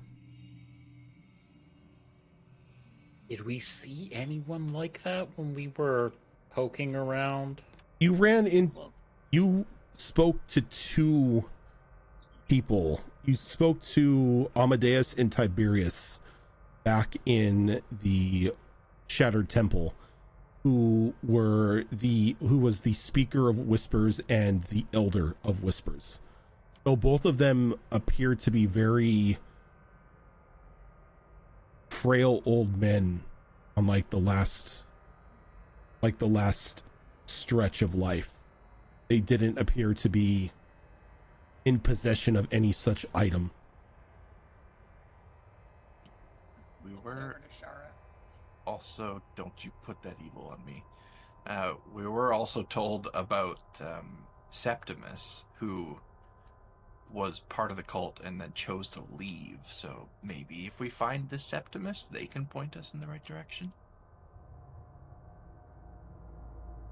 Did we see anyone like that when we were poking around? You ran in, Well, you spoke to two people. You spoke to Amadeus and Tiberius back in the Shattered Temple, who was the speaker of whispers and the elder of whispers. So both of them appear to be very frail old men on like the last stretch of life. They didn't appear to be in possession of any such item. We looks were over to Shara. also, don't you put that evil on me. We were also told about Septimus, who was part of the cult and then chose to leave. So maybe if we find this Septimus, they can point us in the right direction.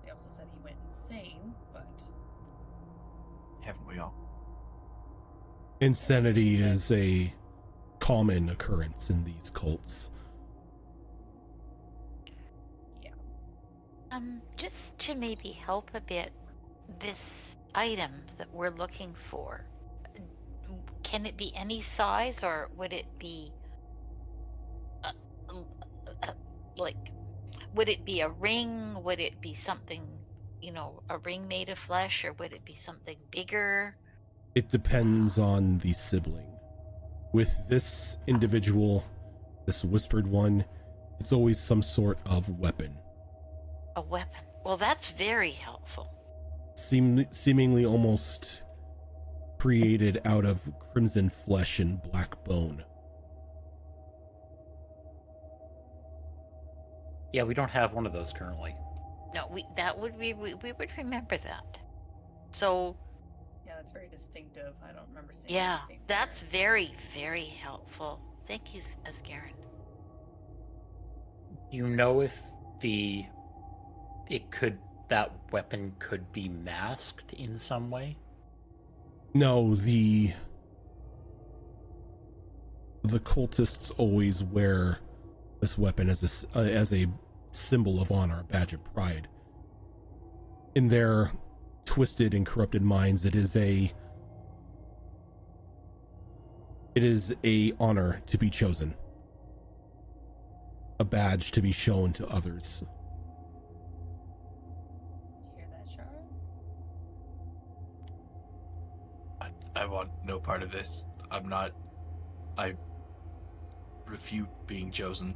They also said he went insane, but Haven't we all? Insanity is a common occurrence in these cults. yeah. Just to maybe help a bit, this item that we're looking for, can it be any size, or would it be like, would it be a ring? Would it be something, a ring made of flesh, or would it be something bigger? It depends on the sibling. With this individual, this whispered one, it's always some sort of weapon. A weapon. Well, that's very helpful. Seemingly almost created out of crimson flesh and black bone. Yeah, we don't have one of those currently. No, we would remember that. So Yeah, that's very distinctive. I don't remember seeing yeah, anything that's there. very, very helpful. Thank you, Ascarin. You know if that weapon could be masked in some way? No, the cultists always wear this weapon as a symbol of honor, a badge of pride. In their twisted and corrupted minds, it is a It is a honor to be chosen. A badge to be shown to others. You hear that, Shara? I want no part of this. I refute being chosen.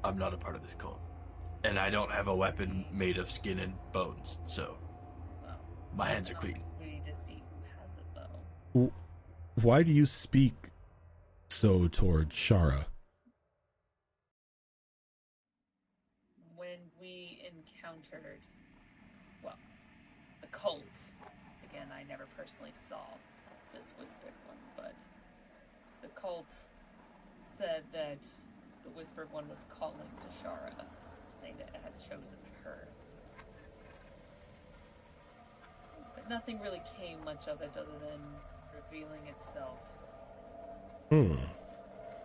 I'm not a part of this cult. And I don't have a weapon made of skin and bones, so Well, my hands are clean. we need to see who has it, though. Why do you speak so toward Shara? When we encountered, well, the cult, again, I never personally saw this whispered one, but the cult said that the whispered one was calling to Shara, saying that it has chosen her. But nothing really came much of it other than revealing itself.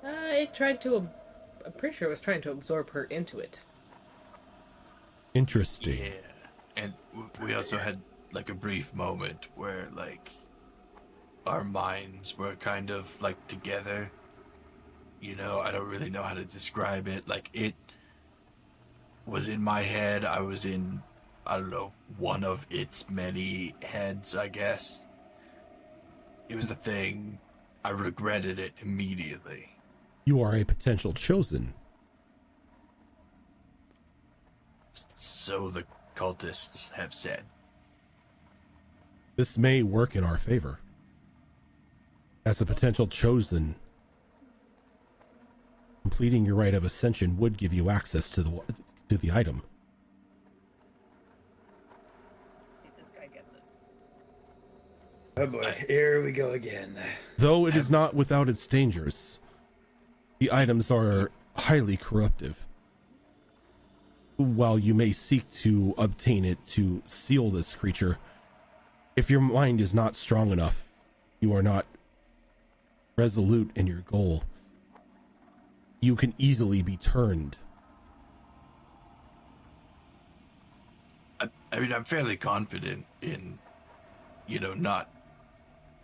It tried to. I'm pretty sure it was trying to absorb her into it. Interesting. Yeah. And we also had like a brief moment where like our minds were kind of like together. You know, I don't really know how to describe it. Like it was in my head. I was in, I don't know, one of its many heads, I guess. It was a thing. I regretted it immediately. You are a potential chosen. So the cultists have said. This may work in our favor. As a potential chosen, completing your rite of ascension would give you access to the item. See if this guy gets it. Oh boy, here we go again. Though it is not without its dangers, the items are highly corruptive. While you may seek to obtain it to seal this creature, if your mind is not strong enough, you are not resolute in your goal, you can easily be turned. I mean, I'm fairly confident in, you know, not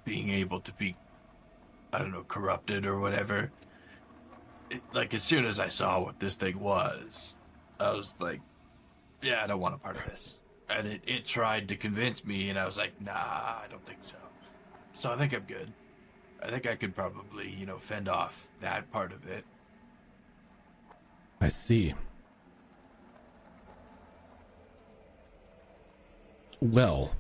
being able to be, I don't know, corrupted or whatever. Like, as soon as I saw what this thing was, I was like, yeah, I don't want a part of this. And it tried to convince me, and I was like, nah, I don't think so. So I think I'm good. I think I could probably, you know, fend off that part of it. I see. Well,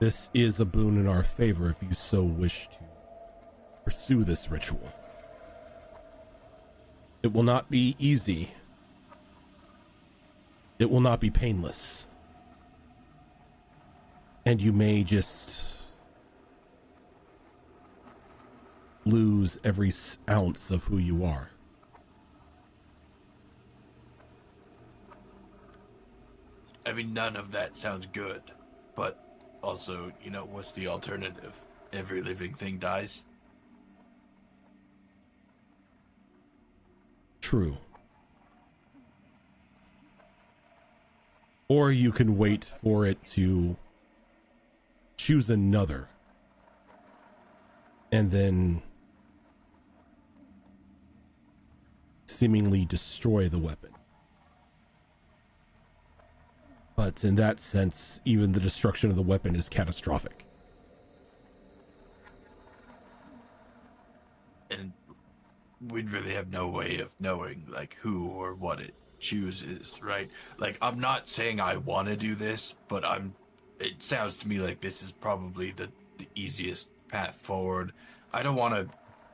this is a boon in our favor if you so wish to pursue this ritual. It will not be easy. It will not be painless. And you may just lose every ounce of who you are. I mean, none of that sounds good. But also, you know, what's the alternative? Every living thing dies? True. Or you can wait for it to choose another and then seemingly destroy the weapon. But in that sense, even the destruction of the weapon is catastrophic. And we'd really have no way of knowing, like, who or what it chooses, right? Like, I'm not saying I want to do this, but it sounds to me like this is probably the easiest path forward. I don't want to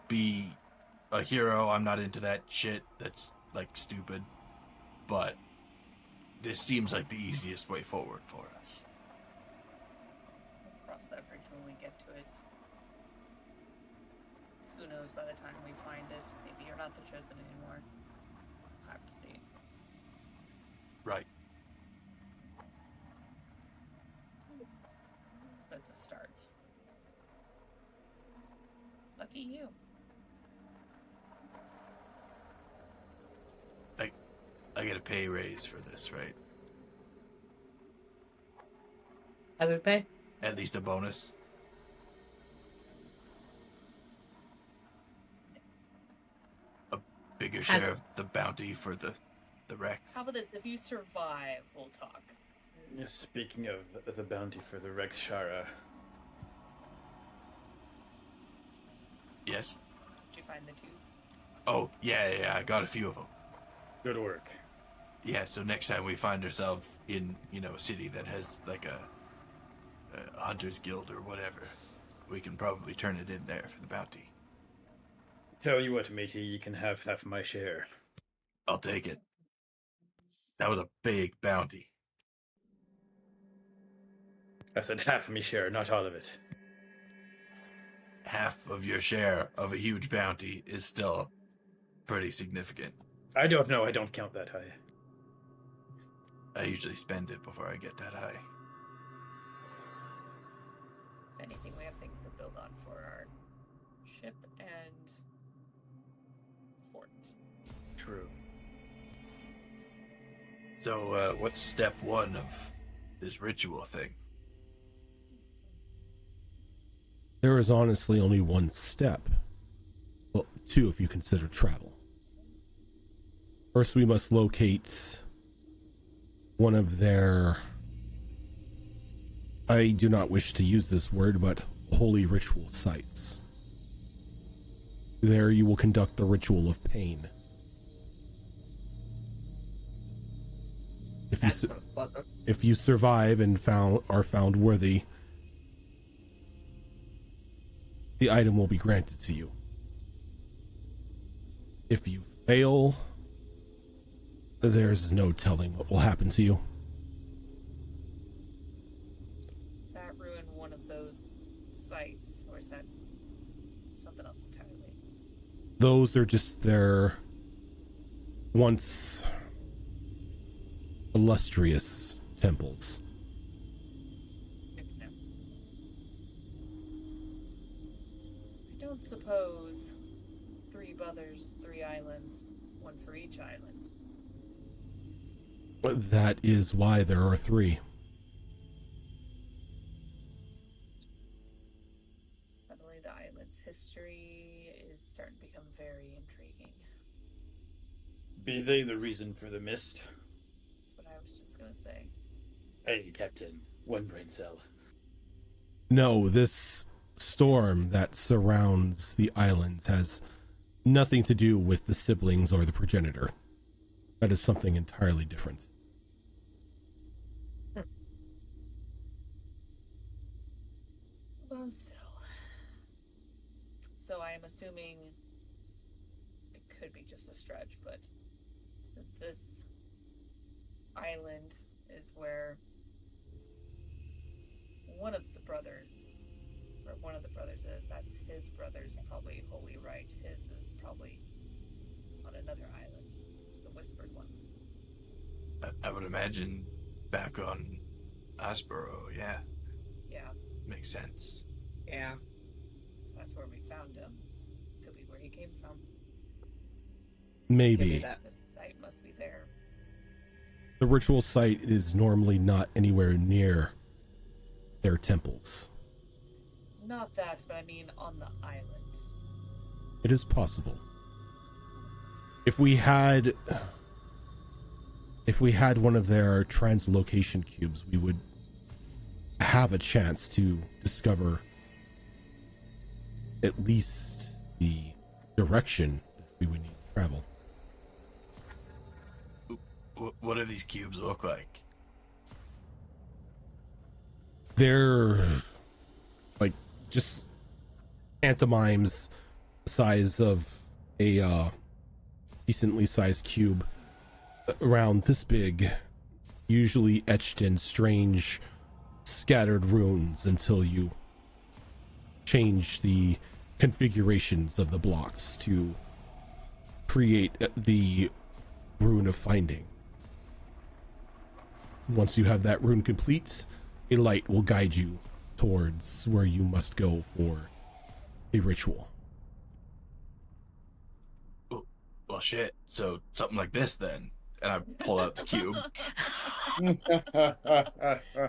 be a hero. I'm not into that shit. That's, like, stupid. But this seems like the easiest way forward for us. We'll cross that bridge when we get to it. Who knows by the time we find it? Maybe you're not the chosen anymore. We'll have to see. Right. But to start. Lucky you. I get a pay raise for this, right? Hazard pay? At least a bonus. bigger share of the bounty for the Rex. How about this? If you survive, we'll talk. Speaking of the bounty for the Rex Shara, Yes? Did you find the tooth? Oh, yeah, I got a few of them. good work. Yeah, so next time we find ourselves in, a city that has like a hunter's guild or whatever, we can probably turn it in there for the bounty. Tell you what, matey, you can have half my share. I'll take it. That was a big bounty. I said half my share, not all of it. Half of your share of a huge bounty is still pretty significant. I don't know, I don't count that high. I usually spend it before I get that high. If anything, we have things to build on for our ship and fort. True. So, what's step one of this ritual thing? There is honestly only one step. Well, two if you consider travel. First, we must locate one of their, I do not wish to use this word, but holy ritual sites. There you will conduct the ritual of pain. If you, Sounds pleasant. if you survive and are found worthy, the item will be granted to you. If you fail, there's no telling what will happen to you. Is that ruin one of those sites, or is that something else entirely? Those are just their once illustrious temples. Good to know. I don't suppose 3 brothers, 3 islands, one for each island. That is why there are 3. Suddenly the island's history is starting to become very intriguing. Be they the reason for the mist? That's what I was just gonna say. Hey, Captain. One brain cell. No, this storm that surrounds the islands has nothing to do with the siblings or the progenitor. That is something entirely different. Well, still. So I am assuming it could be just a stretch, but since this island is where one of the brothers is, that's his brother's probably holy right. His is probably on another island, the Whispered Ones. I would imagine back on Aspero, yeah. Yeah, Makes sense. Yeah. that's where we found him. Could be where he came from. Maybe. that. The site must be there. The ritual site is normally not anywhere near their temples. Not that, but I mean on the island. It is possible. If we had one of their translocation cubes, we would have a chance to discover at least the direction that we would need to travel. What do these cubes look like? They're like just pantomimes the size of a decently sized cube, around this big, usually etched in strange scattered runes until you change the configurations of the blocks to create the rune of finding. Once you have that rune complete, a light will guide you towards where you must go for a ritual. Well, shit. So something like this then. And I pull out the cube.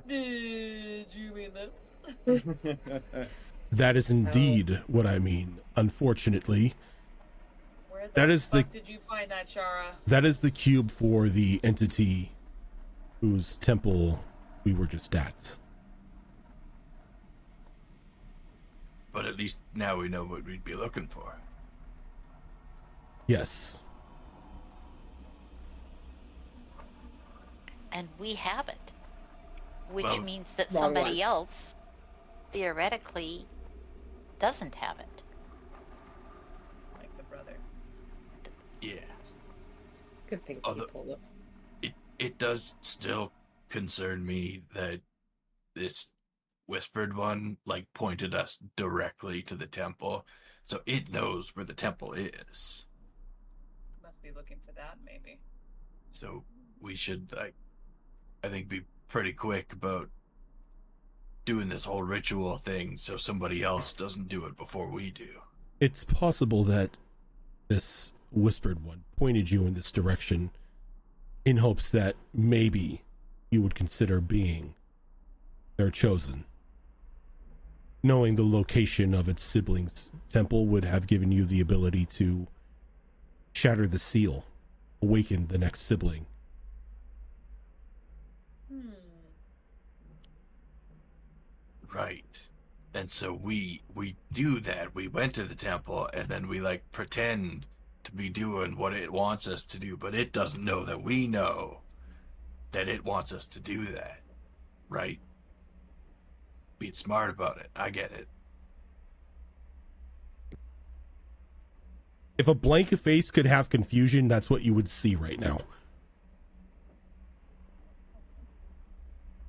Did you mean this? That is indeed what I mean. Unfortunately, Where That is the fuck did you find that, Shara? that is the cube for the entity whose temple we were just at. But at least now we know what we'd be looking for. Yes. And we have it. Which Well, means that wrong somebody one. else, theoretically, doesn't have it. Like the brother. Yeah. Good thing Although- he pulled it. It does still concern me that this whispered one, like, pointed us directly to the temple. So it knows where the temple is. Must be looking for that, maybe. So we should, like, I think be pretty quick about doing this whole ritual thing so somebody else doesn't do it before we do. It's possible that this whispered one pointed you in this direction in hopes that maybe you would consider being their chosen. Knowing the location of its sibling's temple would have given you the ability to shatter the seal, awaken the next sibling. Right. And so we do that. We went to the temple and then we, like, pretend to be doing what it wants us to do, but it doesn't know that we know that it wants us to do that. Right? Being smart about it. I get it. If a blank face could have confusion, that's what you would see right now.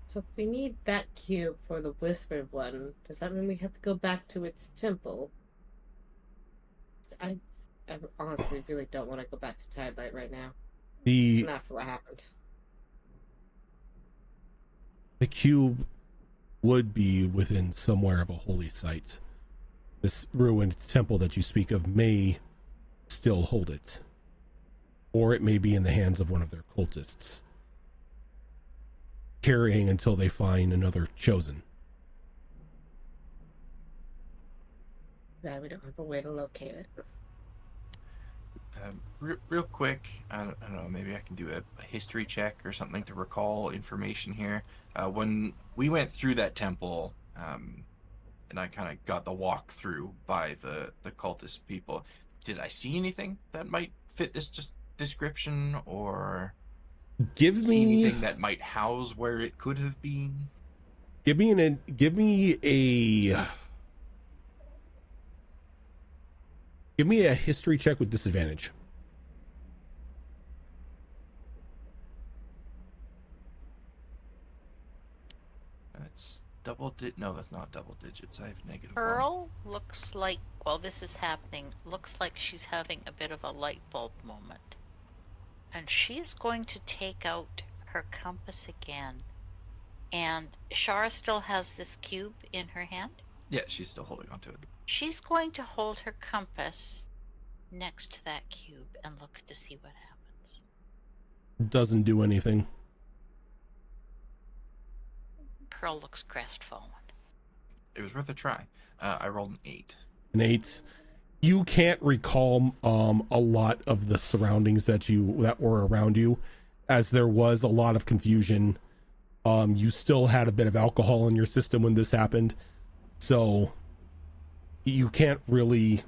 So if we need that cube for the whispered one, does that mean we have to go back to its temple? I honestly really don't want to go back to Tidelight right now. The Not after what happened. cube would be within somewhere of a holy site. This ruined temple that you speak of may still hold it. Or it may be in the hands of one of their cultists, carrying until they find another chosen. Yeah, we don't have a way to locate it. Real quick, I don't know, maybe I can do a history check or something to recall information here. When we went through that temple, and I kind of got the walk through by the cultist people, did I see anything that might fit this just description, or Give see me anything that might house where it could have been? give me a history check with disadvantage. That's no, that's not double digits. I have -1. Pearl looks like, while this is happening, looks like she's having a bit of a light bulb moment. And she's going to take out her compass again. And Shara still has this cube in her hand. Yeah, she's still holding on to it. She's going to hold her compass next to that cube and look to see what happens. Doesn't do anything. Pearl looks crestfallen. It was worth a try. I rolled an 8. An 8. You can't recall a lot of the surroundings that were around you, as there was a lot of confusion. You still had a bit of alcohol in your system when this happened, so you can't really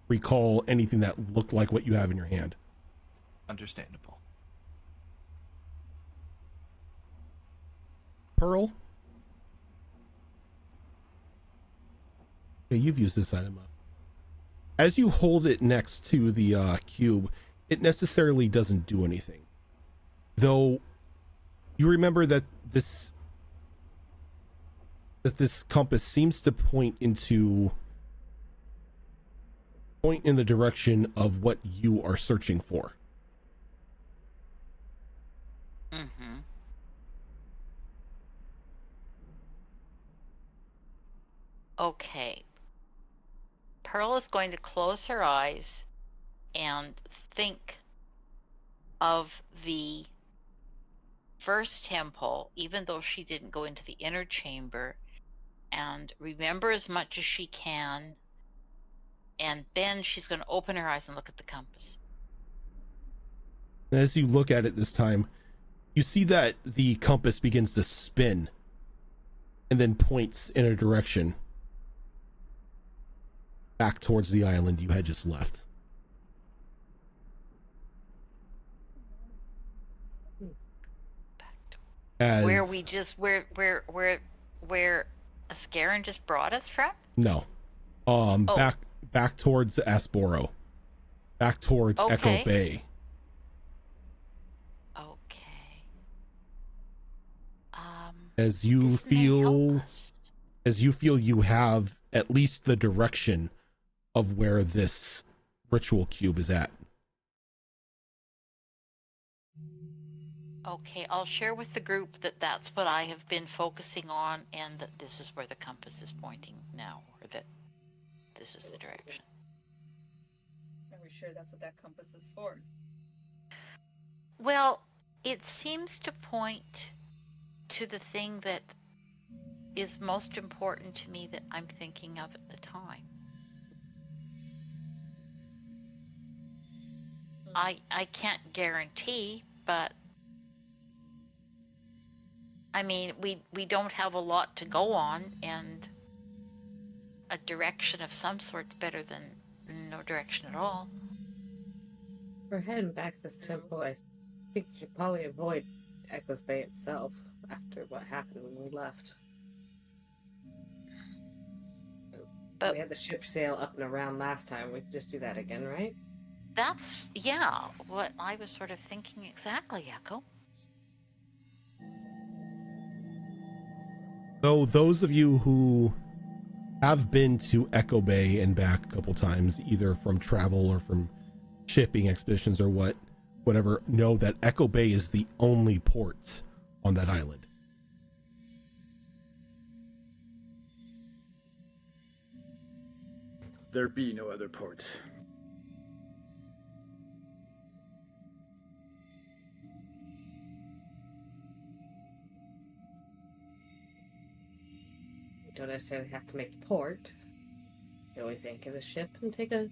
recall anything that looked like what you have in your hand. Understandable. Pearl? Yeah, you've used this item up. As you hold it next to the cube, it necessarily doesn't do anything. Though you remember that this compass seems to point in the direction of what you are searching for. Mm-hmm. Okay. Pearl is going to close her eyes and think of the first temple, even though she didn't go into the inner chamber, and remember as much as she can, and then she's going to open her eyes and look at the compass. As you look at it this time, you see that the compass begins to spin and then points in a direction back towards the island you had just left. As, Where we just where Ascarin just brought us from? No. Back towards Asboro. Back towards Echo Bay. Okay. As you feel you have at least the direction of where this ritual cube is at. Okay, I'll share with the group that that's what I have been focusing on, and that this is where the compass is pointing now, or that this is the direction. Are we sure that's what that compass is for? Well, it seems to point to the thing that is most important to me that I'm thinking of at the time. I can't guarantee, but I mean, we don't have a lot to go on, and a direction of some sort's better than no direction at all. We're heading back to this temple. I think we should probably avoid Echo's Bay itself after what happened when we left. But we had the ship sail up and around last time. We could just do that again, right? That's, yeah, what I was sort of thinking exactly, Echo. So those of you who have been to Echo Bay and back a couple times, either from travel or from shipping expeditions or whatever, know that Echo Bay is the only port on that island. There be no other ports. You don't necessarily have to make the port. You can always anchor the ship and take a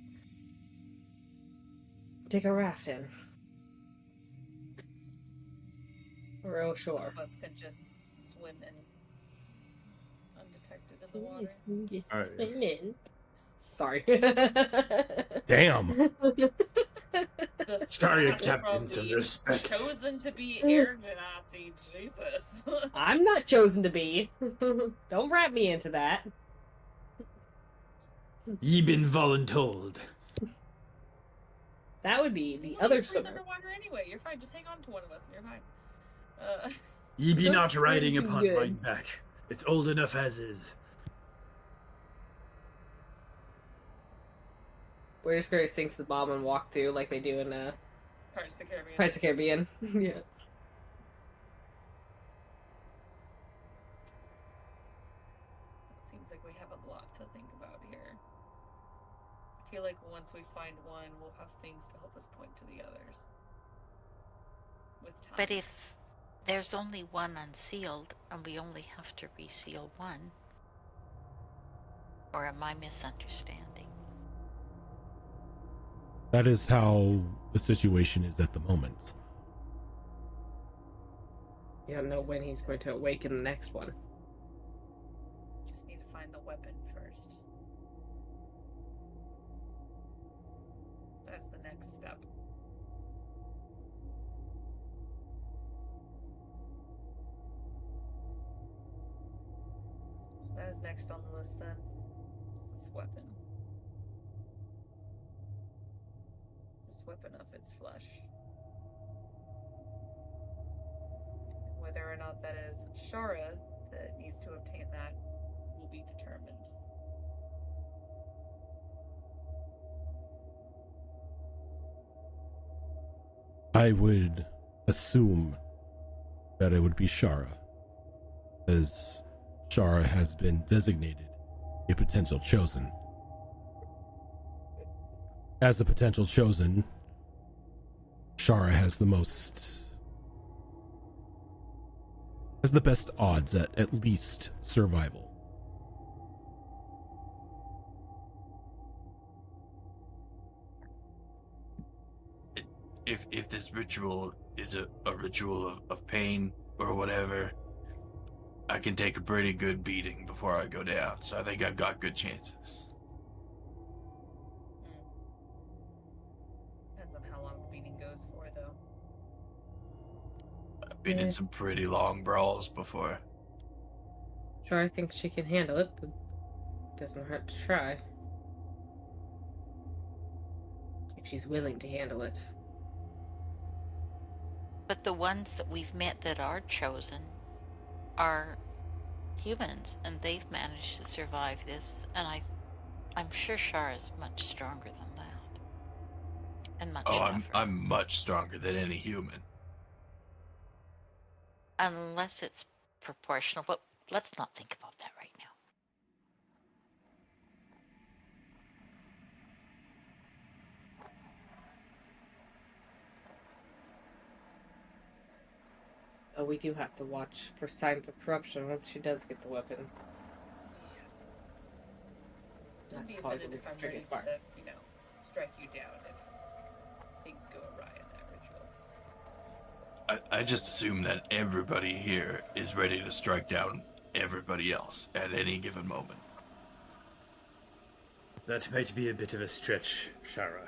raft in. Row ashore. Some of us could just swim in undetected in the water. Just swim in. Sorry. Damn. Sorry, Captain, some respect. Chosen to be air genasi, Jesus. I'm not chosen to be. Don't wrap me into that. Ye been voluntold. That would be the No, other you're swimmer. underwater anyway. You're fine. Just hang on to one of us and you're fine. Ye be not riding Good. upon mine back. It's old enough as is. We're just going to sink to the bottom and walk through like they do in Pirates of the Caribbean. Pirates of the Caribbean. Yeah. It seems like we have a lot to think about here. I feel like once we find one, we'll have things to help us point to the others. With time. But if there's only one unsealed, and we only have to reseal one, or am I misunderstanding? That is how the situation is at the moment. You don't know when he's going to awaken the next one. Just need to find the weapon first. That's the next step. So that is next on the list then. It's this weapon. This weapon of its flesh. Whether or not that is Shara that needs to obtain that will be determined. I would assume that it would be Shara, as Shara has been designated a potential chosen. As a potential chosen, Shara has the best odds at least survival. if this ritual is a ritual of pain or whatever, I can take a pretty good beating before I go down. So I think I've got good chances. Depends on how long the beating goes for, though. I've been in some pretty long brawls before. Sure, I think she can handle it, but it doesn't hurt to try. If she's willing to handle it. But the ones that we've met that are chosen are humans, and they've managed to survive this, and I'm sure Shar is much stronger than that. And much tougher. I'm much stronger than any human. Unless it's proportional, but let's not think about that right now. Oh, we do have to watch for signs of corruption once she does get the weapon. Don't be That's probably offended if the I'm ready trickiest part. to, strike you down if things go awry in that ritual. I just assume that everybody here is ready to strike down everybody else at any given moment. That might be a bit of a stretch, Shara.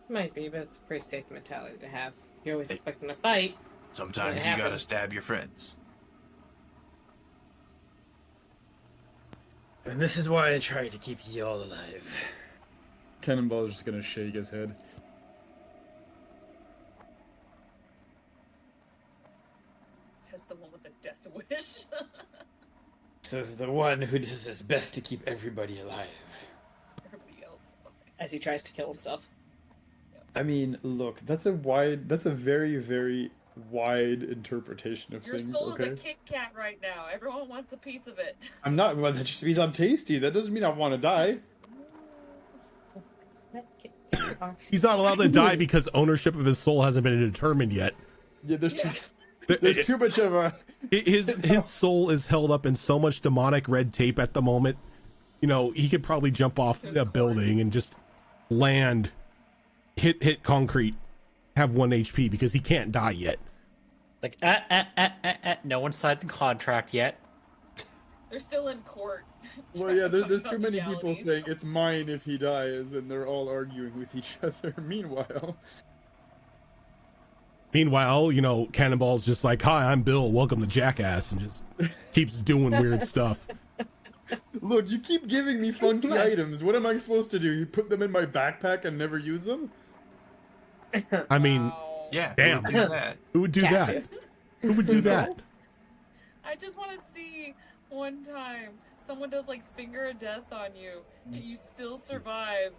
Might be, but it's a pretty safe mentality to have. You're always expecting a fight. Sometimes It you gotta happens. stab your friends. And this is why I try to keep ye all alive. Cannonball is just gonna shake his head. Says the one with the death wish. Says the one who does his best to keep everybody alive. Everybody else. As he tries to kill himself. I mean, look, that's a very, very wide interpretation of Your things, soul okay? is a Kit Kat right now. Everyone wants a piece of it. I'm not, well, that just means I'm tasty. That doesn't mean I want to die. He's not allowed to die because ownership of his soul hasn't been determined yet. Yeah, there's too much of a... His soul is held up in so much demonic red tape at the moment. You know, he could probably jump off a building and just land, hit concrete, have 1 HP because he can't die yet. Like, no one signed the contract yet. They're still in court. Well, yeah, there's Talk too many about people legalities. saying it's mine if he dies, and they're all arguing with each other. Meanwhile, you know, Cannonball's just like, "Hi, I'm Bill. Welcome to Jackass," and just keeps doing weird stuff. Look, you keep giving me funky items. What am I supposed to do? You put them in my backpack and never use them? I mean, Wow. Yeah, damn. who would do that? Who would do that? Who would do that? I just want to see one time someone does like finger of death on you and you still survive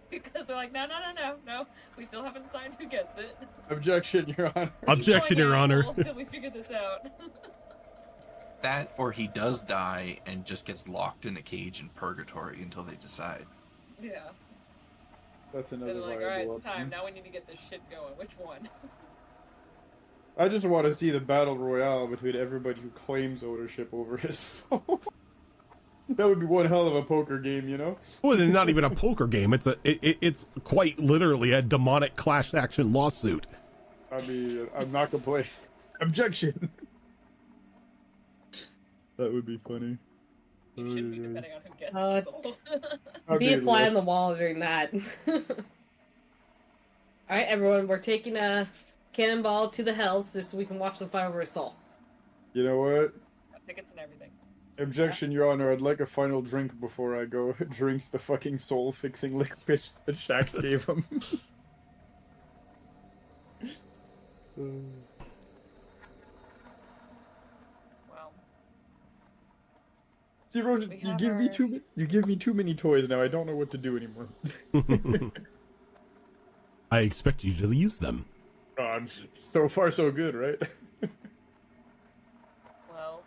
because they're like, no, we still haven't signed who gets it. Objection, Your Honor. Objection, Your Honor. Until we figure this out. That, or he does die and just gets locked in a cage in purgatory until they decide. Yeah. That's And another they're like, all right, viable it's time. option. Now we need to get this shit going. Which one? I just want to see the battle royale between everybody who claims ownership over his soul. That would be one hell of a poker game, you know? Well, it's not even a poker game. It's quite literally a demonic class action lawsuit. I mean, I'm not complaining. Objection. That would be funny. You should be depending on who gets Uh, the soul. I Be a mean, fly look, on the wall during that. Alright, everyone, we're taking a cannonball to the hells just so we can watch them fight over his soul. you know what? Got tickets and everything. Objection, Your Honor. I'd like a final drink before I go. Drinks the fucking soul-fixing liquid that Shax gave him. Well, See, Rojan, We you have give me our- you give me too many toys now. I don't know what to do anymore. I expect you to use them. So far, so good, right? well,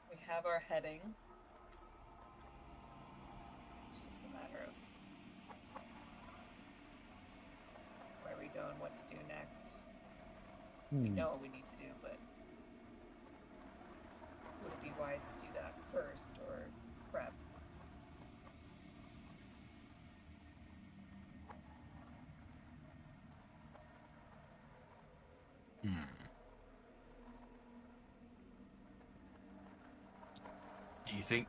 we have our heading. It's just a matter of where we go and what to do next. We know what we need to do, but would it be wise to do that first or prep? Do you think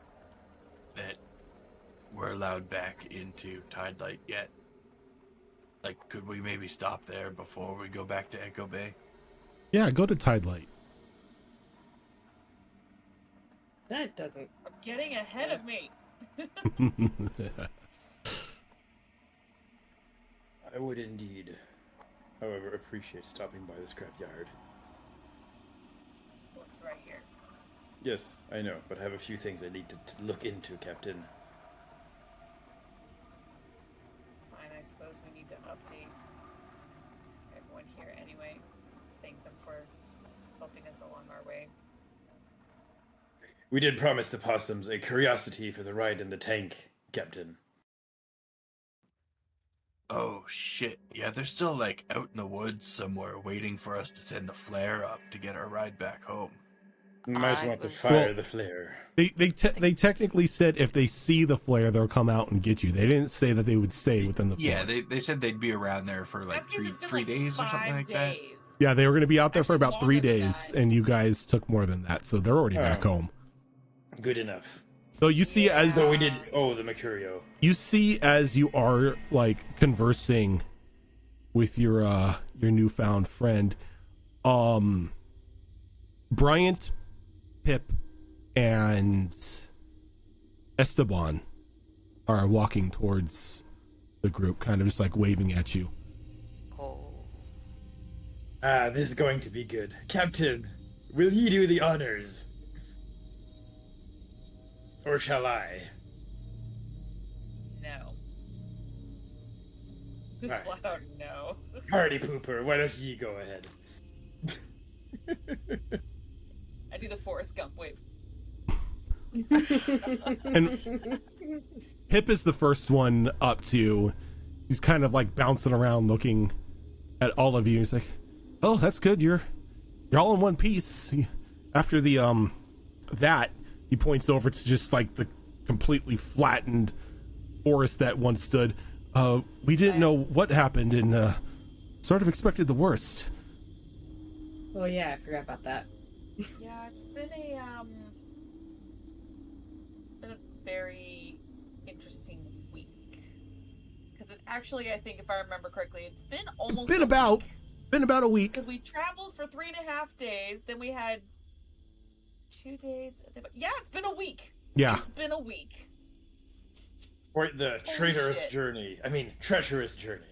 that we're allowed back into Tide Light yet? Like, could we maybe stop there before we go back to Echo Bay? Yeah, go to Tide Light. That doesn't. Getting ahead of me. I would indeed, however, appreciate stopping by the scrapyard. What's right here? Yes, I know, but I have a few things I need to look into, Captain. Fine, I suppose we need to update everyone here anyway. Thank them for helping us along our way. We did promise the possums a curiosity for the ride in the tank, Captain. Oh shit. Yeah, they're still like out in the woods somewhere waiting for us to send the flare up to get our ride back home. Might I want to was- fire Well, the flare. They technically said if they see the flare, they'll come out and get you. They didn't say that they would stay within the Yeah, forest. they said they'd be around there for like That's 'cause it's been, three days or something 5 like that. days. Yeah, they were going to be out there for Actually, about 3 longer than days, that. and you guys took more than that, so they're already back Oh. home. Good enough. So you see as So we did. Oh, the Mercurio. you see as you are like conversing with your newfound friend, Bryant, Pip, and Esteban are walking towards the group, kind of just like waving at you. Oh. Ah, this is going to be good. Captain, will you do the honors? Or shall I? No. Just Alright. flat out no. Party pooper, why don't you go ahead? I do the Forrest Gump wave. And Pip is the first one up to. He's kind of like bouncing around, looking at all of you. He's like, "Oh, that's good. You're all in one piece." After the that, he points over to just like the completely flattened forest that once stood. We didn't know what happened, and sort of expected the worst. Oh yeah, I forgot about that. Yeah, it's been a very interesting week. Because it actually, I think if I remember correctly, it's been almost Been about a week. Because we traveled for 3.5 days, then we had 2 days. Yeah, it's been a week. Yeah. It's been a week. Quite the Holy traitorous shit. journey. I mean, treacherous journey.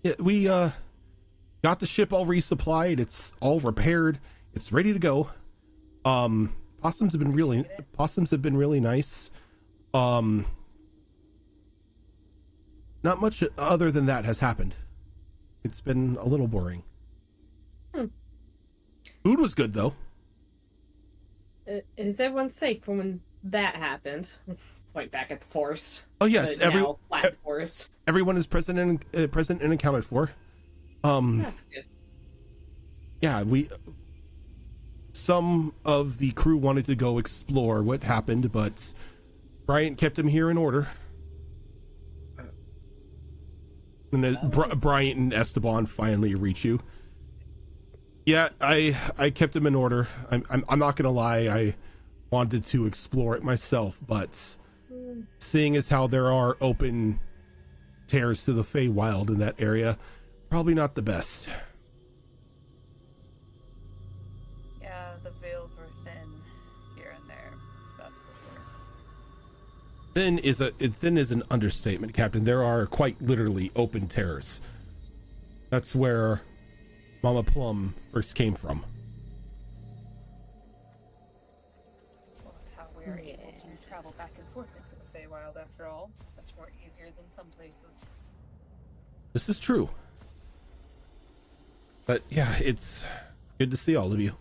Yeah, we got the ship all resupplied. It's all repaired. It's ready to go. Possums have been really nice. Not much other than that has happened. It's been a little boring. Food was good though. Is everyone safe from when that happened? Point back at the forest. Oh yes, The now flat forest. everyone is present and accounted for. That's good. Yeah, some of the crew wanted to go explore what happened, but Bryant kept him here in order. And then Bryant and Esteban finally reach you. Yeah, I kept him in order. I'm not gonna lie, I wanted to explore it myself, but seeing as how there are open tears to the Feywild in that area, probably not the best. Yeah, the veils were thin here and there. That's for sure. Thin is an understatement, Captain. There are quite literally open tears. That's where Mama Plum first came from. Well, that's how we are able to travel back and forth into the Feywild after all. Much more easier than some places. This is true. But yeah, it's good to see all of you.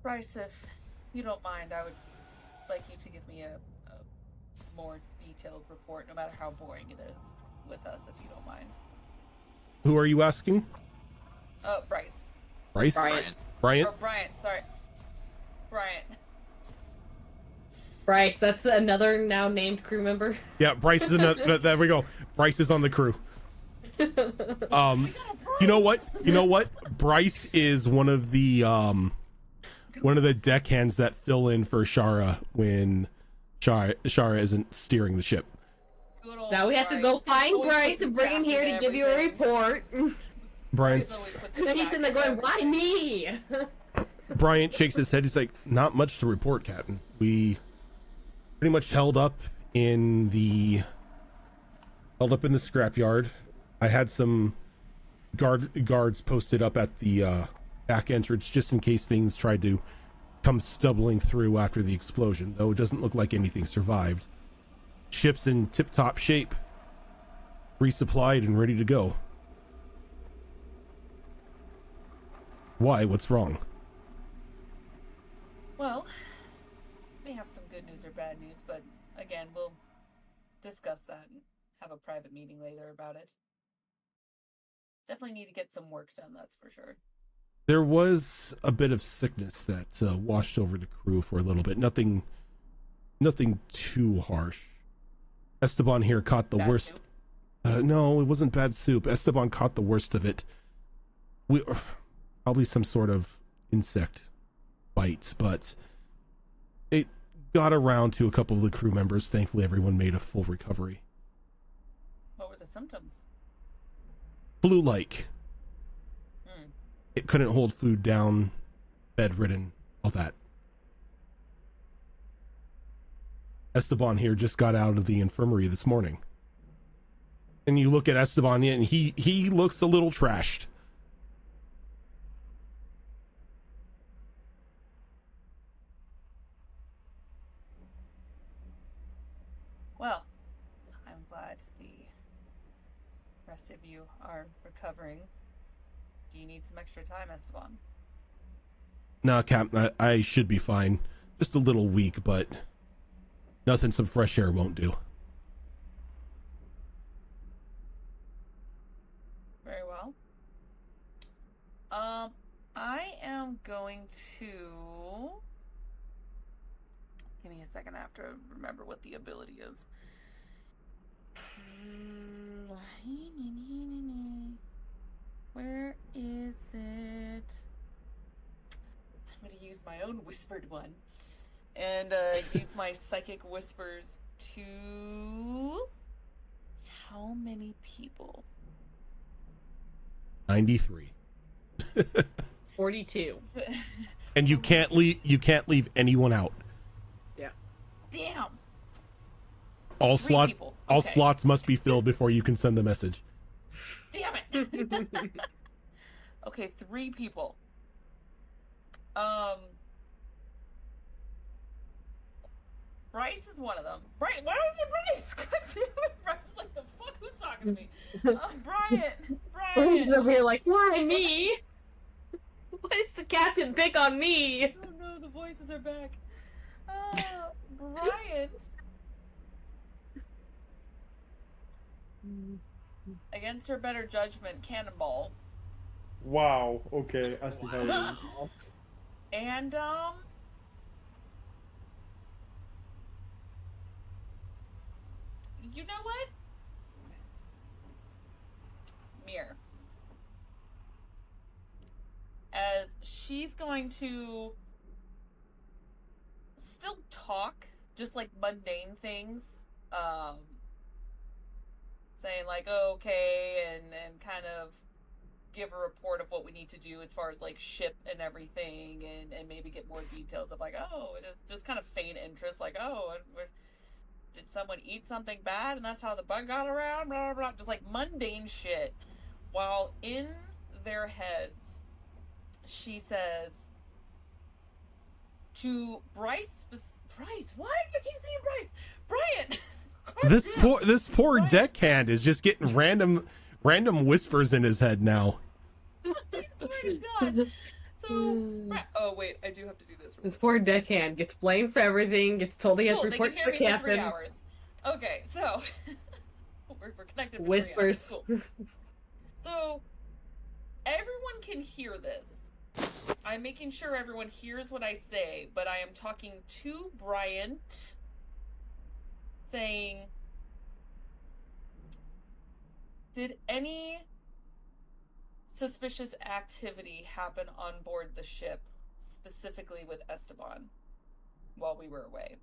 Bryce, if you don't mind, I would like you to give me a more detailed report, no matter how boring it is, with us, if you don't mind. Who are you asking? Bryce. Bryce? Bryant? Or Bryant, sorry. Bryant. Bryce, that's another now named crew member. Yeah, Bryce is there we go. Bryce is on the crew. You know what? Bryce is one of the one of the deckhands that fill in for Shara when Shara isn't steering the ship. Good So old now we have to go Bryce. find Always Bryce puts and his bring him back here into to give you a everything. report. Bryant always puts his He's back in there into going, why everything. me? Bryant shakes his head. He's like, not much to report, Captain. We pretty much held up in the scrapyard. I had some guards posted up at the back entrance just in case things tried to come stumbling through after the explosion, though it doesn't look like anything survived. Ship's in tip-top shape, resupplied and ready to go. Why? What's wrong? Well, may have some good news or bad news, but again, we'll discuss that and have a private meeting later about it. Definitely need to get some work done, that's for sure. There was a bit of sickness that washed over the crew for a little bit. Nothing too harsh. Esteban here caught the worst. No, it wasn't bad soup. Esteban caught the worst of it. Probably some sort of insect bite, but it got around to a couple of the crew members. Thankfully, everyone made a full recovery. What were the symptoms? Flu-like. It couldn't hold food down, bedridden, all that. Esteban here just got out of the infirmary this morning. And you look at Esteban and he looks a little trashed. Well, I'm glad the rest of you are recovering. Do you need some extra time, Esteban? No, Cap, I should be fine. Just a little weak, but nothing some fresh air won't do. Very well. I am going to... Give me a second, I have to remember what the ability is. Where is it? I'm going to use my own whispered one and use my psychic whispers to... How many people? 93. 42. And you can't leave anyone out. Yeah. Damn. All Three slots people. all Okay. slots must be filled before you can send the message. Damn it. Okay, 3 people. Bryce is one of them. Bryce, why was it Bryce? God damn it, Bryce is like, the fuck, who's talking to me? Brian. Bryce is over here like, why me? Why does the captain pick on me? Oh no, the voices are back. Brian. Against her better judgment, Cannonball. Wow. Okay, I see how it is. And, you know what? Mir. As she's going to still talk, just like mundane things, saying like, oh, okay, and kind of give a report of what we need to do as far as like ship and everything, and maybe get more details of like, oh, it is just kind of feign interest, like, oh, did someone eat something bad and that's how the bug got around, blah, blah, blah, just like mundane shit. While in their heads, she says to Bryce, why do you keep saying Bryce? Brian! This poor Brian. deckhand is just getting random whispers in his head now. I swear to God. So, oh wait, I do have to do this. This poor deckhand gets blamed for everything, gets told he has to Cool, report they to can the hear me for 3 captain. hours. Okay, so we're connected for 3 Whispers. hours. Cool. So everyone can hear this. I'm making sure everyone hears what I say, but I am talking to Bryant, saying, did any suspicious activity happen on board the ship, specifically with Esteban while we were away.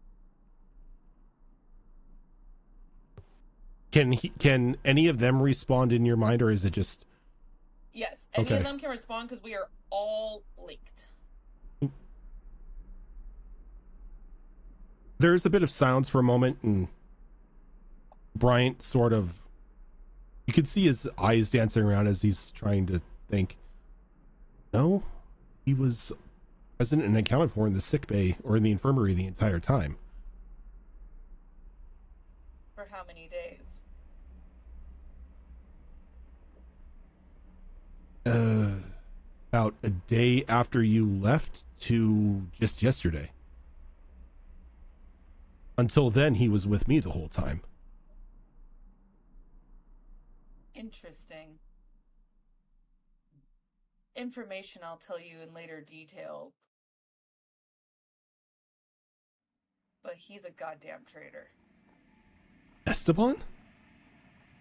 Can any of them respond in your mind, or is it just... Yes, any Okay. of them can respond because we are all linked. There's a bit of silence for a moment, and Bryant sort of... You could see his eyes dancing around as he's trying to think. No, he was present and accounted for in the sick bay or in the infirmary the entire time. For how many days? About a day after you left to just yesterday. Until then, he was with me the whole time. Interesting. Information I'll tell you in later detail. But he's a goddamn traitor. Esteban?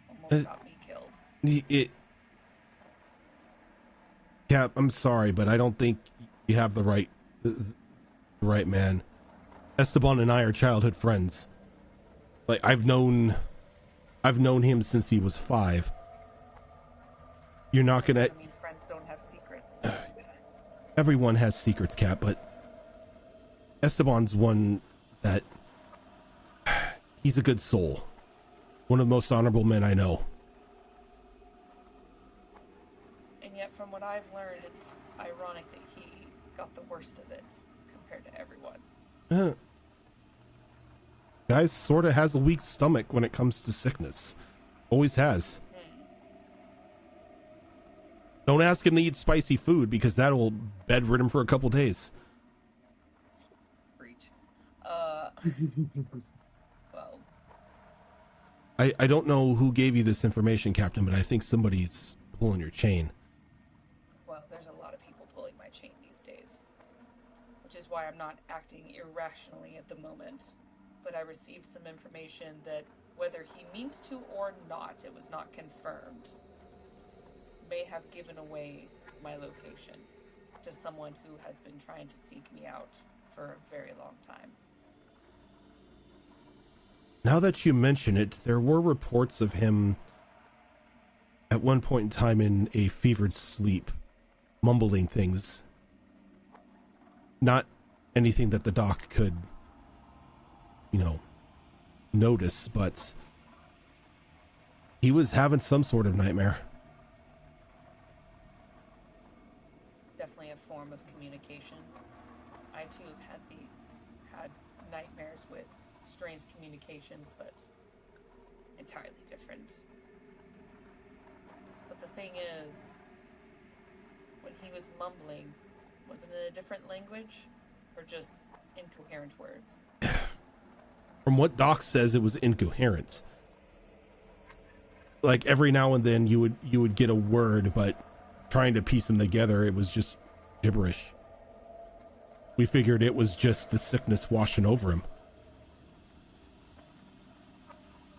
Almost got me killed. Cap, I'm sorry, but I don't think you have the right man. Esteban and I are childhood friends. Like, I've known him since he was 5. You're not gonna... I mean, friends don't have secrets. Everyone has secrets, Cap, but Esteban's one that... He's a good soul. One of the most honorable men I know. And yet, from what I've learned, it's ironic that he got the worst of it compared to everyone. Guy sort of has a weak stomach when it comes to sickness. Always has. Don't ask him to eat spicy food, because that'll bedrid him for a couple days. Preach. Well. I don't know who gave you this information, Captain, but I think somebody's pulling your chain. Well, there's a lot of people pulling my chain these days. Which is why I'm not acting irrationally at the moment. But I received some information that, whether he means to or not, it was not confirmed, may have given away my location to someone who has been trying to seek me out for a very long time. Now that you mention it, there were reports of him at one point in time in a fevered sleep, mumbling things. Not anything that the doc could, notice, but he was having some sort of nightmare. Definitely a form of communication. I too have had nightmares with strange communications, but entirely different. But the thing is, when he was mumbling, was it in a different language or just incoherent words? From what Doc says, it was incoherent. Like, every now and then you would get a word, but trying to piece them together, it was just gibberish. We figured it was just the sickness washing over him.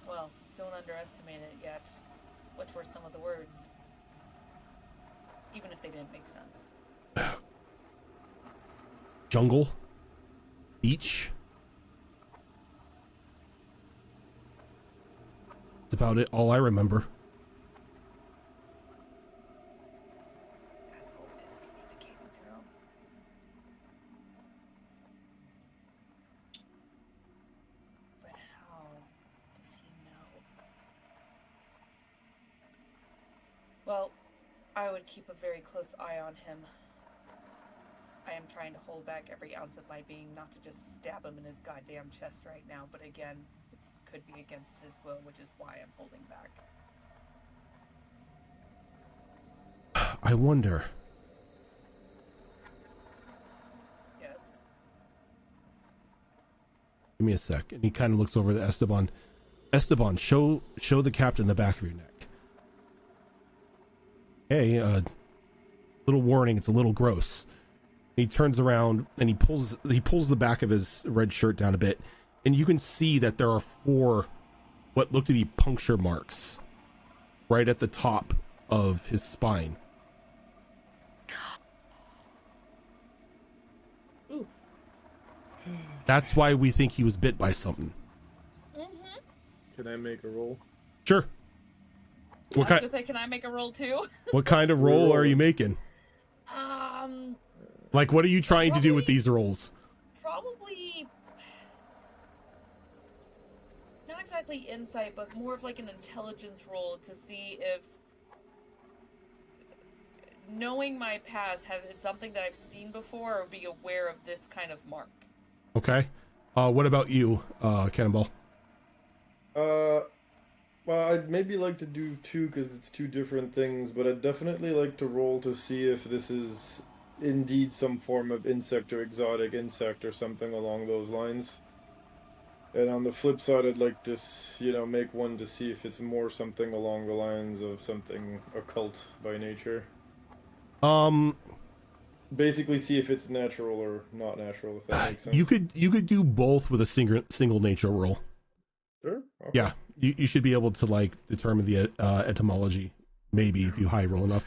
Well, don't underestimate it yet. What were some of the words? Even if they didn't make sense. Jungle, beach. That's about it. All I remember. Asshole is communicating through him. But how does he know? Well, I would keep a very close eye on him. I am trying to hold back every ounce of my being not to just stab him in his goddamn chest right now, but again, it could be against his will, which is why I'm holding back. I wonder. Yes. Give me a sec. And he kind of looks over at Esteban. Esteban, show the captain the back of your neck. Hey, little warning, it's a little gross. He turns around and he pulls the back of his red shirt down a bit, and you can see that there are 4 what look to be puncture marks right at the top of his spine. That's why we think he was bit by something. Mm-hmm. Can I make a roll? Sure. I was gonna say, can I make a roll too? What kind of roll are you making? Like, what are you trying to do with these rolls? Probably not exactly insight, but more of like an intelligence roll to see if knowing my past is something that I've seen before or be aware of this kind of mark. Okay. What about you, Cannonball? Well, I'd maybe like to do 2 because it's 2 different things, but I'd definitely like to roll to see if this is indeed some form of insect or exotic insect or something along those lines. And on the flip side, I'd like to, make one to see if it's more something along the lines of something occult by nature. Basically, see if it's natural or not natural, if that makes sense. You could do both with a single nature roll. Sure. Okay. Yeah, you should be able to like determine the etymology, maybe if you high roll enough.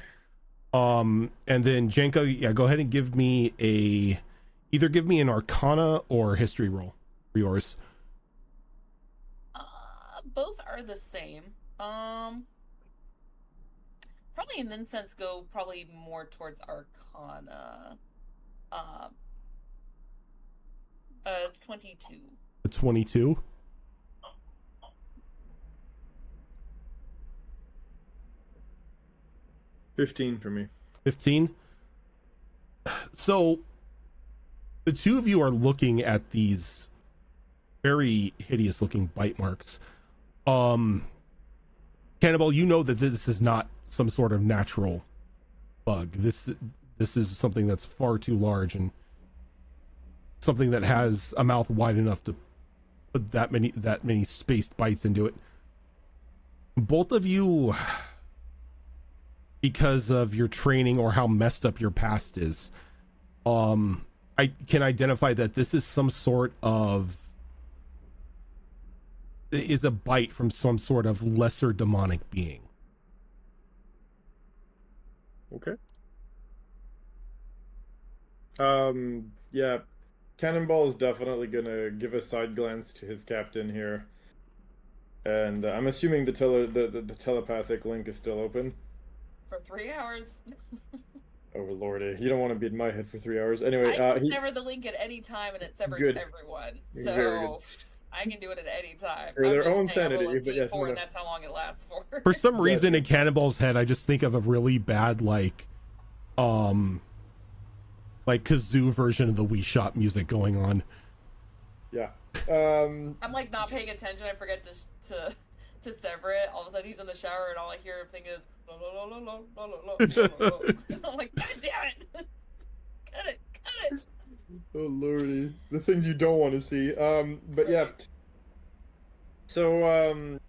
And then Jenko, yeah, go ahead and give me either give me an Arcana or History roll for yours. Both are the same. Probably in this sense go probably more towards Arcana. It's 22. 22. $15 for me. 15. So the two of you are looking at these very hideous looking bite marks. Cannibal, you know that this is not some sort of natural bug. This is something that's far too large and something that has a mouth wide enough to put that many spaced bites into it. Both of you, because of your training or how messed up your past is, I can identify that this is some sort of is a bite from some sort of lesser demonic being. Okay. Yeah, Cannonball is definitely gonna give a side glance to his captain here, and I'm assuming the telepathic link is still open. For 3 hours. Oh lordy, you don't want to be in my head for 3 hours. Anyway, I can sever the link at any time, and it severs Good. everyone. Very So I can do it at any time. For their own sanity, but yes, and that's how long it lasts for. For some reason, in Cannonball's head, I just think of a really bad like kazoo version of the Wii Shop music going on. Yeah. I'm like not paying attention. I forget to sever it. All of a sudden, he's in the shower, and all I hear him think is la la la la la la la. I'm like, God damn it! Cut it! Oh lordy, the things you don't want to see. But yeah. So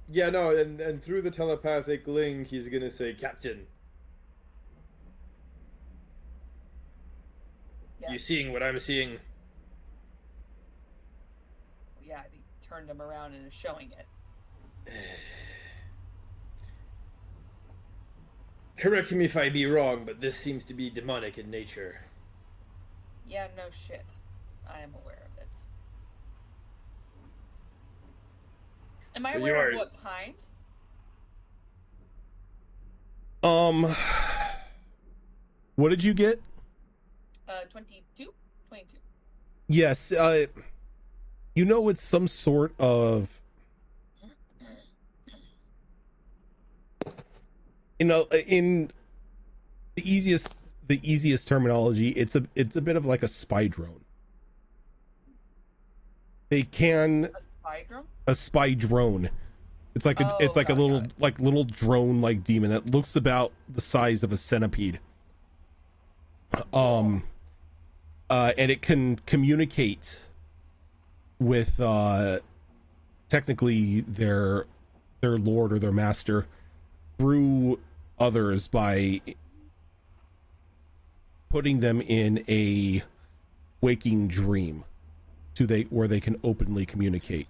yeah, no, and through the telepathic link, he's gonna say, Captain. Yeah. You seeing what I'm seeing? Yeah, he turned him around and is showing it. Correct me if I be wrong, but this seems to be demonic in nature. Yeah, no shit. I am aware of it. Am I aware of what kind? What did you get? 22? 22. Yes, you know it's some sort of, in the easiest terminology, it's a bit of like a spy drone. They can a spy drone. It's like a little drone like demon that looks about the size of a centipede. And it can communicate with technically their lord or their master through others by putting them in a waking dream where they can openly communicate.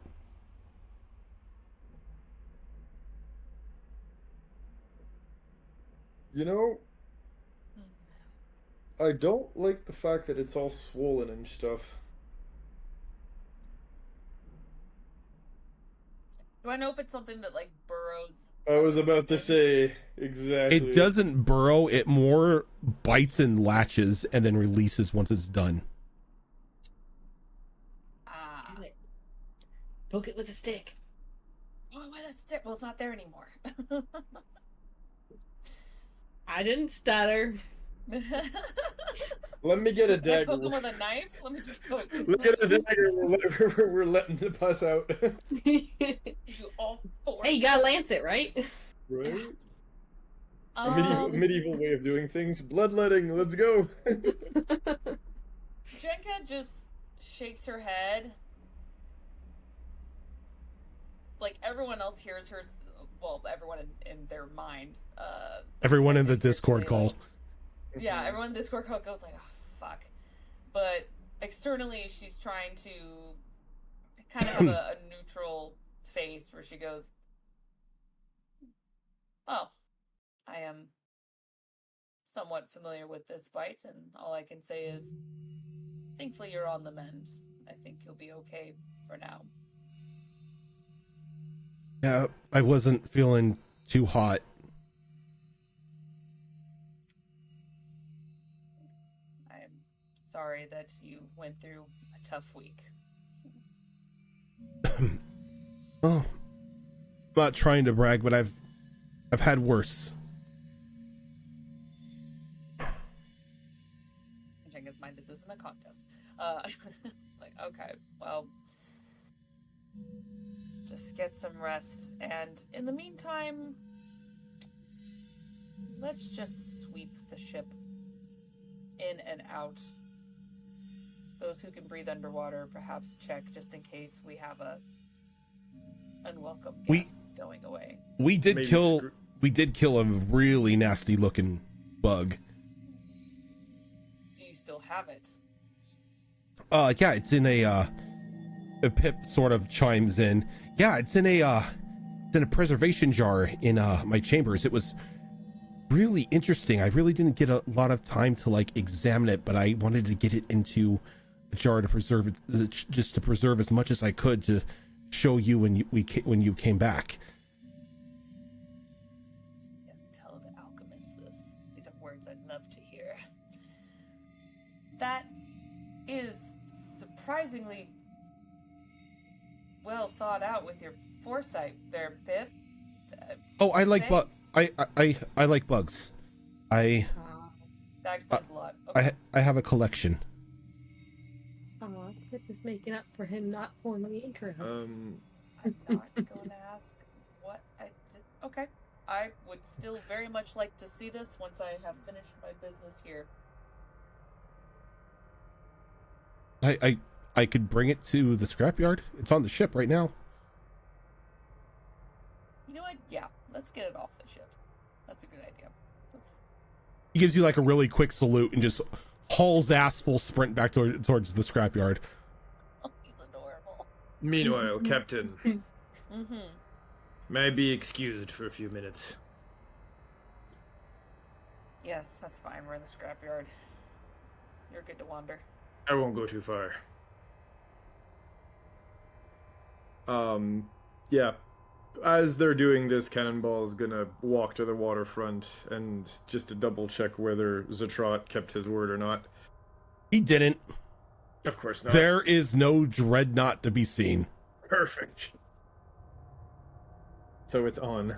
You know, I don't like the fact that it's all swollen and stuff. Do I know if it's something that like burrows? I was about to say exactly. It doesn't burrow, it more bites and latches and then releases once it's done. Ah. Poke it with a stick. Oh, with a stick. Well, it's not there anymore. I didn't stutter. Let me get a Can I dagger. poke him with a knife? Let me just poke. Look at a dagger. We're letting the pus out. You all four. Hey, you gotta lance it, right? Right? Medieval way of doing things. Bloodletting. Let's go. Jenka just shakes her head. Like everyone else hears her. Well, everyone in their mind. Everyone in the Discord call. Yeah, everyone in the Discord call goes like, "Oh, fuck." But externally, she's trying to kind of have a neutral face where she goes, "Oh, I am somewhat familiar with this bite, and all I can say is, thankfully you're on the mend. I think you'll be okay for now." Yeah, I wasn't feeling too hot. I'm sorry that you went through a tough week. Oh, I'm not trying to brag, but I've had worse. In Jenga's mind, this isn't a contest. Like, okay, well, just get some rest, and in the meantime, let's just sweep the ship in and out. Those who can breathe underwater, perhaps check just in case we have a unwelcome guest stowing away. We did kill a really nasty looking bug. Do you still have it? Yeah, it's in a Pip sort of chimes in. Yeah, it's in a preservation jar in my chambers. It was really interesting. I really didn't get a lot of time to like examine it, but I wanted to get it into a jar to preserve it, just to preserve as much as I could to show you when you came back. Yes, tell the alchemist this. These are words I'd love to hear. That is surprisingly well thought out with your foresight there, Pip. Oh, I like I like bugs. That explains a lot. Okay. I have a collection. Pip is making up for him not pulling the anchor out. I'm not going to ask what I did. Okay. I would still very much like to see this once I have finished my business here. I could bring it to the scrapyard. It's on the ship right now. You know what? Yeah, let's get it off the ship. That's a good idea. He gives you like a really quick salute and just hauls ass full sprint back towards the scrapyard. Oh, he's adorable. Meanwhile, Captain, Mm-hmm. may I be excused for a few minutes? Yes, that's fine. We're in the scrapyard. You're good to wander. I won't go too far. Yeah. As they're doing this, Cannonball is gonna walk to the waterfront and just to double check whether Zatrot kept his word or not. He didn't. Of course not. There is no dreadnought to be seen. Perfect. So it's on.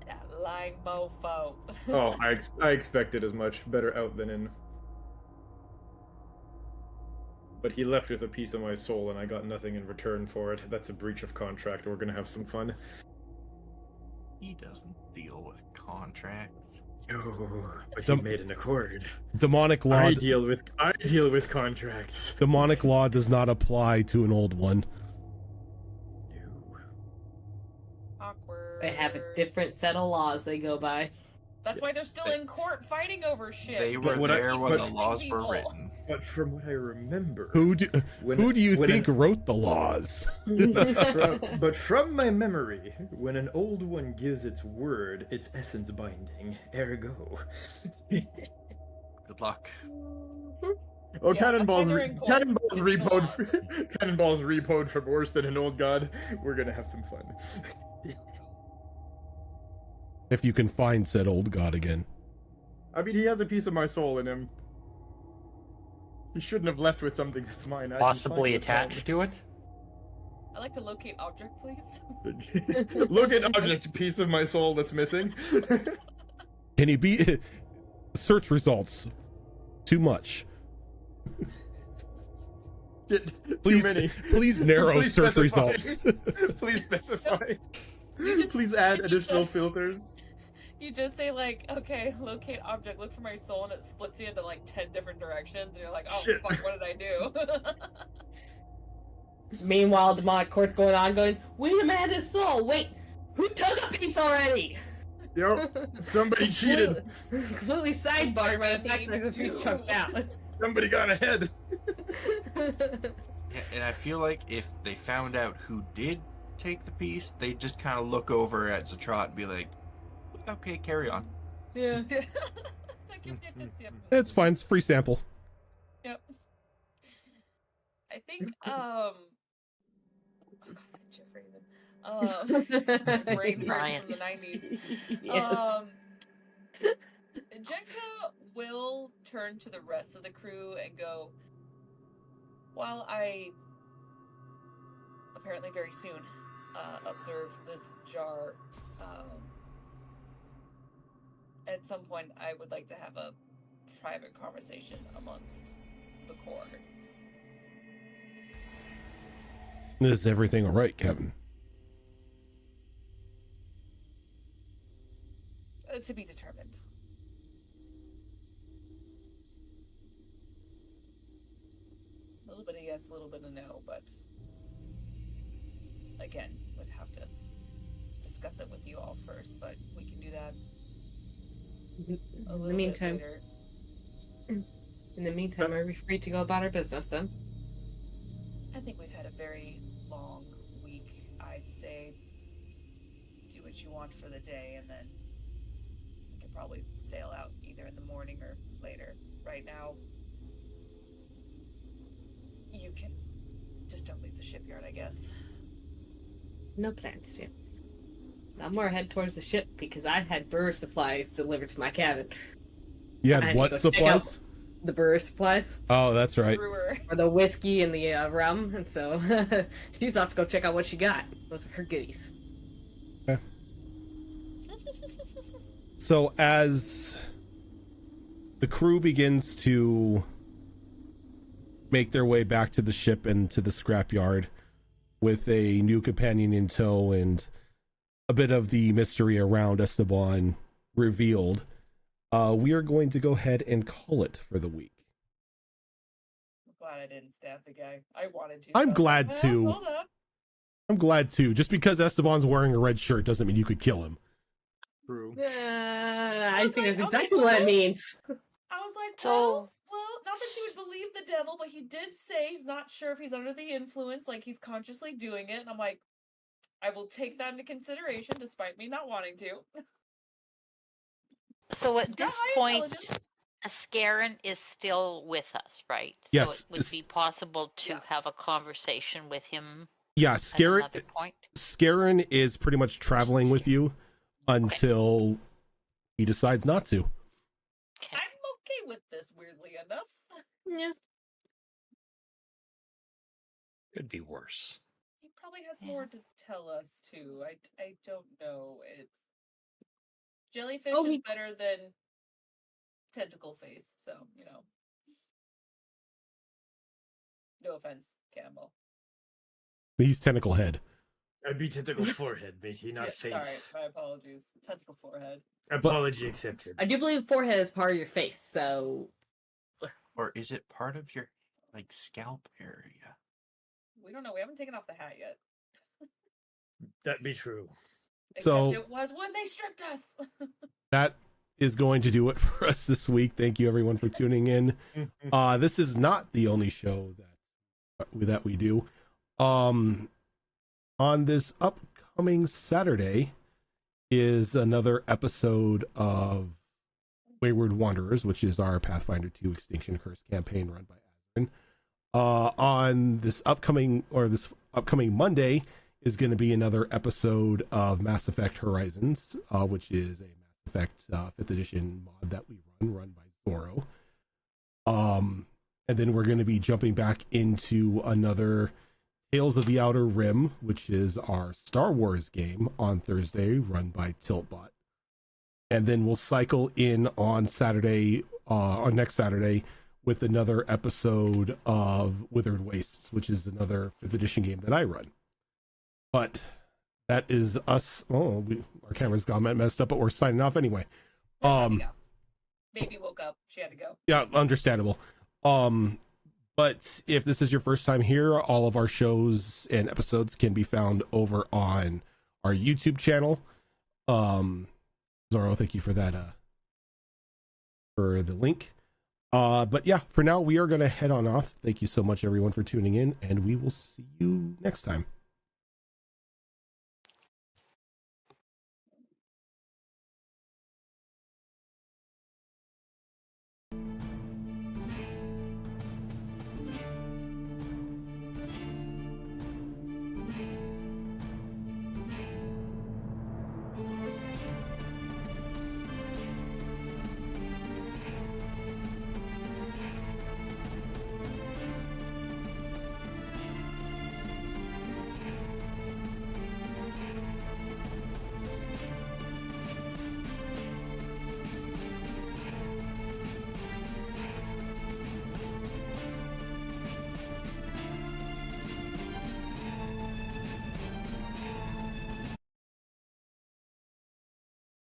That lying mofo. Oh, I expected as much. Better out than in. But he left with a piece of my soul, and I got nothing in return for it. That's a breach of contract. We're gonna have some fun. He doesn't deal with contracts. Oh, but he made an accord. Demonic law. I deal with contracts. Demonic law does not apply to an old one. Awkward. They have a different set of laws they go by. That's why they're still in court fighting over shit. They were there when the laws were written. But from what I remember, Who do you think wrote the laws? but from my memory, when an old one gives its word, it's essence binding. Ergo. Good luck. Oh, Yeah, a thunder and cold. cannonballs It's repoed, cannonballs repoed from worse than an old god. We're gonna have some fun. If you can find said old god again. I mean, he has a piece of my soul in him. He shouldn't have left with something that's mine. I can Possibly find it attached to it? I'd like to locate object, please. found. Look at object, piece of my soul that's missing. Can he be search results? Too much. Shit, Please, too many. please narrow Please search specify. results. Please specify. just- Please add you additional just- filters. You just say like, okay, locate object, look for my soul, and it splits you into like 10 different directions, and you're like, oh Shit. fuck, what did I do? Meanwhile, demonic court's going on, going, "We demand his soul. Wait, who took a piece already?" Yo, somebody cheated. Completely sidebarred by the fact there's a piece chucked out. Somebody got ahead. Yeah, and I feel like if they found out who did take the piece, they'd just kind of look over at Zatrat and be like, okay, carry on. Yeah. It's like, yep. It's fine. It's free sample. Yep. I think oh God, that Jeff Raven. My brain hurts Brian. from the 90s. Yes. Jenka will turn to the rest of the crew and go, while I apparently very soon observe this jar, at some point I would like to have a private conversation amongst the court. Is everything all right, Kevin? To be determined. A little bit of yes, a little bit of no, but again, would have to discuss it with you all first, but we can do that a In little the meantime, bit later. are we free to go about our business then? I think we've had a very long week. I'd say do what you want for the day, and then we could probably sail out either in the morning or later. Right now, you can just don't leave the shipyard, I guess. No plans, Jim. I'm more head towards the ship because I had brewer supplies delivered to my cabin. You I had had to what go check supplies? The brewer supplies, Oh, that's right. Brewer. or the whiskey and the rum, and so she's off to go check out what she got. Those are her goodies. So as the crew begins to make their way back to the ship and to the scrapyard with a new companion in tow and a bit of the mystery around Esteban revealed, we are going to go ahead and call it for the week. I'm glad I didn't stab the guy. I wanted to. I'm but glad I was like, to. "Oh, hold up." I'm glad too. Just because Esteban's wearing a red shirt doesn't mean you could kill him. True. I was think like- that's I was like, exactly what it "What?" means. I was like, So- well, not that she would believe the devil, but he did say he's not sure if he's under the influence, like he's consciously doing it. And I'm like, I will take that into consideration, despite me not wanting to. So at He's got this high point, intelligence. Ascarin is still with us, right? Yes, So it would it's- be possible to Yeah. have a conversation with him Yeah, at Scarin another point. is pretty much traveling with you until he decides not to. Okay. I'm okay with this, weirdly enough. Yeah. Could be worse. He probably has more to tell us too. I don't know. It's jellyfish Oh, is we- better than tentacle face, so you know. No offense, Cannonball. He's tentacle head. I'd be tentacle forehead, matey, not face. Sorry, my apologies. Tentacle forehead. Apology accepted. I do believe forehead is part of your face, so Or is it part of your like scalp area? We don't know. We haven't taken off the hat yet. That'd be true. Except So- it was when they stripped us. That is going to do it for us this week. Thank you everyone for tuning in. This is not the only show that we do. On this upcoming Saturday is another episode of Wayward Wanderers, which is our Pathfinder 2 Extinction Curse campaign run by On this upcoming Monday is going to be another episode of Mass Effect Horizons, which is a Mass Effect 5th edition mod that we run by Zoro. And then we're going to be jumping back into another Tales of the Outer Rim, which is our Star Wars game, on Thursday, run by Tiltbot. And then we'll cycle in on Saturday, on next Saturday, with another episode of Withered Wastes, which is another 5th edition game that I run. But that is us. Oh, our camera's got messed up, but we're signing off anyway. Baby woke up. She had to go. Yeah, understandable. But if this is your first time here, all of our shows and episodes can be found over on our YouTube channel. Zoro, thank you for that, for the link. But yeah, for now, we are going to head on off. Thank you so much, everyone, for tuning in, and we will see you next time.